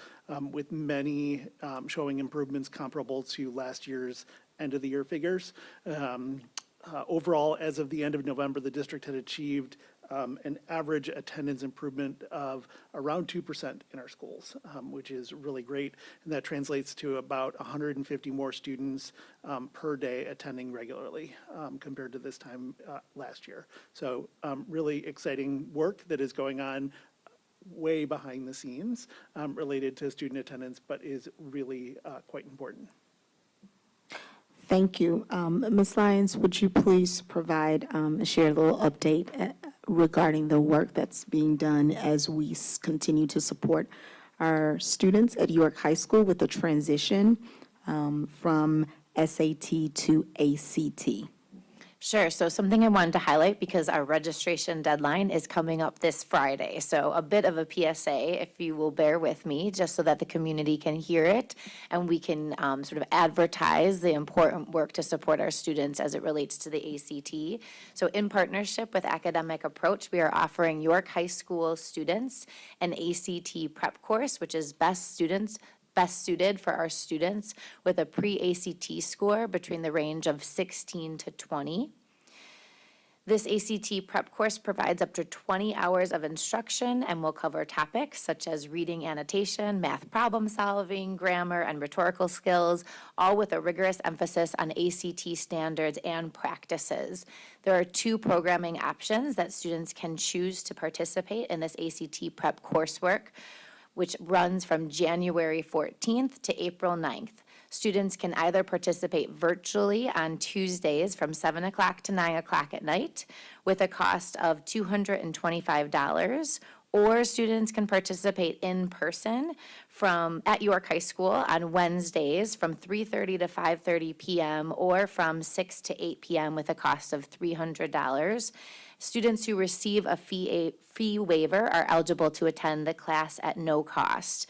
with many showing improvements comparable to last year's end-of-the-year figures. Overall, as of the end of November, the district had achieved an average attendance improvement of around 2% in our schools, which is really great. And that translates to about 150 more students per day attending regularly compared to this time last year. So really exciting work that is going on way behind the scenes related to student attendance, but is really quite important. Thank you. Ms. Lyons, would you please provide, share a little update regarding the work that's being done as we continue to support our students at York High School with the transition from SAT to ACT? Sure. So something I wanted to highlight, because our registration deadline is coming up this Friday. So a bit of a PSA, if you will bear with me, just so that the community can hear it and we can sort of advertise the important work to support our students as it relates to the ACT. So in partnership with Academic Approach, we are offering York High School students an ACT prep course, which is best suited for our students with a pre-ACT score between the range of 16 to 20. This ACT prep course provides up to 20 hours of instruction and will cover topics such as reading annotation, math problem solving, grammar, and rhetorical skills, all with a rigorous emphasis on ACT standards and practices. There are 2 programming options that students can choose to participate in this ACT prep coursework, which runs from January 14th to April 9th. Students can either participate virtually on Tuesdays from 7 o'clock to 9 o'clock at night with a cost of $225, or students can participate in person at York High School on Wednesdays from 3:30 to 5:30 p.m. or from 6 to 8 p.m. with a cost of $300. Students who receive a fee waiver are eligible to attend the class at no cost.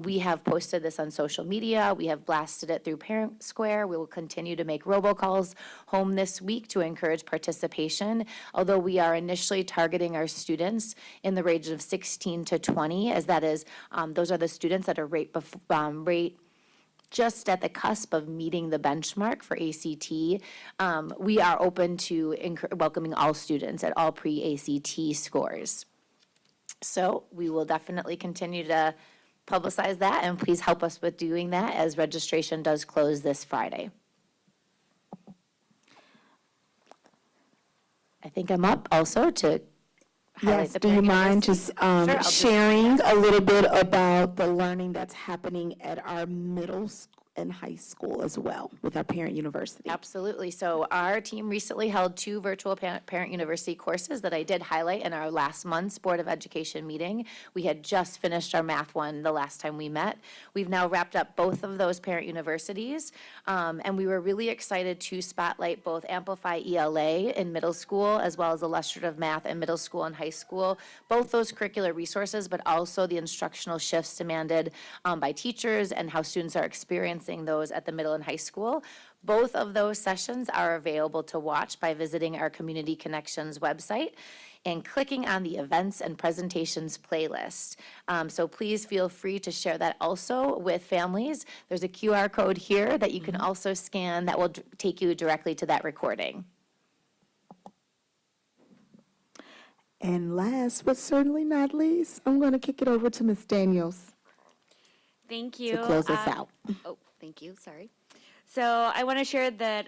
We have posted this on social media. We have blasted it through Parent Square. We will continue to make robocalls home this week to encourage participation, although we are initially targeting our students in the range of 16 to 20, as that is, those are the students that are rate just at the cusp of meeting the benchmark for ACT. We are open to welcoming all students at all pre-ACT scores. So we will definitely continue to publicize that, and please help us with doing that as registration does close this Friday. I think I'm up also to highlight Yes, the do you parent mind university. just Sure, I'll sharing a little bit about the learning that's happening at our middle and high school as well with our parent university? Absolutely. So our team recently held 2 virtual parent university courses that I did highlight in our last month's Board of Education meeting. We had just finished our math one the last time we met. We've now wrapped up both of those parent universities, and we were really excited to spotlight both Amplify ELA in middle school as well as illustrative math in middle school and high school, both those curricular resources, but also the instructional shifts demanded by teachers and how students are experiencing those at the middle and high school. Both of those sessions are available to watch by visiting our Community Connections website and clicking on the Events and Presentations playlist. So please feel free to share that also with families. There's a QR code here that you can also scan that will take you directly to that recording. And last but certainly not least, I'm going to kick it over to Ms. Daniels. Thank you. To close us out. Oh, thank you, sorry. So I want to share that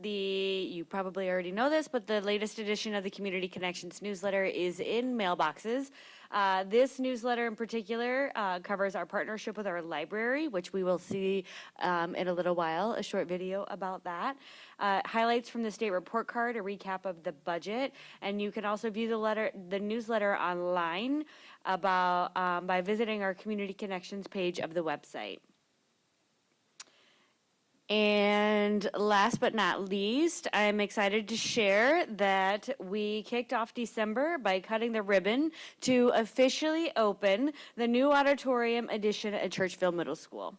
you probably already know this, but the latest edition of the Community Connections newsletter is in mailboxes. This newsletter in particular covers our partnership with our library, which we will see in a little while, a short video about that. Highlights from the state report card, a recap of the budget, and you can also view the newsletter online by visiting our Community Connections page of the website. And last but not least, I'm excited to share that we kicked off December by cutting the ribbon to officially open the new auditorium addition at Churchville Middle School.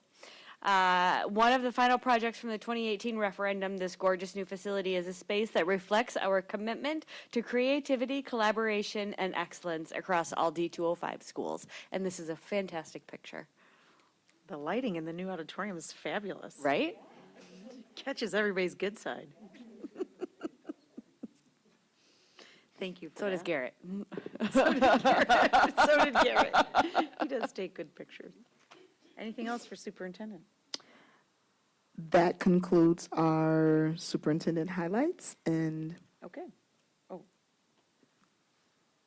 One of the final projects from the 2018 referendum, this gorgeous new facility is a space that reflects our commitment to creativity, collaboration, and excellence across all D205 schools. And this is a fantastic picture. The lighting in the new auditorium is fabulous. Right? Catches everybody's good side. Thank you for So does that. Garrett. So did Garrett. So did Garrett. He does take good pictures. Anything else for superintendent? That concludes our superintendent highlights, and Okay. Oh,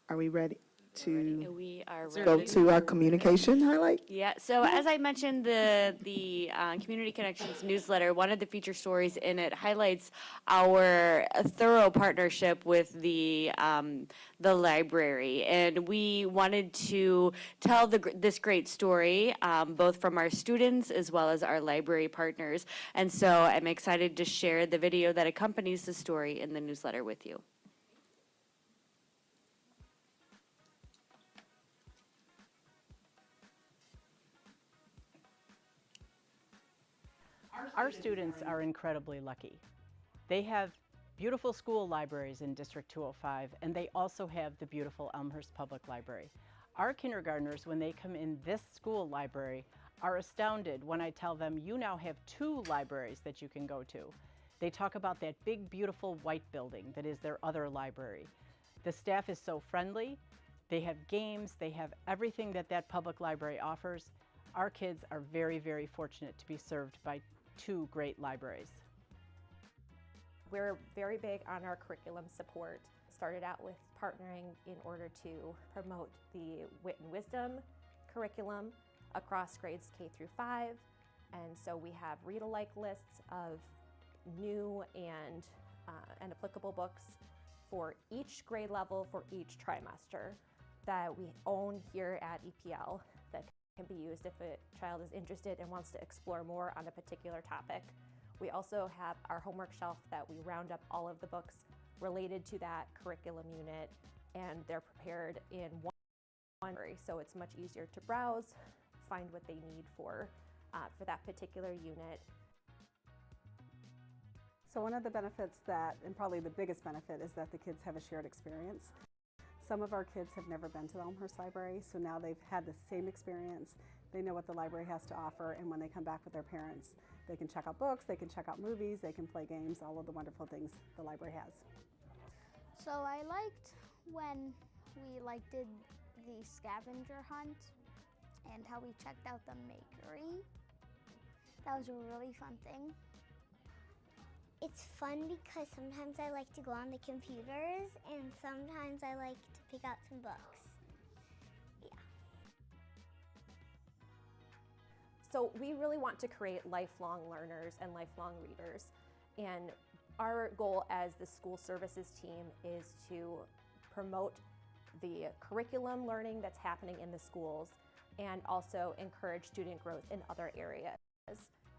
are we ready to We are go ready. to our communication highlight? Yeah, so as I mentioned, the Community Connections newsletter, one of the feature stories in it highlights our thorough partnership with the library. And we wanted to tell this great story, both from our students as well as our library partners. And so I'm excited to share the video that accompanies the story in the newsletter with you. Our students are incredibly lucky. They have beautiful school libraries in District 205, and they also have the beautiful Elmhurst Public Library. Our kindergartners, when they come in this school library, are astounded when I tell them, you now have 2 libraries that you can go to. They talk about that big, beautiful white building that is their other library. The staff is so friendly. They have games. They have everything that that public library offers. Our kids are very, very fortunate to be served by 2 great libraries. We're very big on our curriculum support. Started out with partnering in order to promote the Wit and Wisdom curriculum across grades K through 5. And so we have read-alike lists of new and applicable books for each grade level for each trimester that we own here at EPL that can be used if a child is interested and wants to explore more on a particular topic. We also have our homework shelf that we round up all of the books related to that curriculum unit, and they're prepared in one library, so it's much easier to browse, find what they need for that particular unit. So one of the benefits and probably the biggest benefit, is that the kids have a shared experience. Some of our kids have never been to the Elmhurst Library, so now they've had the same experience. They know what the library has to offer, and when they come back with their parents, they can check out books, they can check out movies, they can play games, all of the wonderful things the library has. So I liked when we did the scavenger hunt and how we checked out the makery. That was a really fun thing. It's fun because sometimes I like to go on the computers and sometimes I like to pick out some books. Yeah. So we really want to create lifelong learners and lifelong readers. And our goal as the school services team is to promote the curriculum learning that's happening in the schools and also encourage student growth in other areas.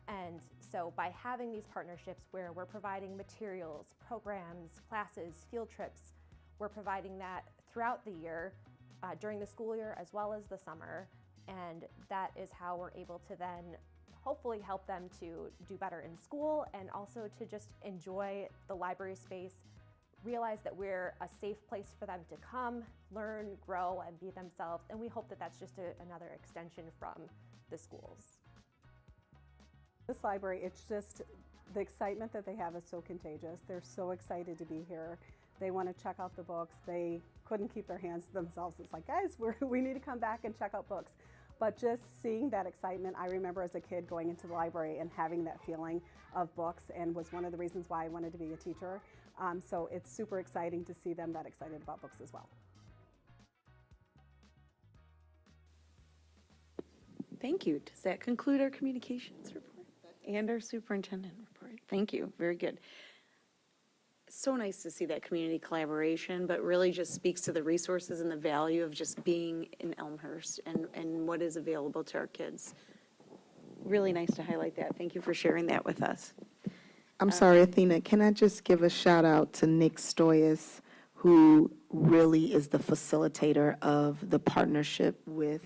And so by having these partnerships where we're providing materials, programs, classes, field trips, we're providing that throughout the year, during the school year as well as the summer. And that is how we're able to then hopefully help them to do better in school and also to just enjoy the library space, realize that we're a safe place for them to come, learn, grow, and be themselves. And we hope that that's just another extension from the schools. This library, it's just, the excitement that they have is so contagious. They're so excited to be here. They want to check out the books. They couldn't keep their hands to themselves. It's like, guys, we need to come back and check out books. But just seeing that excitement, I remember as a kid going into the library and having that feeling of books, and was one of the reasons why I wanted to be a teacher. So it's super exciting to see them that excited about books as well. Thank you. Does that conclude our communications report and our superintendent report? Thank you. Very good. So nice to see that community collaboration, but really just speaks to the resources and the value of just being in Elmhurst and what is available to our kids. Really nice to highlight that. Thank you for sharing that with us. I'm sorry, Athena, can I just give a shout out to Nick Stoyas, who really is the facilitator of the partnership with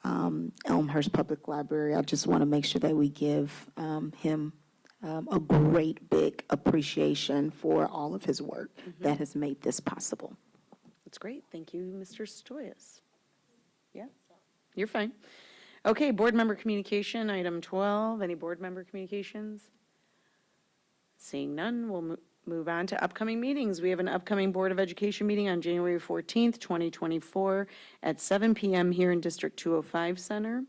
Elmhurst Public Library. I just want to make sure that we give him a great big appreciation for all of his work that has made this possible. That's great. Thank you, Mr. Stoyas. Yeah, you're fine. Okay, board member communication, item 12. Any board member communications? Seeing none, we'll move on to upcoming meetings. We have an upcoming Board of Education meeting on January 14th, 2024 at 7 p.m. here in District 205 Center.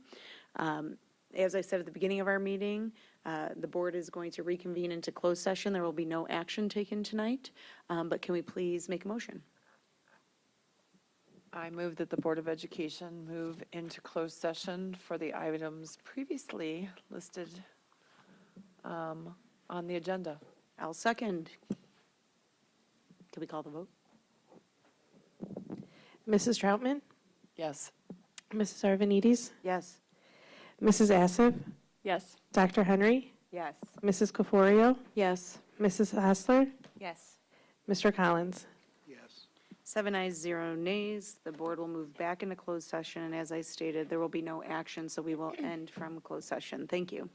As I said at the beginning of our meeting, the board is going to reconvene into closed session. There will be no action taken tonight, but can we please make a motion? I move that the Board of Education move into closed session for the items previously listed on the agenda. I'll second. Can we call the vote? Mrs. Troutman? Yes. Mrs. Arvanites? Yes. Mrs. Assif? Yes. Dr. Henry? Yes. Mrs. Caforio? Yes. Mrs. Hassler? Yes. Mr. Collins? Yes. 7 ayes, 0 nays. The board will move back into closed session, and as I stated, there will be no action, so we will end from closed session. Thank you.